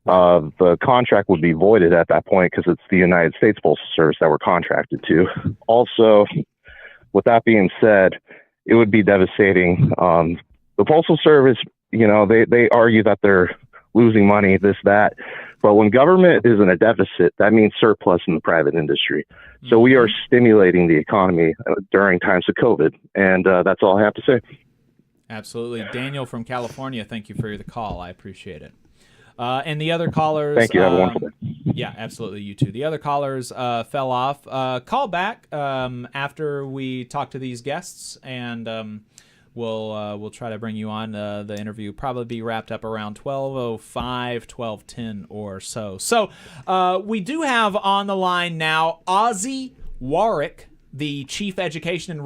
S: The contract would be voided at that point because it's the United States Postal Service that we're contracted to. Also, with that being said, it would be devastating. The Postal Service, they argue that they're losing money, this, that. But when government is in a deficit, that means surplus in the private industry. So we are stimulating the economy during times of COVID. And that's all I have to say.
C: Absolutely. Daniel from California, thank you for the call. I appreciate it. And the other callers...
S: Thank you. Have a wonderful day.
C: Yeah, absolutely. You too. The other callers fell off. Call back after we talk to these guests, and we'll try to bring you on. The interview probably be wrapped up around 12:05, 12:10 or so. So we do have on the line now Ozzy Warwick, the Chief Education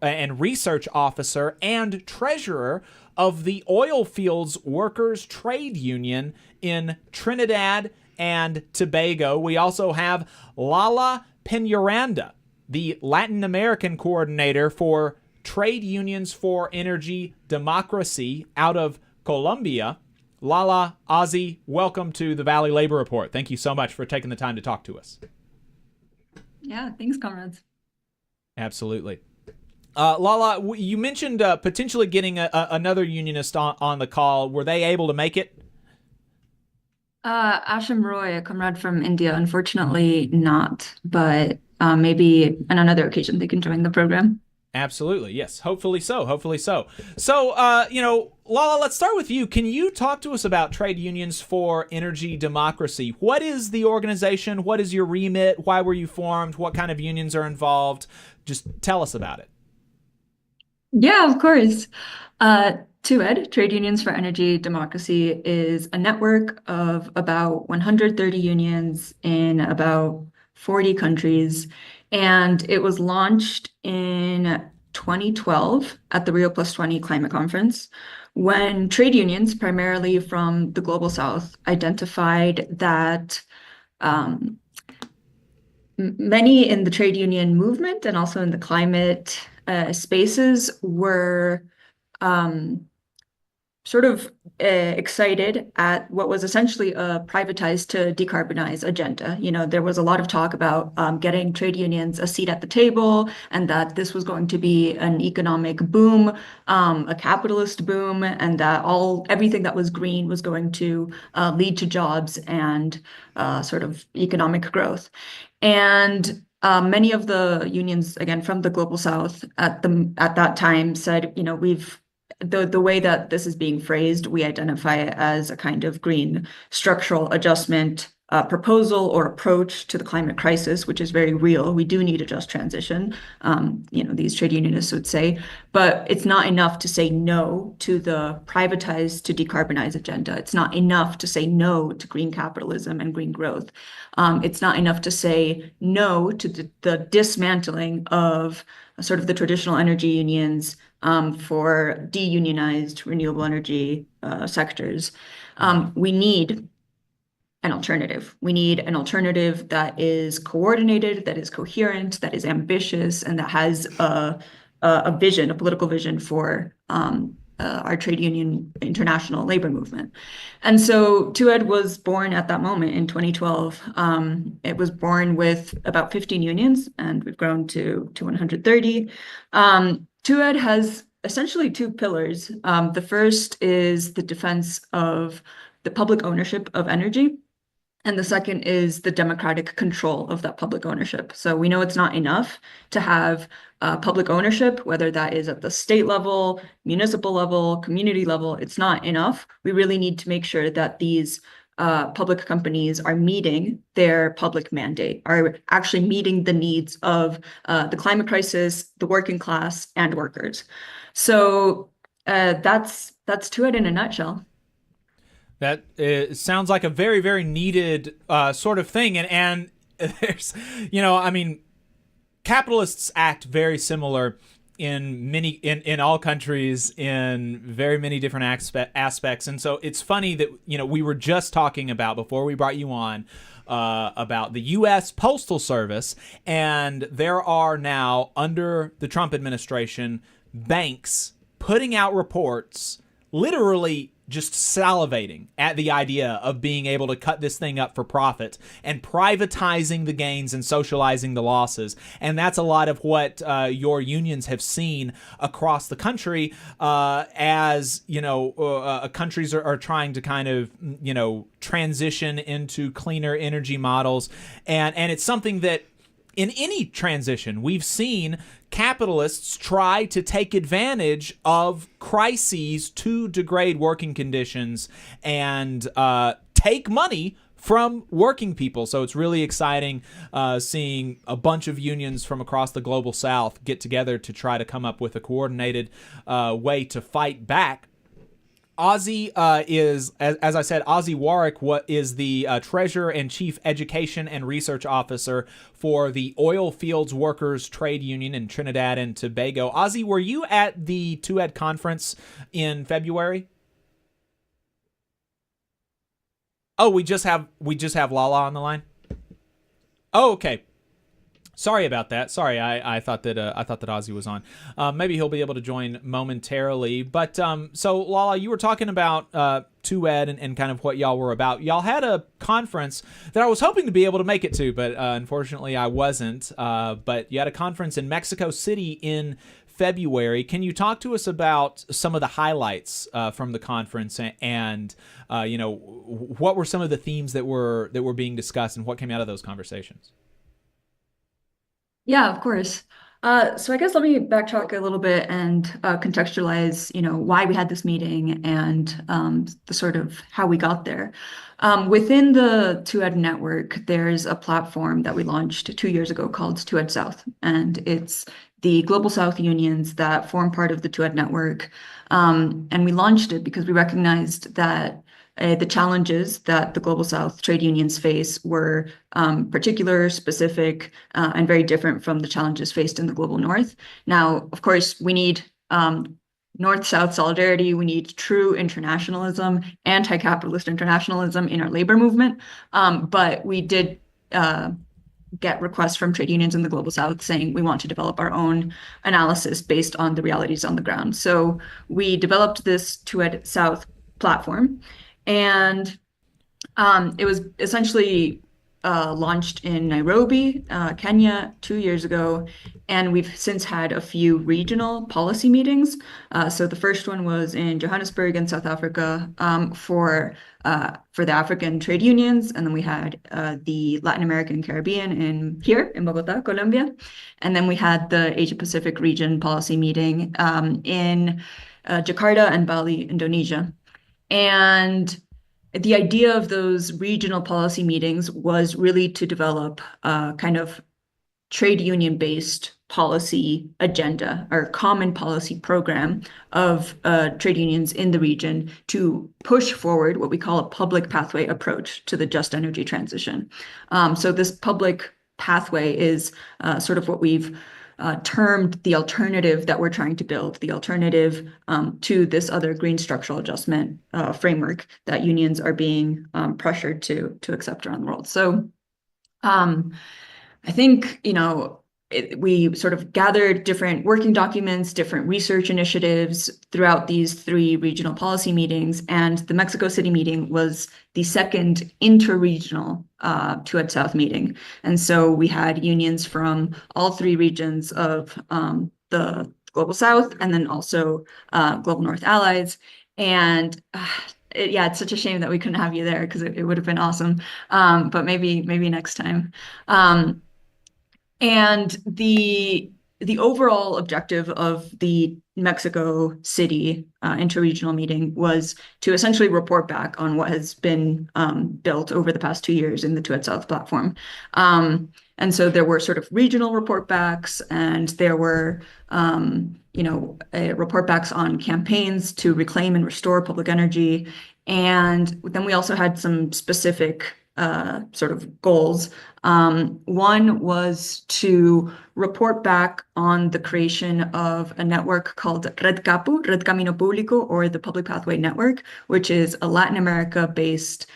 C: and Research Officer and Treasurer of the Oil Fields Workers Trade Union in Trinidad and Tobago. We also have Lala Peñaranda, the Latin American Coordinator for Trade Unions for Energy Democracy out of Colombia. Lala, Ozzy, welcome to the Valley Labor Report. Thank you so much for taking the time to talk to us.
T: Yeah, thanks, comrades.
C: Absolutely. Lala, you mentioned potentially getting another unionist on the call. Were they able to make it?
T: Asham Roy, a comrade from India, unfortunately not, but maybe on another occasion they can join the program.
C: Absolutely, yes. Hopefully so. So, Lala, let's start with you. Can you talk to us about Trade Unions for Energy Democracy? What is the organization? What is your remit? Why were you formed? What kind of unions are involved? Just tell us about it.
T: Yeah, of course. TUED, Trade Unions for Energy Democracy, is a network of about 130 unions in about 40 countries. And it was launched in 2012 at the Rio Plus 20 climate conference, when trade unions, primarily from the Global South, identified that many in the trade union movement and also in the climate spaces were sort of excited at what was essentially a privatized to decarbonize agenda. You know, there was a lot of talk about getting trade unions a seat at the table, and that this was going to be an economic boom, a capitalist boom, and that everything that was green was going to lead to jobs and sort of economic growth. And many of the unions, again from the Global South at that time, said, you know, the way that this is being phrased, we identify it as a kind of green structural adjustment proposal or approach to the climate crisis, which is very real. We do need a just transition, you know, these trade unionists would say, but it's not enough to say no to the privatized to decarbonize agenda. It's not enough to say no to green capitalism and green growth. It's not enough to say no to the dismantling of sort of the traditional energy unions for deunionized renewable energy sectors. We need an alternative. We need an alternative that is coordinated, that is coherent, that is ambitious, and that has a vision, a political vision for our trade union international labor movement. And so TUED was born at that moment in 2012. It was born with about 15 unions, and we've grown to 130. TUED has essentially two pillars. The first is the defense of the public ownership of energy, and the second is the democratic control of that public ownership. So we know it's not enough to have public ownership, whether that is at the state level, municipal level, community level. It's not enough. We really need to make sure that these public companies are meeting their public mandate, are actually meeting the needs of the climate crisis, the working class, and workers. So that's TUED in a nutshell.
C: That sounds like a very, very needed sort of thing. And there's, you know, I mean, capitalists act very similar in all countries in very many different aspects. And so it's funny that, you know, we were just talking about, before we brought you on, about the U.S. Postal Service, and there are now, under the Trump administration, banks putting out reports literally just salivating at the idea of being able to cut this thing up for profit and privatizing the gains and socializing the losses. And that's a lot of what your unions have seen across the country as, you know, countries are trying to kind of, you know, transition into cleaner energy models. And it's something that in any transition, we've seen capitalists try to take advantage of crises to degrade working conditions and take money from working people. So it's really exciting seeing a bunch of unions from across the Global South get together to try to come up with a coordinated way to fight back. Ozzy is, as I said, Ozzy Warwick is the Treasurer and Chief Education and Research Officer for the Oil Fields Workers Trade Union in Trinidad and Tobago. Ozzy, were you at the TUED conference in February? Oh, we just have Lala on the line. Oh, okay. Sorry about that. Sorry, I thought that Ozzy was on. Maybe he'll be able to join momentarily. But so Lala, you were talking about TUED and kind of what y'all were about. Y'all had a conference that I was hoping to be able to make it to, but unfortunately I wasn't. But you had a conference in Mexico City in February. Can you talk to us about some of the highlights from the conference and you know, what were some of the themes that were being discussed and what came out of those conversations?
T: Yeah, of course. So I guess let me backtrack a little bit and contextualize, you know, why we had this meeting and the sort of how we got there. Within the TUED network, there's a platform that we launched 2 years ago called TUED South, and it's the Global South unions that form part of the TUED network. And we launched it because we recognized that the challenges that the Global South trade unions face were particular, specific, and very different from the challenges faced in the Global North. Now, of course, we need North-South solidarity. We need true internationalism, anti-capitalist internationalism in our labor movement. But we did get requests from trade unions in the Global South saying we want to develop our own analysis based on the realities on the ground. So we developed this TUED South platform, and it was essentially launched in Nairobi, Kenya, 2 years ago, and we've since had a few regional policy meetings. So the first one was in Johannesburg in South Africa for the African trade unions, and then we had the Latin American Caribbean here in Bogota, Colombia, and then we had the Asia Pacific region policy meeting in Jakarta and Bali, Indonesia. And the idea of those regional policy meetings was really to develop a kind of trade union-based policy agenda or common policy program of trade unions in the region to push forward what we call a public pathway approach to the just energy transition. So this public pathway is sort of what we've termed the alternative that we're trying to build, the alternative to this other green structural adjustment framework that unions are being pressured to accept around the world. So I think, we sort of gathered different working documents, different research initiatives throughout these 3 regional policy meetings, and the Mexico City meeting was the second inter-regional TUED South meeting. And so we had unions from all 3 regions of the Global South and then also Global North allies. And it's such a shame that we couldn't have you there because it would have been awesome. But maybe next time. And the overall objective of the Mexico City interregional meeting was to essentially report back on what has been built over the past 2 years in the TUED South platform. And so there were sort of regional report backs, and there were report backs on campaigns to reclaim and restore public energy. And then we also had some specific sort of goals. One was to report back on the creation of a network called Red Capu, Red Camino Público, or the Public Pathway Network, which is a Latin America-based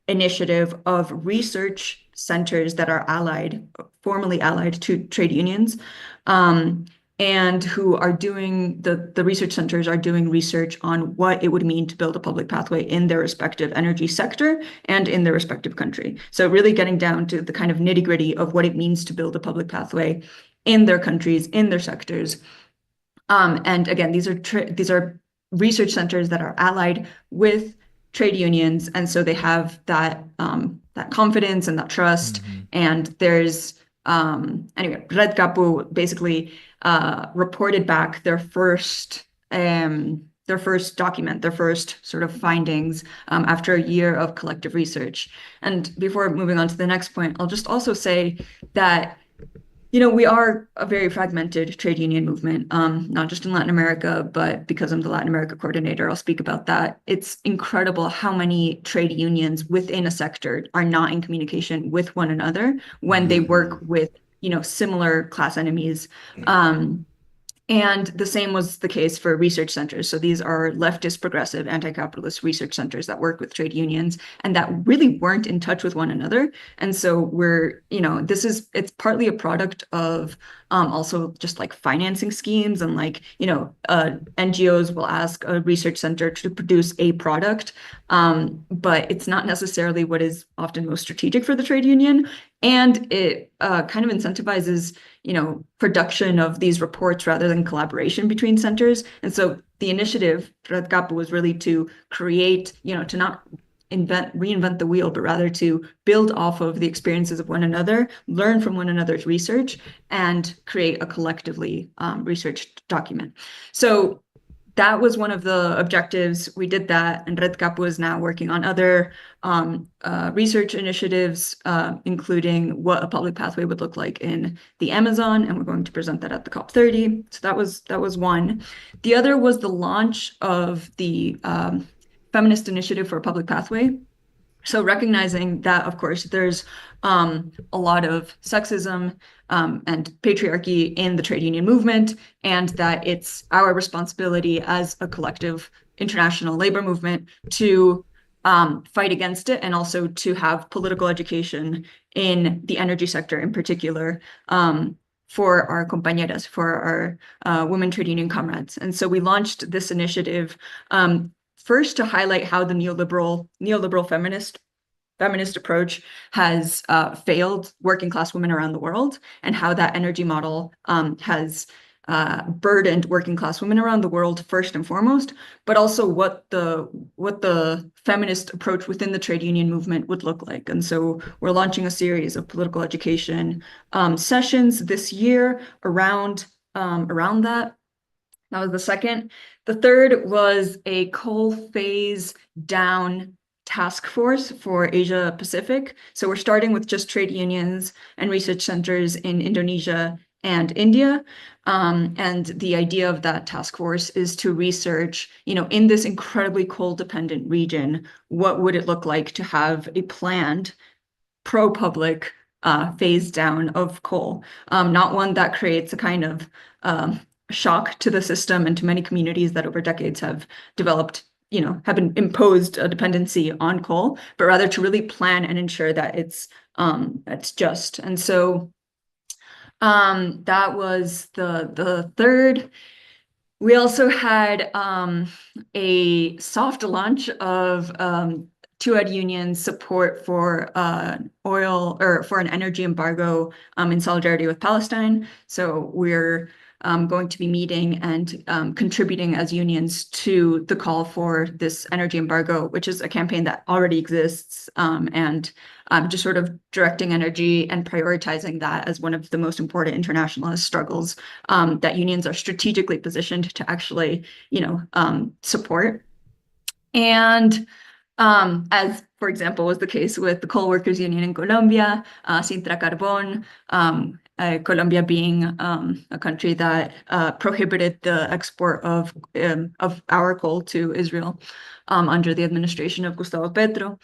T: initiative of research centers that are formally allied to trade unions, and who are doing, the research centers are doing research on what it would mean to build a public pathway in their respective energy sector and in their respective country. So really getting down to the kind of nitty-gritty of what it means to build a public pathway in their countries, in their sectors. And again, these are research centers that are allied with trade unions, and so they have that confidence and that trust. And there's anyway, Red Capu basically reported back their first document, their first sort of findings after a year of collective research. And before moving on to the next point, I'll just also say that we are a very fragmented trade union movement, not just in Latin America, but because I'm the Latin America coordinator, I'll speak about that. It's incredible how many trade unions within a sector are not in communication with one another when they work with, similar class enemies. And the same was the case for research centers. So these are leftist, progressive, anti-capitalist research centers that work with trade unions and that really weren't in touch with one another. And so it's partly a product of also just like financing schemes and NGOs will ask a research center to produce a product, but it's not necessarily what is often most strategic for the trade union. And it kind of incentivizes production of these reports rather than collaboration between centers. And so the initiative, Red Capu, was really to create, to not reinvent the wheel, but rather to build off of the experiences of one another, learn from one another's research, and create a collectively researched document. So that was one of the objectives. We did that, and Red Capu is now working on other research initiatives, including what a public pathway would look like in the Amazon, and we're going to present that at the COP30. So that was one. The other was the launch of the feminist initiative for a public pathway. So recognizing that, of course, there's a lot of sexism and patriarchy in the trade union movement, and that it's our responsibility as a collective international labor movement to fight against it, and also to have political education in the energy sector in particular, for our compañeras, for our women trade union comrades. And so we launched this initiative first to highlight how the neoliberal feminist approach has failed working class women around the world, and how that energy model has burdened working class women around the world first and foremost, but also what the feminist approach within the trade union movement would look like. And so we're launching a series of political education sessions this year around that. That was the second. The third was a coal phase down task force for Asia Pacific. So we're starting with just trade unions and research centers in Indonesia and India. And the idea of that task force is to research, in this incredibly coal-dependent region, what would it look like to have a planned pro-public phase down of coal, not one that creates a kind of shock to the system and to many communities that over decades have developed, have been imposed a dependency on coal, but rather to really plan and ensure that it's just. And so that was the third. We also had a soft launch of trade union support for oil, or for an energy embargo in solidarity with Palestine. So we're going to be meeting and contributing as unions to the call for this energy embargo, which is a campaign that already exists, and just sort of directing energy and prioritizing that as one of the most important internationalist struggles that unions are strategically positioned to actually, support. And as, for example, was the case with the Coal Workers Union in Colombia, Sintra Carbón, Colombia being a country that prohibited the export of our coal to Israel under the administration of Gustavo Petro.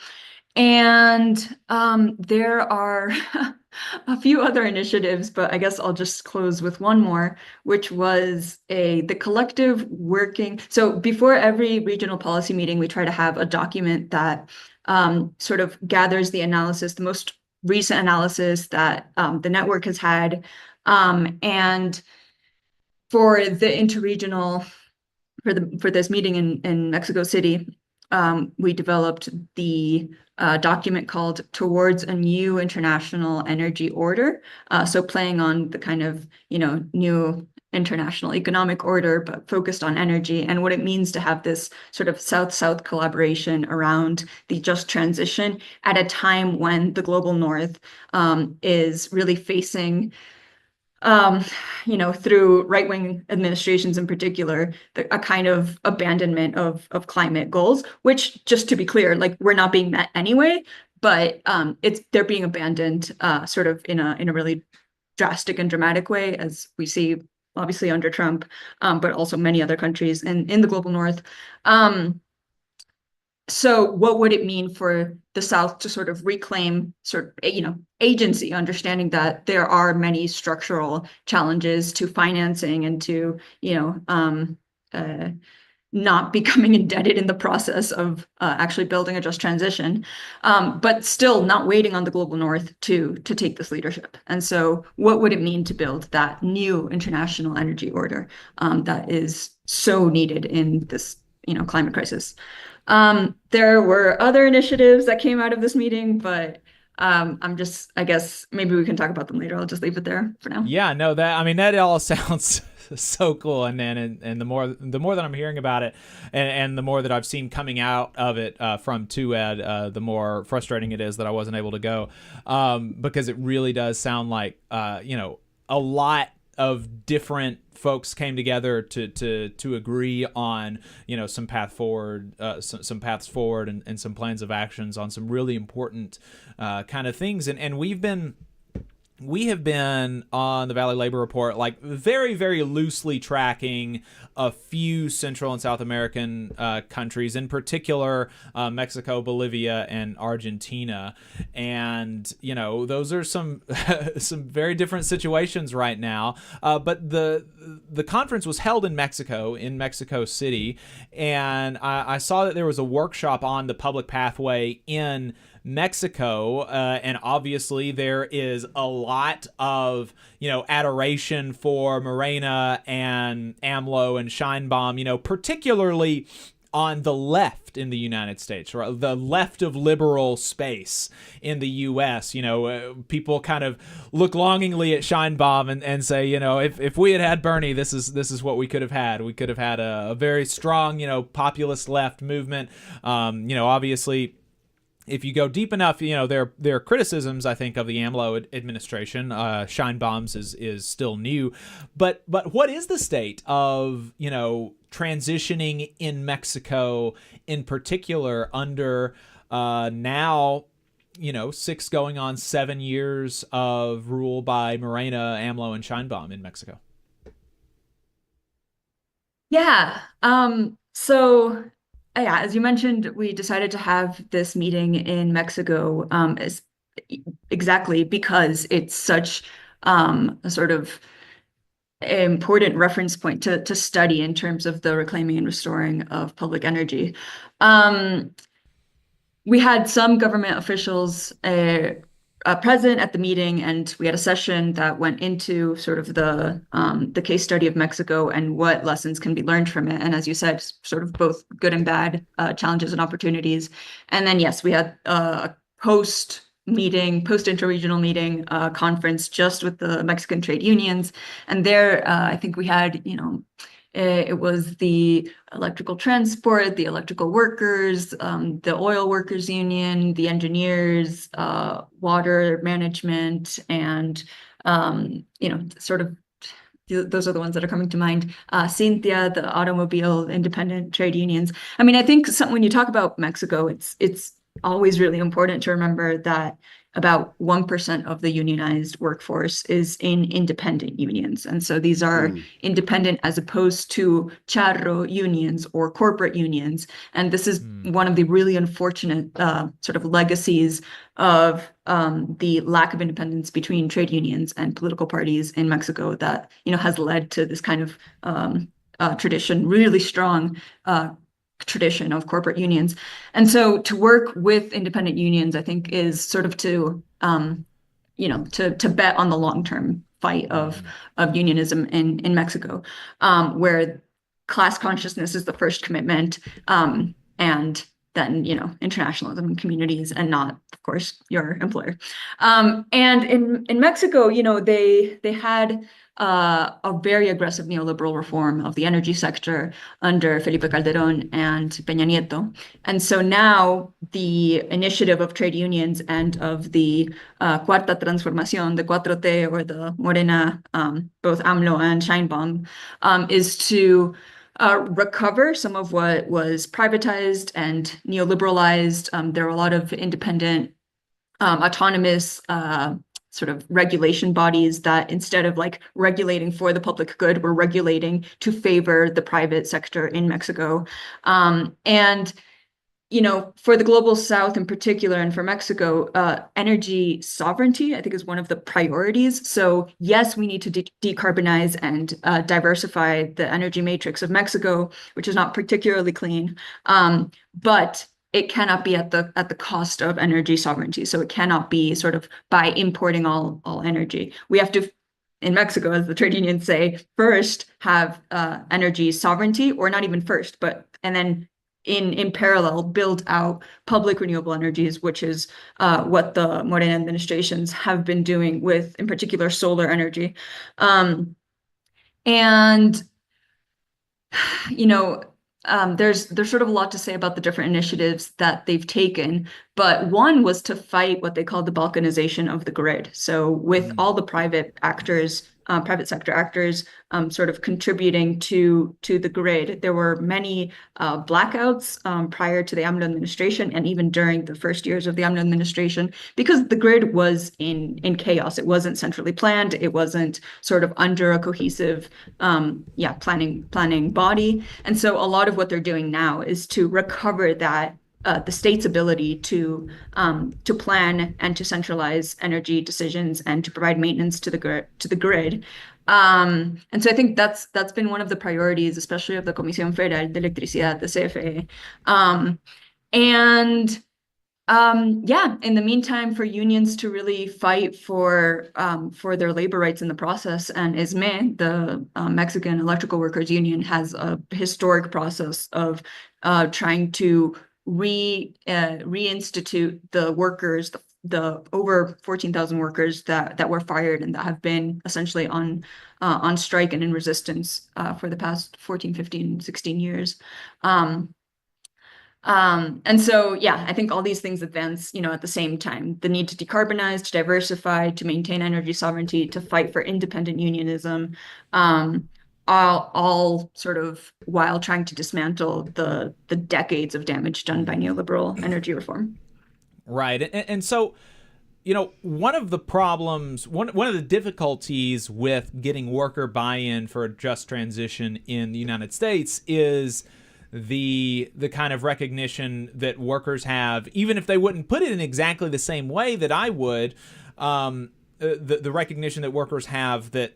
T: And there are a few other initiatives, but I guess I'll just close with one more, which was the collective working. So before every regional policy meeting, we try to have a document that sort of gathers the analysis, the most recent analysis that the network has had. And for the interregional, for this meeting in Mexico City, we developed the document called Towards a New International Energy Order. So playing on the kind of, new international economic order, but focused on energy and what it means to have this sort of South-South collaboration around the just transition at a time when the global North is really facing through right-wing administrations in particular, a kind of abandonment of climate goals, which, just to be clear, we're not being met anyway, but they're being abandoned sort of in a really drastic and dramatic way, as we see obviously under Trump, but also many other countries in the global North. So what would it mean for the South to sort of reclaim agency, understanding that there are many structural challenges to financing and to, not becoming indebted in the process of actually building a just transition, but still not waiting on the global North to take this leadership. And so what would it mean to build that new international energy order that is so needed in this, climate crisis? There were other initiatives that came out of this meeting, but I guess maybe we can talk about them later. I'll just leave it there for now.
C: Yeah, no, that all sounds so cool. And the more that I'm hearing about it, and the more that I've seen coming out of it from TUED, the more frustrating it is that I wasn't able to go, because it really does sound like a lot of different folks came together to agree on some path forward, some paths forward, and some plans of actions on some really important kind of things. And we've been we have been on the Valley Labor Report, like very, very loosely tracking a few Central and South American countries, in particular Mexico, Bolivia, and Argentina. And, you know, those are some some very different situations right now. But the conference was held in Mexico City. And I saw that there was a workshop on the public pathway in Mexico, and obviously there is a lot of, you know, adoration for Morena and AMLO and Scheinbaum, you know, particularly on the left in the United States, or the left of liberal space in the U.S. You know, people kind of look longingly at Scheinbaum and say, you know, if we had Bernie, this is what we could have had. We could have had a very strong, you know, populist left movement. You know, obviously, if you go deep enough, you know, there are criticisms, I think, of the AMLO administration. Scheinbaum's is still new, but what is the state of, you know, transitioning in Mexico, in particular, under now, you know, 6 going on 7 years of rule by Morena, AMLO, and Scheinbaum in Mexico?
T: Yeah. So yeah, as you mentioned, we decided to have this meeting in Mexico, exactly because it's such a sort of important reference point to study in terms of the reclaiming and restoring of public energy. We had some government officials present at the meeting, and we had a session that went into sort of the case study of Mexico and what lessons can be learned from it. And as you said, sort of both good and bad challenges and opportunities. And then, yes, we had a post-interregional meeting conference just with the Mexican trade unions. And there, I think we had, you know, it was the electrical transport, the electrical workers, the oil workers union, the engineers, water management, and, you know, sort of those are the ones that are coming to mind. Cynthia, the automobile independent trade unions. I mean, I think when you talk about Mexico, it's always really important to remember that about 1% of the unionized workforce is in independent unions. And so these are independent as opposed to charro unions or corporate unions. And this is one of the really unfortunate sort of legacies of the lack of independence between trade unions and political parties in Mexico that, you know, has led to this kind of tradition, really strong tradition of corporate unions. And so to work with independent unions, I think, is sort of to, you know, to bet on the long-term fight of unionism in Mexico, where class consciousness is the first commitment, and then, you know, internationalism and communities, and not, of course, your employer. And in Mexico, you know, they had a very aggressive neoliberal reform of the energy sector under Felipe Calderón and Peña Nieto. And so now the initiative of trade unions and of the Cuarta Transformación, the 4T, or the Morena, both AMLO and Scheinbaum, is to recover some of what was privatized and neoliberalized. There are a lot of independent, autonomous sort of regulation bodies that, instead of like regulating for the public good, were regulating to favor the private sector in Mexico. And, you know, for the global South in particular, and for Mexico, energy sovereignty, I think, is one of the priorities. So yes, we need to decarbonize and diversify the energy matrix of Mexico, which is not particularly clean, but it cannot be at the cost of energy sovereignty. So it cannot be sort of by importing all energy. We have to, in Mexico, as the trade unions say, first have energy sovereignty, or not even first, and then in parallel build out public renewable energies, which is what the Morena administrations have been doing with, in particular, solar energy. And, you know, there's sort of a lot to say about the different initiatives that they've taken, But one was to fight what they called the balkanization of the grid. So with all the private actors, private sector actors sort of contributing to the grid, there were many blackouts prior to the AMLO administration and even during the first years of the AMLO administration, because the grid was in chaos. It wasn't centrally planned. It wasn't sort of under a cohesive planning body. And so a lot of what they're doing now is to recover that the state's ability to plan and to centralize energy decisions and to provide maintenance to the grid. And so I think that's been one of the priorities, especially of the Comisión Federal de Electricidad, the CFE. In the meantime, for unions to really fight for their labor rights in the process, and ISME, the Mexican Electrical Workers Union, has a historic process of trying to reinstitute the workers, the over 14,000 workers that were fired and that have been essentially on strike and in resistance for the past 14, 15, 16 years. And so, I think all these things advance, at the same time. The need to decarbonize, to diversify, to maintain energy sovereignty, to fight for independent unionism, all sort of while trying to dismantle the decades of damage done by neoliberal energy reform.
C: Right. And so, one of the problems, one of the difficulties with getting worker buy-in for a just transition in the United States is the kind of recognition that workers have, even if they wouldn't put it in exactly the same way that I would, the recognition that workers have that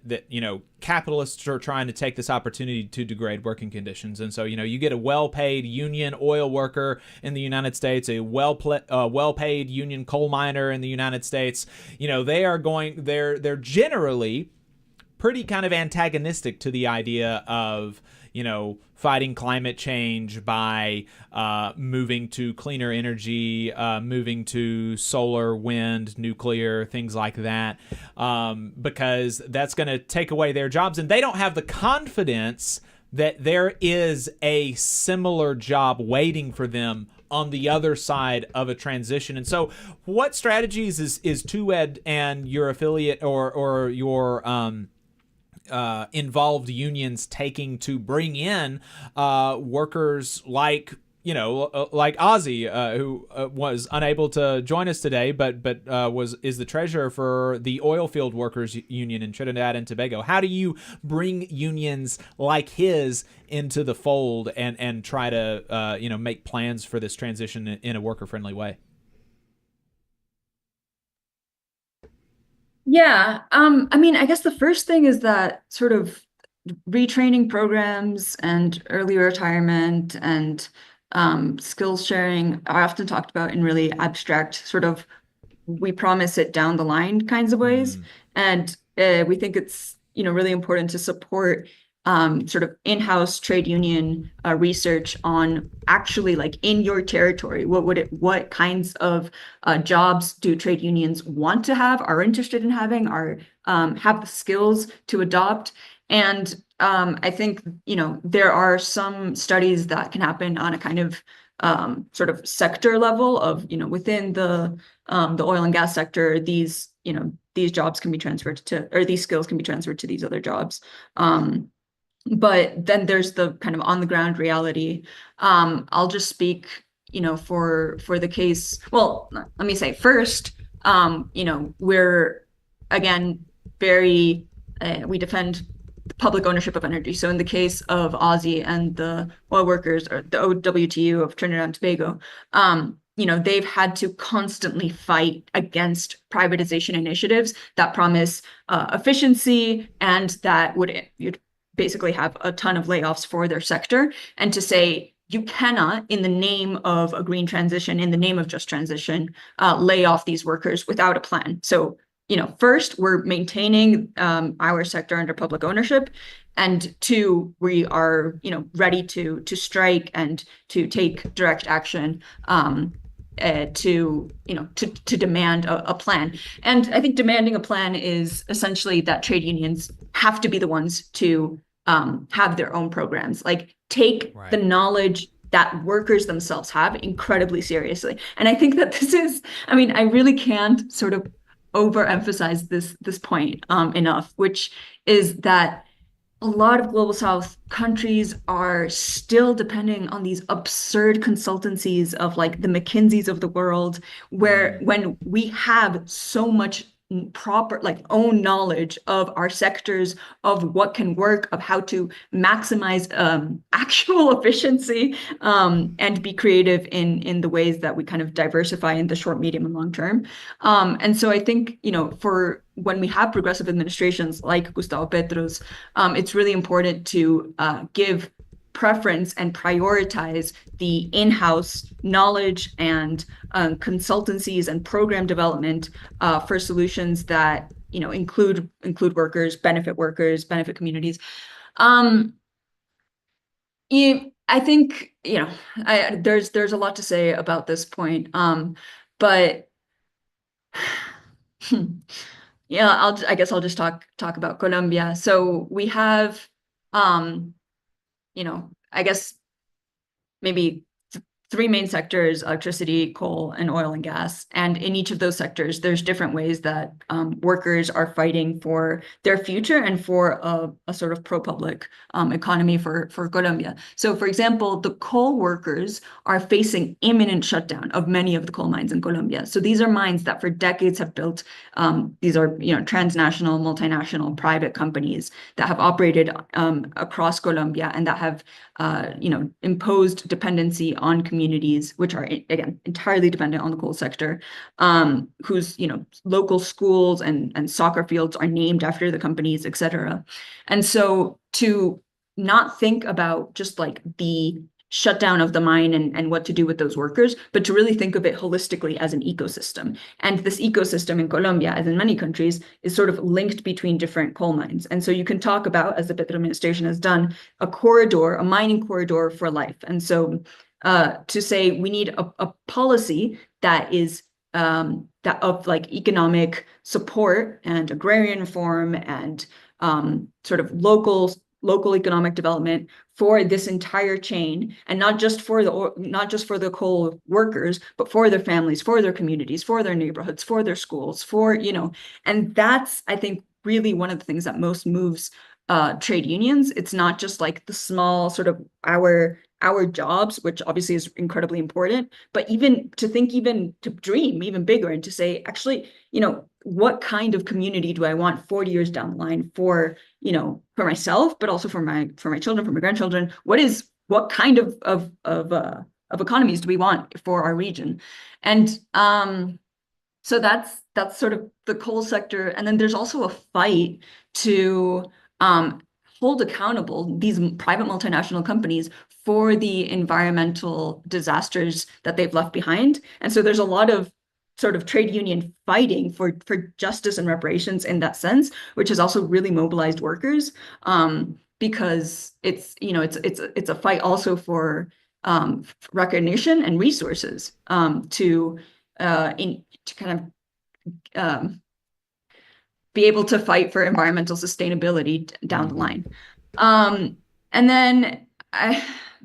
C: capitalists are trying to take this opportunity to degrade working conditions. And so you get a well-paid union oil worker in the United States, a well-paid union coal miner in the United States. They're generally pretty kind of antagonistic to the idea of fighting climate change by moving to cleaner energy, moving to solar, wind, nuclear, things like that, because that's going to take away their jobs. And they don't have the confidence that there is a similar job waiting for them on the other side of a transition. And so what strategies is TUED and your affiliate or your involved unions taking to bring in workers like Ozzy, who was unable to join us today, but is the treasurer for the Oilfield Workers Union in Trinidad and Tobago? How do you bring unions like his into the fold and try to make plans for this transition in a worker friendly way?
T: I guess the first thing is that sort of retraining programs and early retirement and skills sharing are often talked about in really abstract sort of we promise it down the line kinds of ways. And we think it's really important to support sort of in-house trade union research on actually like in your territory, what kinds of jobs do trade unions want to have, are interested in having, have the skills to adopt. And I think there are some studies that can happen on a kind of sort of sector level of within the oil and gas sector, these jobs can be transferred to, or these skills can be transferred to these other jobs. But then there's the kind of on the ground reality. I'll just speak, for the case. Well, let me say first, we're again we defend public ownership of energy. So in the case of Aussie and the oil workers or the OWTU of Trinidad and Tobago, they've had to constantly fight against privatization initiatives that promise efficiency and that you'd basically have a ton of layoffs for their sector. And to say you cannot, in the name of a green transition, in the name of just transition, lay off these workers without a plan. So, first, we're maintaining our sector under public ownership. And two, we are, ready to strike and to take direct action to demand a plan. And I think demanding a plan is essentially that trade unions have to be the ones to have their own programs, like take the knowledge that workers themselves have incredibly seriously. And I think that this is, I mean, I really can't sort of overemphasize this point enough, which is that a lot of global south countries are still depending on these absurd consultancies of like the McKinseys of the world, where when we have so much proper like own knowledge of our sectors, of what can work, of how to maximize actual efficiency, and be creative in the ways that we kind of diversify in the short, medium, and long term. And so I think, you know, for when we have progressive administrations like Gustavo Petro's, it's really important to give preference and prioritize the in-house knowledge and consultancies and program development for solutions that, you know, include workers, benefit communities. I think, you know, there's a lot to say about this point, but yeah, I guess I'll just talk about Colombia. So we have, you know, I guess maybe three main sectors: electricity, coal, and oil and gas. And in each of those sectors, there's different ways that workers are fighting for their future and for a sort of pro-public economy for Colombia. So for example, the coal workers are facing imminent shutdown of many of the coal mines in Colombia. So these are mines that for decades have built, these are, you know, transnational, multinational, private companies that have operated across Colombia and that have, you know, imposed dependency on communities, which are, again, entirely dependent on the coal sector, whose, you know, local schools and soccer fields are named after the companies, et cetera. And so to not think about just like the shutdown of the mine and what to do with those workers, but to really think of it holistically as an ecosystem. And this ecosystem in Colombia, as in many countries, is sort of linked between different coal mines. And so you can talk about, as the Petro administration has done, a corridor, a mining corridor for life. And so to say we need a policy that is that of like economic support and agrarian reform and sort of local economic development for this entire chain, and not just for the coal workers, but for their families, for their communities, for their neighborhoods, for their schools, for, you know, and that's, I think, really one of the things that most moves trade unions. It's not just like the small sort of our jobs, which obviously is incredibly important, but even to think, even to dream even bigger and to say, actually, you know, what kind of community do I want 40 years down the line for, you know, for myself, but also for my children, for my grandchildren? What kind of economies do we want for our region? And so that's sort of the coal sector. And then there's also a fight to hold accountable these private multinational companies for the environmental disasters that they've left behind. And so there's a lot of sort of trade union fighting for justice and reparations in that sense, which has also really mobilized workers, because it's, you know, it's a fight also for recognition and resources to kind of be able to fight for environmental sustainability down the line. And then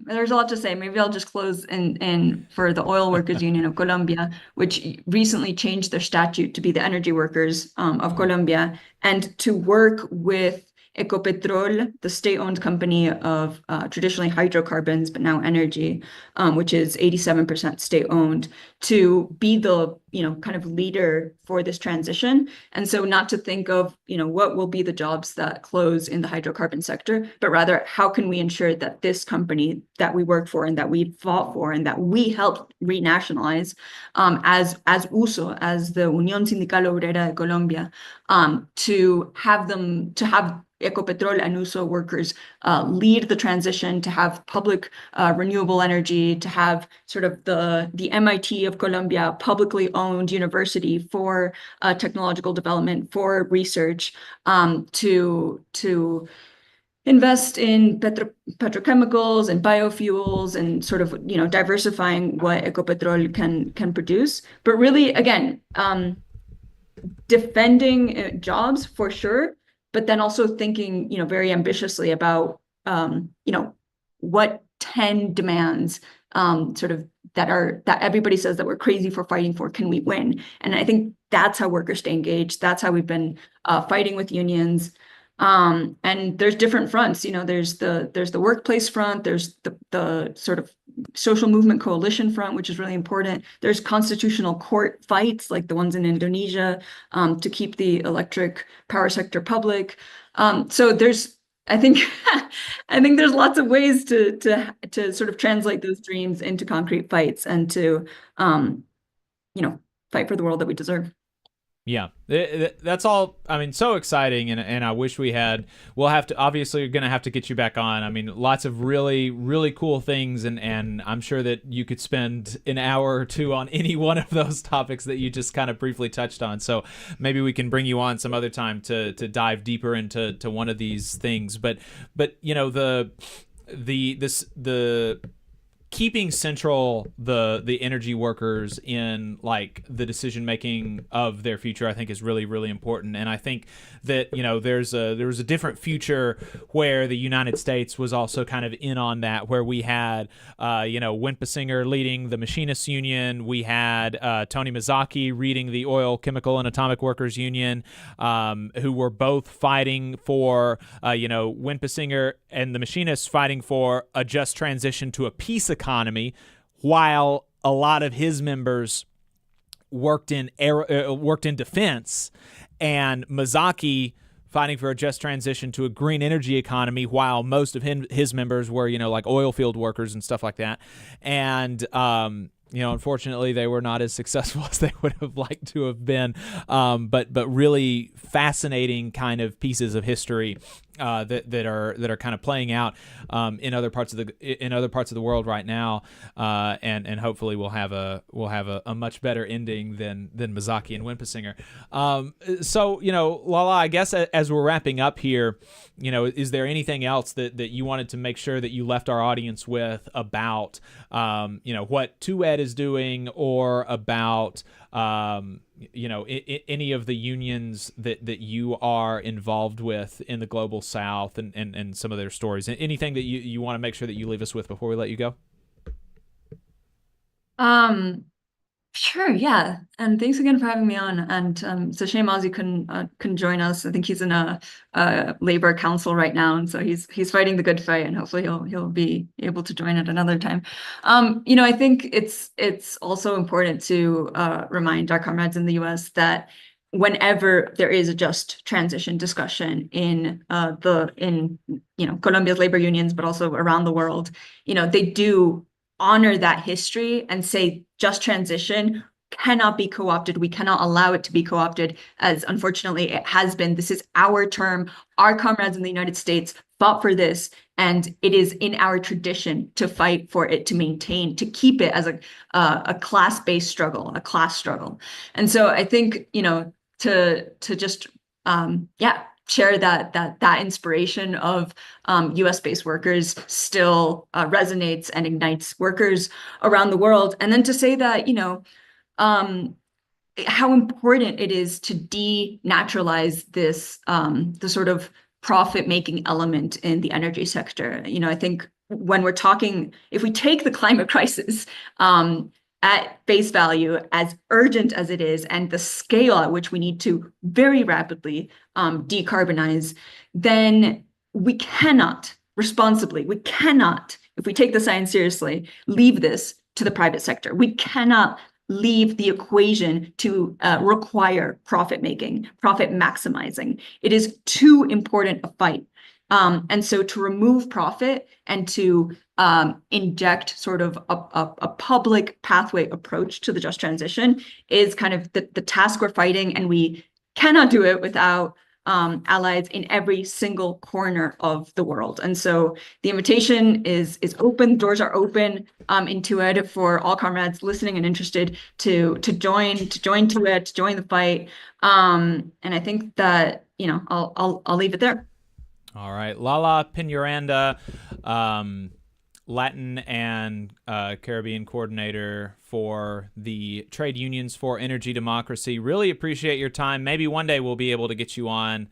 T: there's a lot to say. Maybe I'll just close in for the Oil Workers Union of Colombia, which recently changed their statute to be the Energy Workers of Colombia, and to work with Ecopetrol, the state-owned company of traditionally hydrocarbons, but now energy, which is 87% state-owned, to be the, you know, kind of leader for this transition. And so not to think of, you know, what will be the jobs that close in the hydrocarbon sector, but rather how can we ensure that this company that we work for and that we fought for and that we helped renationalize as USO, as the Unión Sindical Obrera de Colombia, to have Ecopetrol and USO workers lead the transition, to have public renewable energy, to have sort of the MIT of Colombia, publicly owned university for technological development, for research, to invest in petrochemicals and biofuels and sort of, you know, diversifying what Ecopetrol can produce. But really, again, defending jobs for sure, but then also thinking, you know, very ambitiously about, you know, what 10 demands sort of that everybody says that we're crazy for fighting for. Can we win? And I think that's how workers stay engaged. That's how we've been fighting with unions. And there's different fronts. There's the workplace front. There's the sort of social movement coalition front, which is really important. There's constitutional court fights like the ones in Indonesia to keep the electric power sector public. So I think there's lots of ways to sort of translate those dreams into concrete fights and to fight for the world that we deserve.
C: Yeah, that's all. I mean, so exciting, and I wish we'll have to, obviously, you're going to have to get you back on. I mean, lots of really, really cool things, and I'm sure that you could spend an hour or two on any one of those topics that you just kind of briefly touched on. So maybe we can bring you on some other time to dive deeper into one of these things. But the keeping central the energy workers in like the decision making of their future, I think, is really, really important. And I think that there was a different future where the United States was also kind of in on that, where we had Wimpesinger leading the Machinists Union, we had Tony Mazzocchi leading the Oil, Chemical, and Atomic Workers Union, who were both fighting for Wimpesinger and the Machinists fighting for a just transition to a peace economy, while a lot of his members worked in defense, and Mazzocchi fighting for a just transition to a green energy economy, while most of his members were like oil field workers and stuff like that. And unfortunately, they were not as successful as they would have liked to have been. But really fascinating kind of pieces of history that are kind of playing out in other parts of the world right now, and hopefully we'll have a much better ending than Mazzocchi and Wimpesinger. So Lala, I guess as we're wrapping up here, is there anything else that you wanted to make sure that you left our audience with about what 2Ed is doing, or about any of the unions that you are involved with in the global South, and some of their stories? Anything that you want to make sure that you leave us with before we let you go?
T: Sure, yeah. And thanks again for having me on. And it's a shame Ozzy couldn't join us. I think he's in a labor council right now, and so he's fighting the good fight, and hopefully he'll be able to join at another time. I think it's also important to remind our comrades in the U.S. that whenever there is a just transition discussion in Colombia's labor unions, but also around the world, they do honor that history and say just transition cannot be co-opted. We cannot allow it to be co-opted, as unfortunately it has been. This is our term. Our comrades in the United States fought for this, and it is in our tradition to fight for it, to maintain, to keep it as a class-based struggle, a class struggle. And so I think, to just share that inspiration of US-based workers still resonates and ignites workers around the world. And then to say that, how important it is to denaturalize this, the sort of profit-making element in the energy sector. I think when we're talking, if we take the climate crisis at face value, as urgent as it is, and the scale at which we need to very rapidly decarbonize, then we cannot responsibly, if we take the science seriously, leave this to the private sector. We cannot leave the equation to require profit making, profit maximizing. It is too important a fight. And so to remove profit and to inject sort of a public pathway approach to the just transition is kind of the task we're fighting, and we cannot do it without allies in every single corner of the world. And so the invitation is open, doors are open in 2Ed for all comrades listening and interested to join 2Ed, to join the fight. And I think that, I'll leave it there.
C: All right. Lala Piñaranda, Latin and Caribbean coordinator for the Trade Unions for Energy Democracy. Really appreciate your time. Maybe one day we'll be able to get you on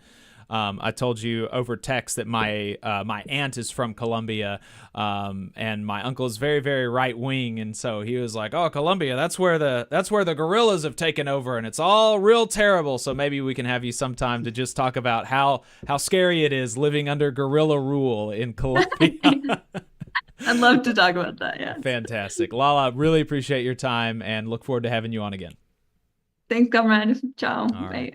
C: I told you over text that my my aunt is from Colombia, and my uncle is very, very right wing, and so he was like, "Oh, Colombia, that's where the guerrillas have taken over, and it's all real terrible." So maybe we can have you sometime to just talk about how scary it is living under guerrilla rule in Colombia.
T: I'd love to talk about that. Yeah.
C: Fantastic, Lala. Really appreciate your time, and look forward to having you on again.
T: Thanks, comrade. Ciao.
C: All
T: Bye.
C: right.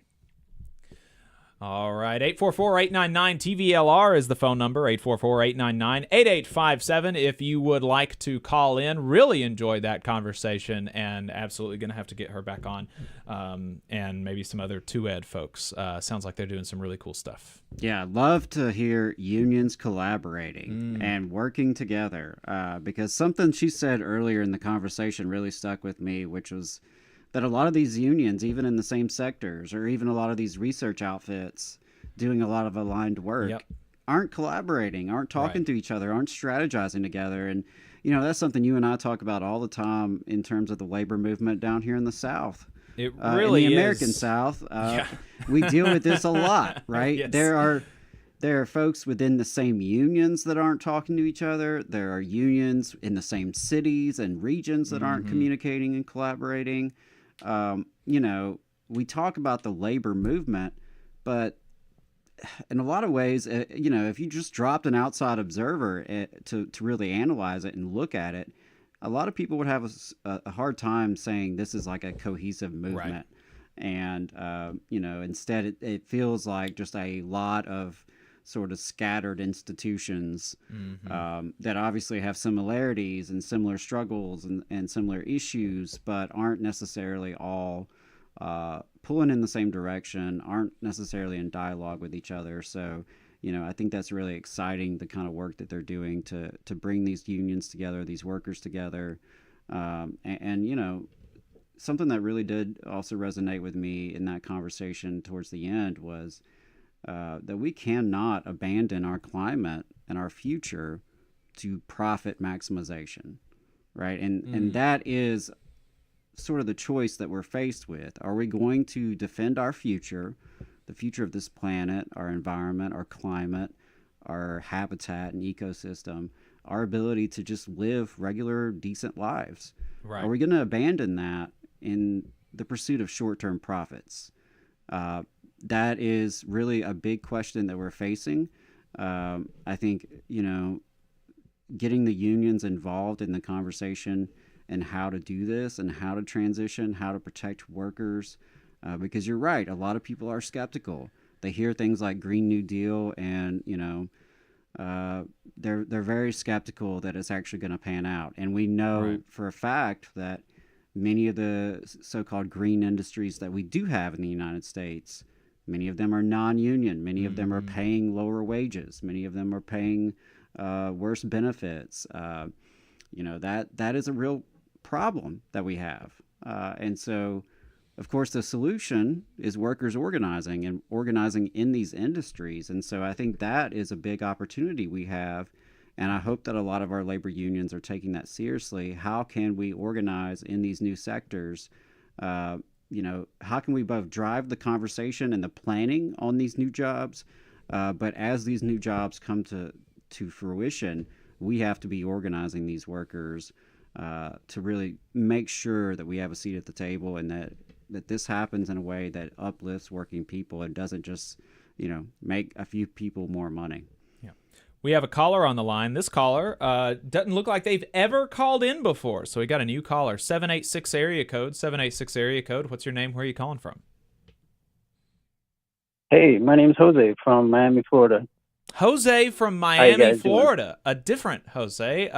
C: All right, 844-899-TVLR is the phone number, 844-899-8857 if you would like to call in. Really enjoyed that conversation, and absolutely going to have to get her back on, and maybe some other 2ed folks. Sounds like they're doing some really cool stuff.
A: Yeah, I'd love to hear unions collaborating and working together, because something she said earlier in the conversation really stuck with me, which was that a lot of these unions, even in the same sectors, or even a lot of these research outfits doing a lot of aligned work, aren't collaborating, aren't talking to each other, aren't strategizing together. And, you know, that's something you and I talk about all the time in terms of the labor movement down here in the South.
C: It really
A: in the
C: is.
A: American South, we deal with this a lot, right?
C: Yes.
A: There are folks within the same unions that aren't talking to each other. There are unions in the same cities and regions that aren't communicating and collaborating. You know, we talk about the labor movement, but in a lot of ways, you know, if you just dropped an outside observer to really analyze it and look at it, a lot of people would have a hard time saying this is like a cohesive movement. And, you know, instead it feels like just a lot of sort of scattered institutions that obviously have similarities and similar struggles and similar issues, but aren't necessarily all pulling in the same direction, aren't necessarily in dialogue with each other. So, you know, I think that's really exciting, the kind of work that they're doing to bring these unions together, these workers together. And, you know, something that really did also resonate with me in that conversation towards the end was that we cannot abandon our climate and our future to profit maximization, right? And that is sort of the choice that we're faced with. Are we going to defend our future, the future of this planet, our environment, our climate, our habitat and ecosystem, our ability to just live regular, decent lives?
C: Right.
A: Are we going to abandon that in the pursuit of short-term profits? That is really a big question that we're facing. I think, you know, getting the unions involved in the conversation and how to do this and how to transition, how to protect workers, because you're right, a lot of people are skeptical. They hear things like Green New Deal and, you know, they're very skeptical that it's actually going to pan out. And we know for a fact that many of the so-called green industries that we do have in the United States, many of them are non-union. Many of them are paying lower wages. Many of them are paying worse benefits. You know, that is a real problem that we have. And so, of course, the solution is workers organizing and organizing in these industries. And so I think that is a big opportunity we have. And I hope that a lot of our labor unions are taking that seriously. How can we organize in these new sectors? You know, how can we both drive the conversation and the planning on these new jobs, but as these new jobs come to fruition, we have to be organizing these workers to really make sure that we have a seat at the table and that this happens in a way that uplifts working people and doesn't just, you know, make a few people more money.
C: We have a caller on the line. This caller doesn't look like they've ever called in before. So we got a new caller, 786 area code, 786 area code. What's your name? Where are you calling from?
U: Hey, my name's Jose from Miami, Florida.
C: Jose from Miami, Florida. A different Jose.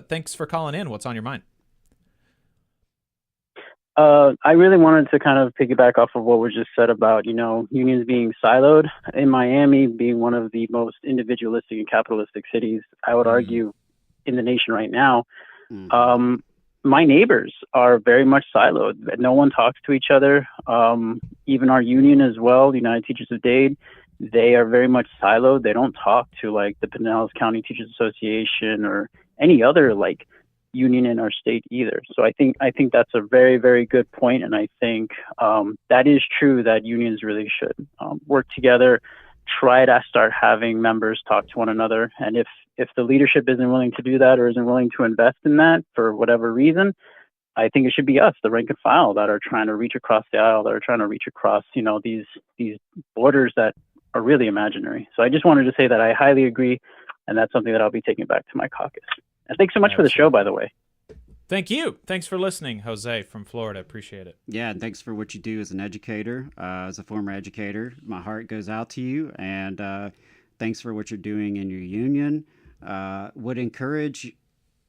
C: Thanks for calling in. What's on your mind?
U: I really wanted to kind of piggyback off of what was just said about, you know, unions being siloed. In Miami being one of the most individualistic and capitalistic cities, I would argue, in the nation right now, my neighbors are very much siloed. No one talks to each other. Even our union as well, the United Teachers of Dade, they are very much siloed. They don't talk to like the Pinellas County Teachers Association or any other like union in our state either. So I think that's a very, very good point. And I think that is true that unions really should work together try to start having members talk to one another. And if the leadership isn't willing to do that or isn't willing to invest in that for whatever reason, I think it should be us, the rank and file, that are trying to reach across the aisle, that are trying to reach across, these borders that are really imaginary. So I just wanted to say that I highly agree, and that's something that I'll be taking back to my caucus. And thanks so much for the show, by the way.
C: Thank you. Thanks for listening, Jose from Florida. Appreciate it.
A: Yeah, and thanks for what you do as an educator, as a former educator. My heart goes out to you, and thanks for what you're doing in your union. Would encourage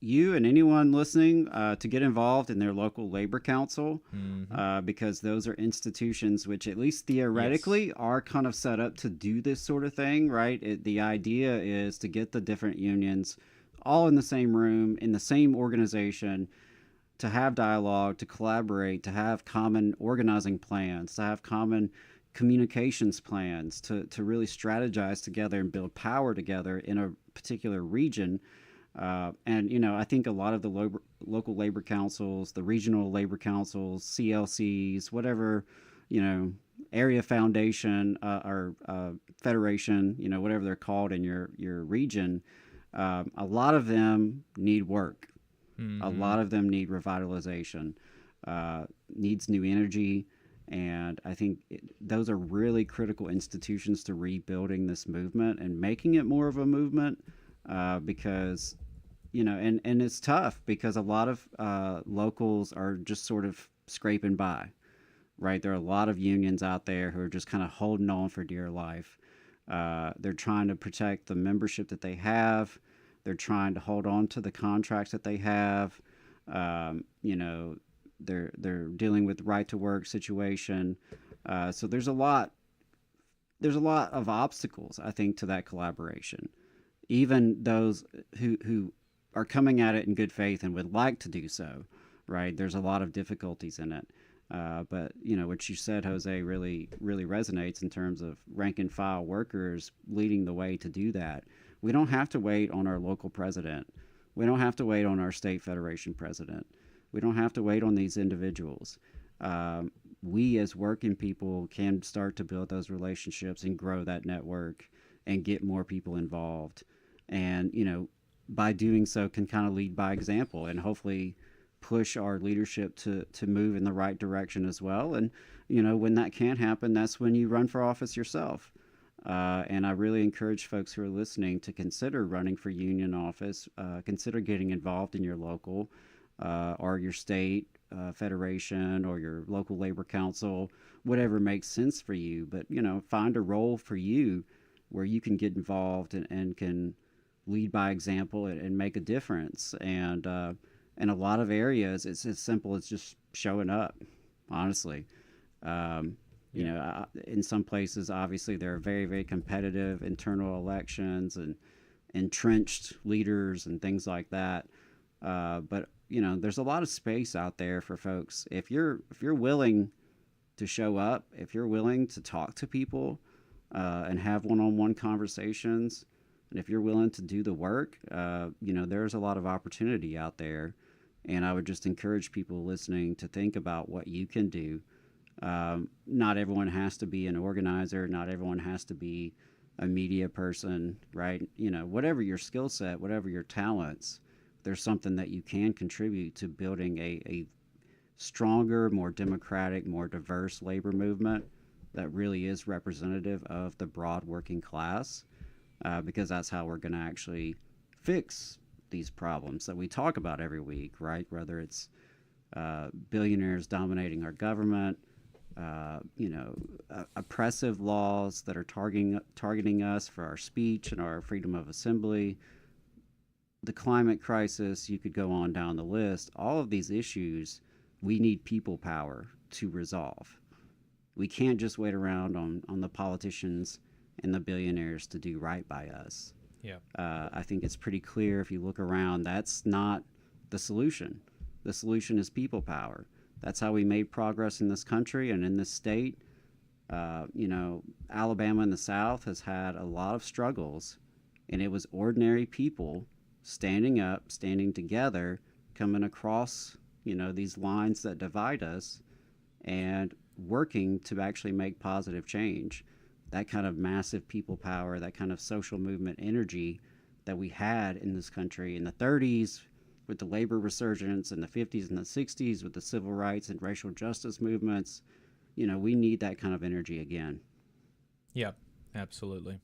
A: you and anyone listening to get involved in their local labor council, because those are institutions which, at least theoretically, are kind of set up to do this sort of thing, right? The idea is to get the different unions all in the same room, in the same organization, to have dialogue, to collaborate, to have common organizing plans, to have common communications plans, to really strategize together and build power together in a particular region. And, I think a lot of the local labor councils, the regional labor councils, CLCs, whatever, area foundation or federation, whatever they're called in your region, a lot of them need work. A lot of them need revitalization, needs new energy. And I think those are really critical institutions to rebuilding this movement and making it more of a movement, because, and it's tough because a lot of locals are just sort of scraping by, right? There are a lot of unions out there who are just kind of holding on for dear life. They're trying to protect the membership that they have. They're trying to hold on to the contracts that they have. They're dealing with right to work situation. So there's a lot of obstacles, I think, to that collaboration. Even those who are coming at it in good faith and would like to do so, right? There's a lot of difficulties in it. But what you said, Jose, really, really resonates in terms of rank and file workers leading the way to do that. We don't have to wait on our local president. We don't have to wait on our state federation president. We don't have to wait on these individuals. We as working people can start to build those relationships and grow that network and get more people involved. And, by doing so can kind of lead by example and hopefully push our leadership to move in the right direction as well. And, when that can't happen, that's when you run for office yourself. And I really encourage folks who are listening to consider running for union office, consider getting involved in your local or your state federation or your local labor council, whatever makes sense for you. But, find a role for you where you can get involved and can lead by example and make a difference. And in a lot of areas, it's as simple as just showing up, honestly. In some places, obviously, there are very, very competitive internal elections and entrenched leaders and things like that. But there's a lot of space out there for folks. If you're willing to show up, if you're willing to talk to people and have one-on-one conversations, and if you're willing to do the work, there's a lot of opportunity out there. And I would just encourage people listening to think about what you can do. Not everyone has to be an organizer. Not everyone has to be a media person, right? Whatever your skill set, whatever your talents, there's something that you can contribute to building a stronger, more democratic, more diverse labor movement that really is representative of the broad working class, because that's how we're going to actually fix these problems that we talk about every week, right? Whether it's billionaires dominating our government, oppressive laws that are targeting us for our speech and our freedom of assembly, the climate crisis, you could go on down the list. All of these issues, we need people power to resolve. We can't just wait around on the politicians and the billionaires to do right by us.
C: Yeah.
A: I think it's pretty clear if you look around, that's not the solution. The solution is people power. That's how we made progress in this country and in this state. Alabama in the South has had a lot of struggles, and it was ordinary people standing up, standing together, coming across, these lines that divide us and working to actually make positive change. that kind of massive people power, that kind of social movement energy that we had in this country in the 30s with the labor resurgence, in the 50s and the 60s with the civil rights and racial justice movements. We need that kind of energy again.
C: Yep, absolutely.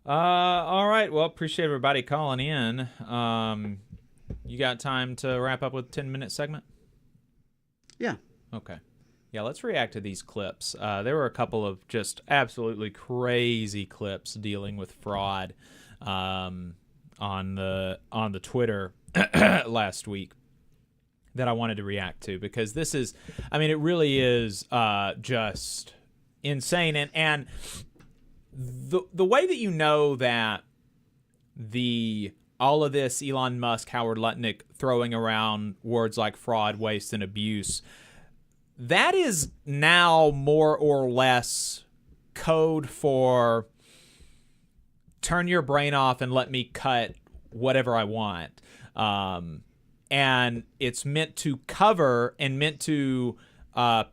C: All right. Well, appreciate everybody calling in. You got time to wrap up with a 10-minute segment? Yeah. Okay. Yeah, let's react to these clips. There were a couple of just absolutely crazy clips dealing with fraud on the Twitter last week that I wanted to react to, because this is, it really is just insane. And the way that that all of this Elon Musk, Howard Lutnick throwing around words like fraud, waste, and abuse, that is now more or less code for turn your brain off and let me cut whatever I want. And it's meant to cover and meant to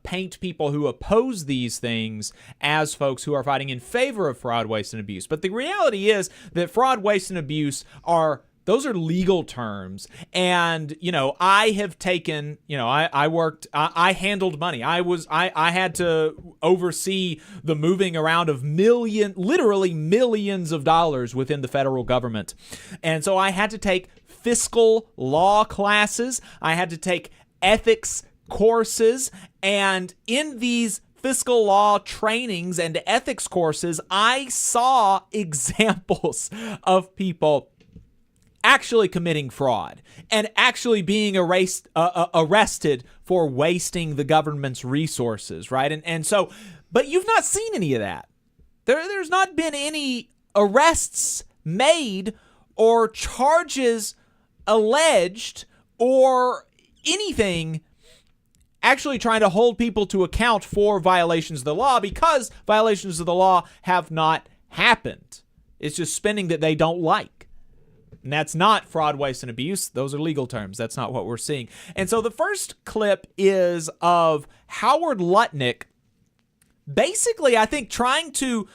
C: paint people who oppose these things as folks who are fighting in favor of fraud, waste, and abuse. But the reality is that fraud, waste, and abuse those are legal terms. And, I have taken, I handled money. I had to oversee the moving around of literally millions of dollars within the federal government. And so I had to take fiscal law classes. I had to take ethics courses. And in these fiscal law trainings and ethics courses, I saw examples of people actually committing fraud and actually being arrested for wasting the government's resources, right? And so, but you've not seen any of that. There's not been any arrests made or charges alleged or anything actually trying to hold people to account for violations of the law, because violations of the law have not happened. It's just spending that they don't like. And that's not fraud, waste, and abuse. Those are legal terms. That's not what we're seeing. And so the first clip is of Howard Lutnick basically, I think, trying to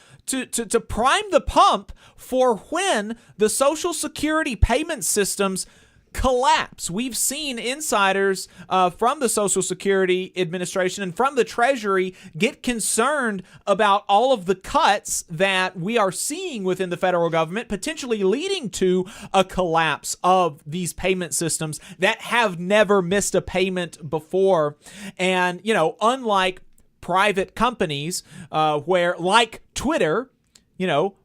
C: prime the pump for when the Social Security payment systems collapse. We've seen insiders from the Social Security Administration and from the Treasury get concerned about all of the cuts that we are seeing within the federal government, potentially leading to a collapse of these payment systems that have never missed a payment before. And, unlike private companies where, like Twitter,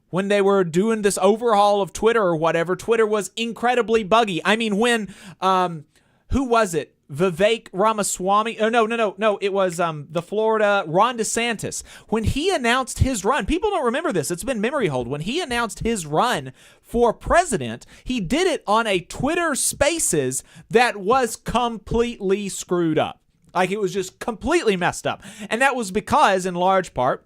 C: when they were doing this overhaul of Twitter or whatever, Twitter was incredibly buggy. When, who was it? Vivek Ramaswamy? Oh, no. It was the Florida Ron DeSantis. When he announced his run, people don't remember this. It's been memory hold. When he announced his run for president, he did it on a Twitter Spaces that was completely screwed up. Like, it was just completely messed up. And that was because, in large part,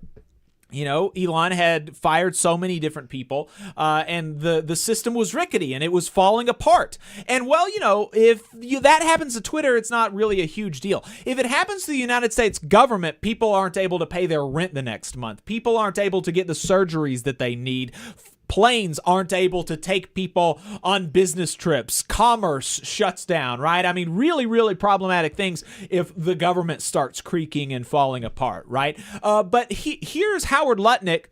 C: Elon had fired so many different people, and the system was rickety and it was falling apart. And if that happens to Twitter, it's not really a huge deal. If it happens to the United States government, people aren't able to pay their rent the next month. People aren't able to get the surgeries that they need. Planes aren't able to take people on business trips. Commerce shuts down, right? Really, really problematic things if the government starts creaking and falling apart, right? But here's Howard Lutnick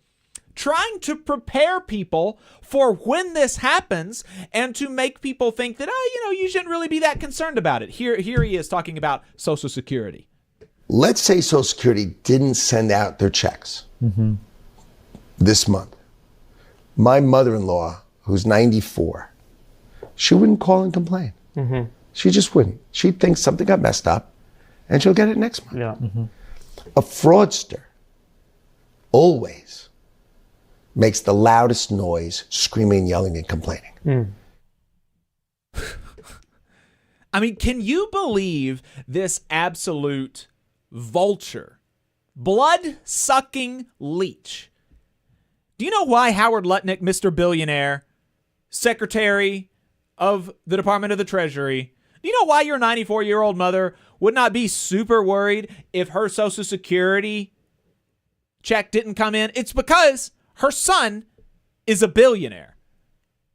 C: trying to prepare people for when this happens and to make people think that, you shouldn't really be that concerned about it. Here he is talking about Social Security.
D: Let's say Social Security didn't send out their checks this month. My mother-in-law, who's 94, she wouldn't call and complain. She just wouldn't. She'd think something got messed up, and she'll get it next month. Yeah. A fraudster always makes the loudest noise, screaming, yelling, and complaining.
C: Can you believe this absolute vulture, blood-sucking leech? Do you know why Howard Lutnick, Mr. Billionaire, Secretary of the Department of the Treasury, do you know why your 94-year-old mother would not be super worried if her Social Security check didn't come in, it's because her son is a billionaire.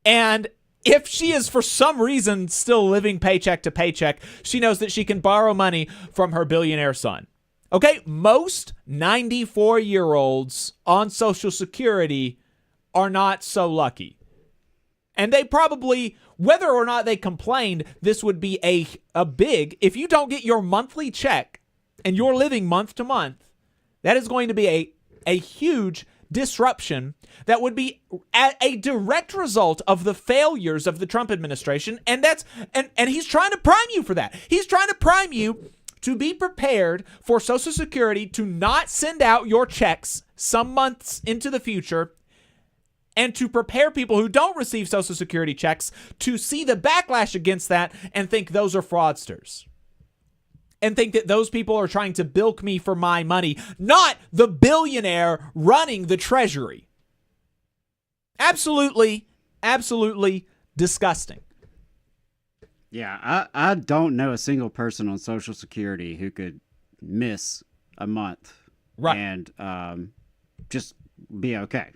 C: And if she is for some reason still living paycheck to paycheck, she knows that she can borrow money from her billionaire son. Okay, most 94-year-olds on Social Security are not so lucky. And they probably, whether or not they complained, this would be a big, if you don't get your monthly check and you're living month to month, that is going to be a huge disruption that would be a direct result of the failures of the Trump administration. And he's trying to prime you for that. He's trying to prime you to be prepared for Social Security to not send out your checks some months into the future, and to prepare people who don't receive Social Security checks to see the backlash against that and think those are fraudsters. And think that those people are trying to bilk me for my money, not the billionaire running the Treasury. Absolutely, absolutely disgusting.
A: Yeah, I don't know a single person on Social Security who could miss a month and just be okay.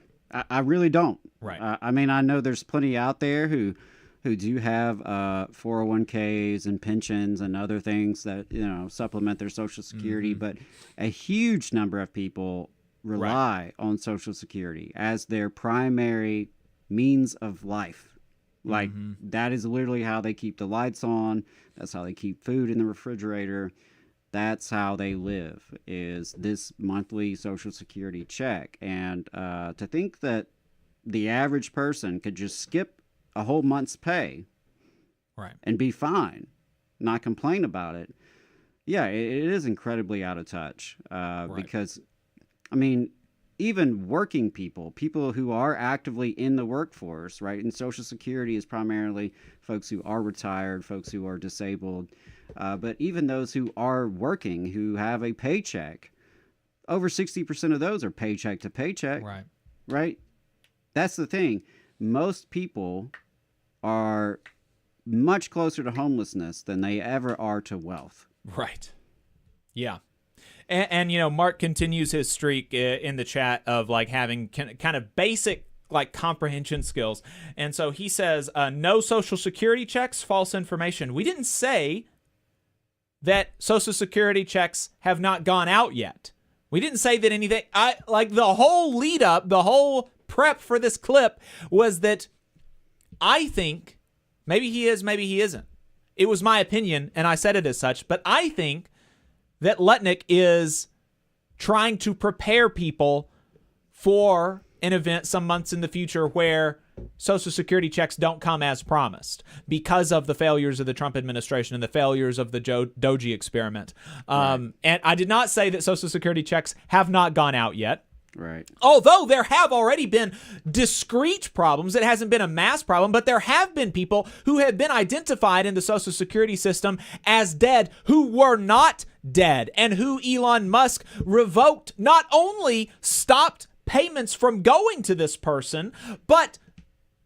A: I really don't.
C: Right.
A: I mean, I know there's plenty out there who do have 401ks and pensions and other things that, supplement their Social Security, but a huge number of people rely on Social Security as their primary means of life. Like, that is literally how they keep the lights on. That's how they keep food in the refrigerator. That's how they live, is this monthly Social Security check. And to think that the average person could just skip a whole month's pay and be fine, not complain about it. Yeah, it is incredibly out of touch because, I mean, even working people who are actively in the workforce, right? And Social Security is primarily folks who are retired, folks who are disabled. But even those who are working, who have a paycheck, over 60% of those are paycheck to paycheck. Right? That's the thing. Most people are much closer to homelessness than they ever are to wealth.
C: Right. Yeah. And Mark continues his streak in the chat of like having kind of basic like comprehension skills. And so he says, no Social Security checks, false information. We didn't say that Social Security checks have not gone out yet. We didn't say that anything. The whole lead up, the whole prep for this clip was that I think maybe he is, maybe he isn't. It was my opinion, and I said it as such, but I think that Lutnick is trying to prepare people for an event some months in the future where Social Security checks don't come as promised because of the failures of the Trump administration and the failures of the Doji experiment. And I did not say that Social Security checks have not gone out yet.
A: Right.
C: Although there have already been discrete problems, it hasn't been a mass problem, but there have been people who have been identified in the Social Security system as dead who were not dead, and who Elon Musk revoked, not only stopped payments from going to this person, but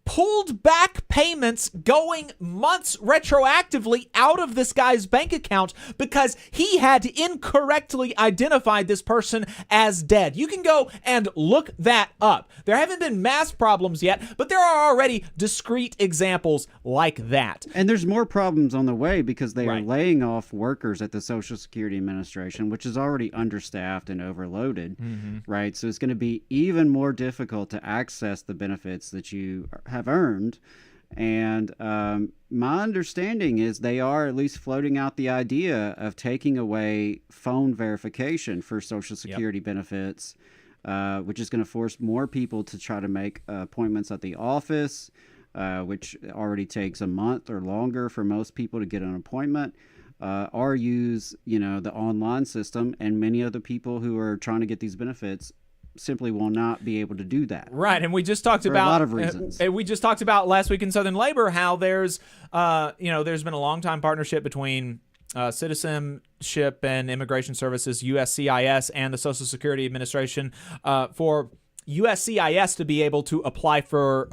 C: pulled back payments going months retroactively out of this guy's bank account because he had incorrectly identified this person as dead. You can go and look that up. There haven't been mass problems yet, but there are already discrete examples like that.
A: And there's more problems on the way because they are laying off workers at the Social Security Administration, which is already understaffed and overloaded, right? So it's going to be even more difficult to access the benefits that you have earned. And my understanding is they are at least floating out the idea of taking away phone verification for Social Security benefits, which is going to force more people to try to make appointments at the office, which already takes a month or longer for most people to get an appointment, or use the online system. And many of the people who are trying to get these benefits simply will not be able to do that.
C: Right, and we just talked about
A: a lot of reasons.
C: We just talked about last week in Southern Labor how there's there's been a long time partnership between Citizenship and Immigration Services, USCIS, and the Social Security Administration for USCIS to be able to apply for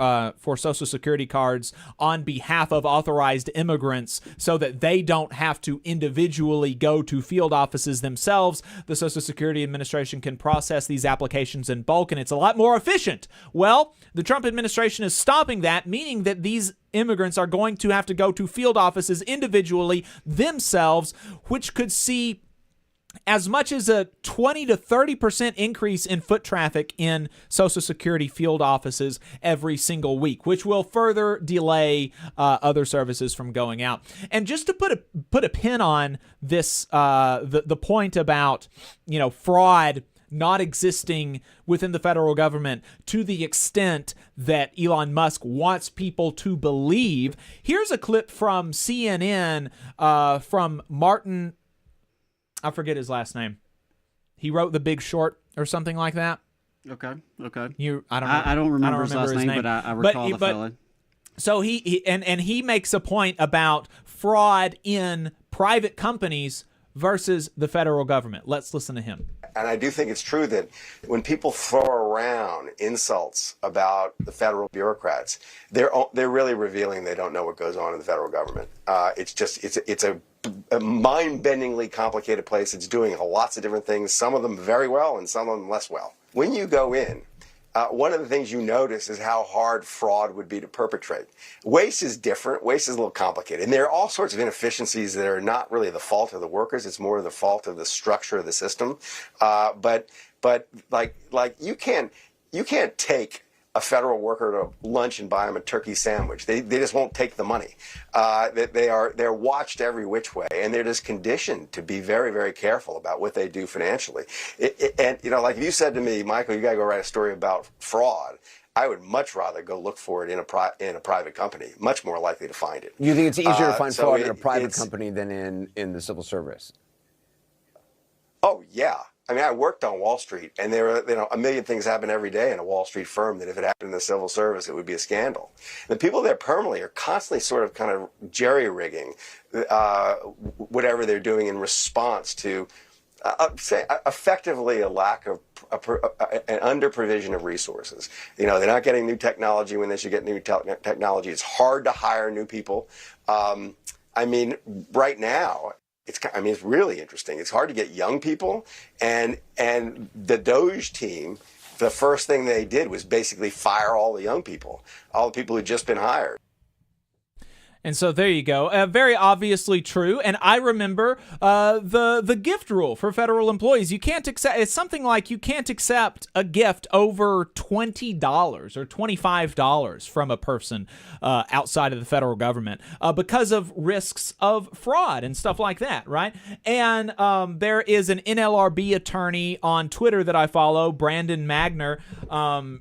C: Social Security cards on behalf of authorized immigrants so that they don't have to individually go to field offices themselves. The Social Security Administration can process these applications in bulk, and it's a lot more efficient. Well, the Trump administration is stopping that, meaning that these immigrants are going to have to go to field offices individually themselves, which could see as much as a 20 to 30% increase in foot traffic in Social Security field offices every single week, which will further delay other services from going out. And just to put a pin on this, the point about, fraud not existing within the federal government to the extent that Elon Musk wants people to believe. Here's a clip from CNN from Martin. I forget his last name. He wrote The Big Short or something like that.
A: Okay.
C: I don't remember
A: his last name, but I recall the fella.
C: So he makes a point about fraud in private companies versus the federal government. Let's listen to him.
E: And I do think it's true that when people throw around insults about the federal bureaucrats, they're really revealing they don't know what goes on in the federal government. It's a mind-bendingly complicated place. It's doing lots of different things, some of them very well and some of them less well. When you go in, one of the things you notice is how hard fraud would be to perpetrate. Waste is different. Waste is a little complicated. And there are all sorts of inefficiencies that are not really the fault of the workers. It's more the fault of the structure of the system. But like you can't take a federal worker to lunch and buy them a turkey sandwich. They just won't take the money. They're watched every which way, and they're just conditioned to be very, very careful about what they do financially. And like if you said to me, Michael, you got to go write a story about fraud, I would much rather go look for it in a private company. Much more likely to find it.
V: You think it's easier to find fraud in a private company than in the civil service?
E: Oh yeah. I mean, I worked on Wall Street, and there are, a million things happen every day in a Wall Street firm that if it happened in the civil service, it would be a scandal. The people there permanently are constantly sort of kind of jerry-rigging whatever they're doing in response to, say, effectively a lack of an under-provision of resources. They're not getting new technology when they should get new technology. It's hard to hire new people. I mean, right now, it's really interesting. It's hard to get young people, and the Doge team, the first thing they did was basically fire all the young people, all the people who'd just been hired.
C: And so there you go. Very obviously true. And I remember the gift rule for federal employees. You can't accept, it's something like you can't accept a gift over $20 or $25 from a person outside of the federal government because of risks of fraud and stuff like that, right? And there is an NLRB attorney on Twitter that I follow, Brandon Magner,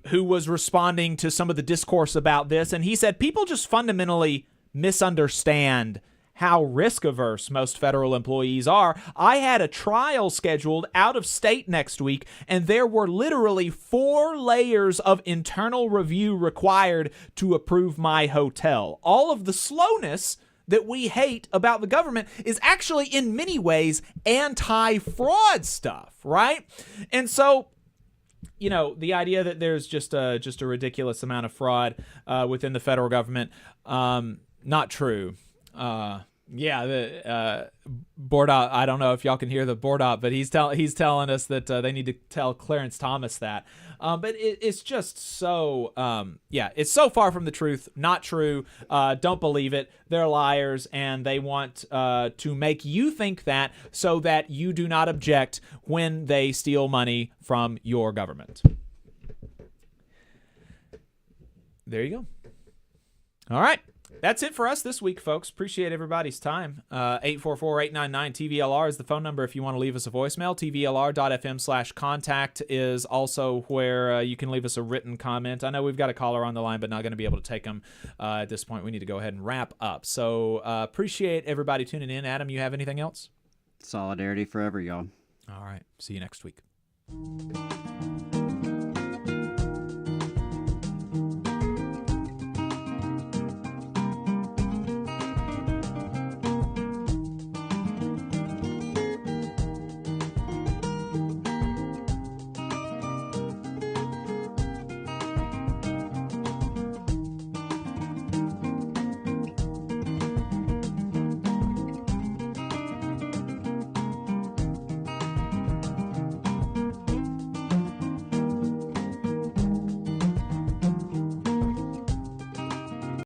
C: who was responding to some of the discourse about this. And he said people just fundamentally misunderstand how risk-averse most federal employees are. I had a trial scheduled out of state next week, and there were literally 4 layers of internal review required to approve my hotel. All of the slowness that we hate about the government is actually in many ways anti-fraud stuff, right? And so the idea that there's just a ridiculous amount of fraud within the federal government, not true. The board op, I don't know if y'all can hear the board op, but he's telling us that they need to tell Clarence Thomas that. But it's just so it's so far from the truth. Not true. Don't believe it. They're liars, and they want to make you think that so that you do not object when they steal money from your government. There you go. All right. That's it for us this week, folks. Appreciate everybody's time. 844-899-TVLR is the phone number if you want to leave us a voicemail. TVLR.fm/contact is also where you can leave us a written comment. I know we've got a caller on the line, but not going to be able to take them at this point. We need to go ahead and wrap up. So appreciate everybody tuning in. Adam, you have anything else?
A: Solidarity forever, y'all.
C: All right. See you next week.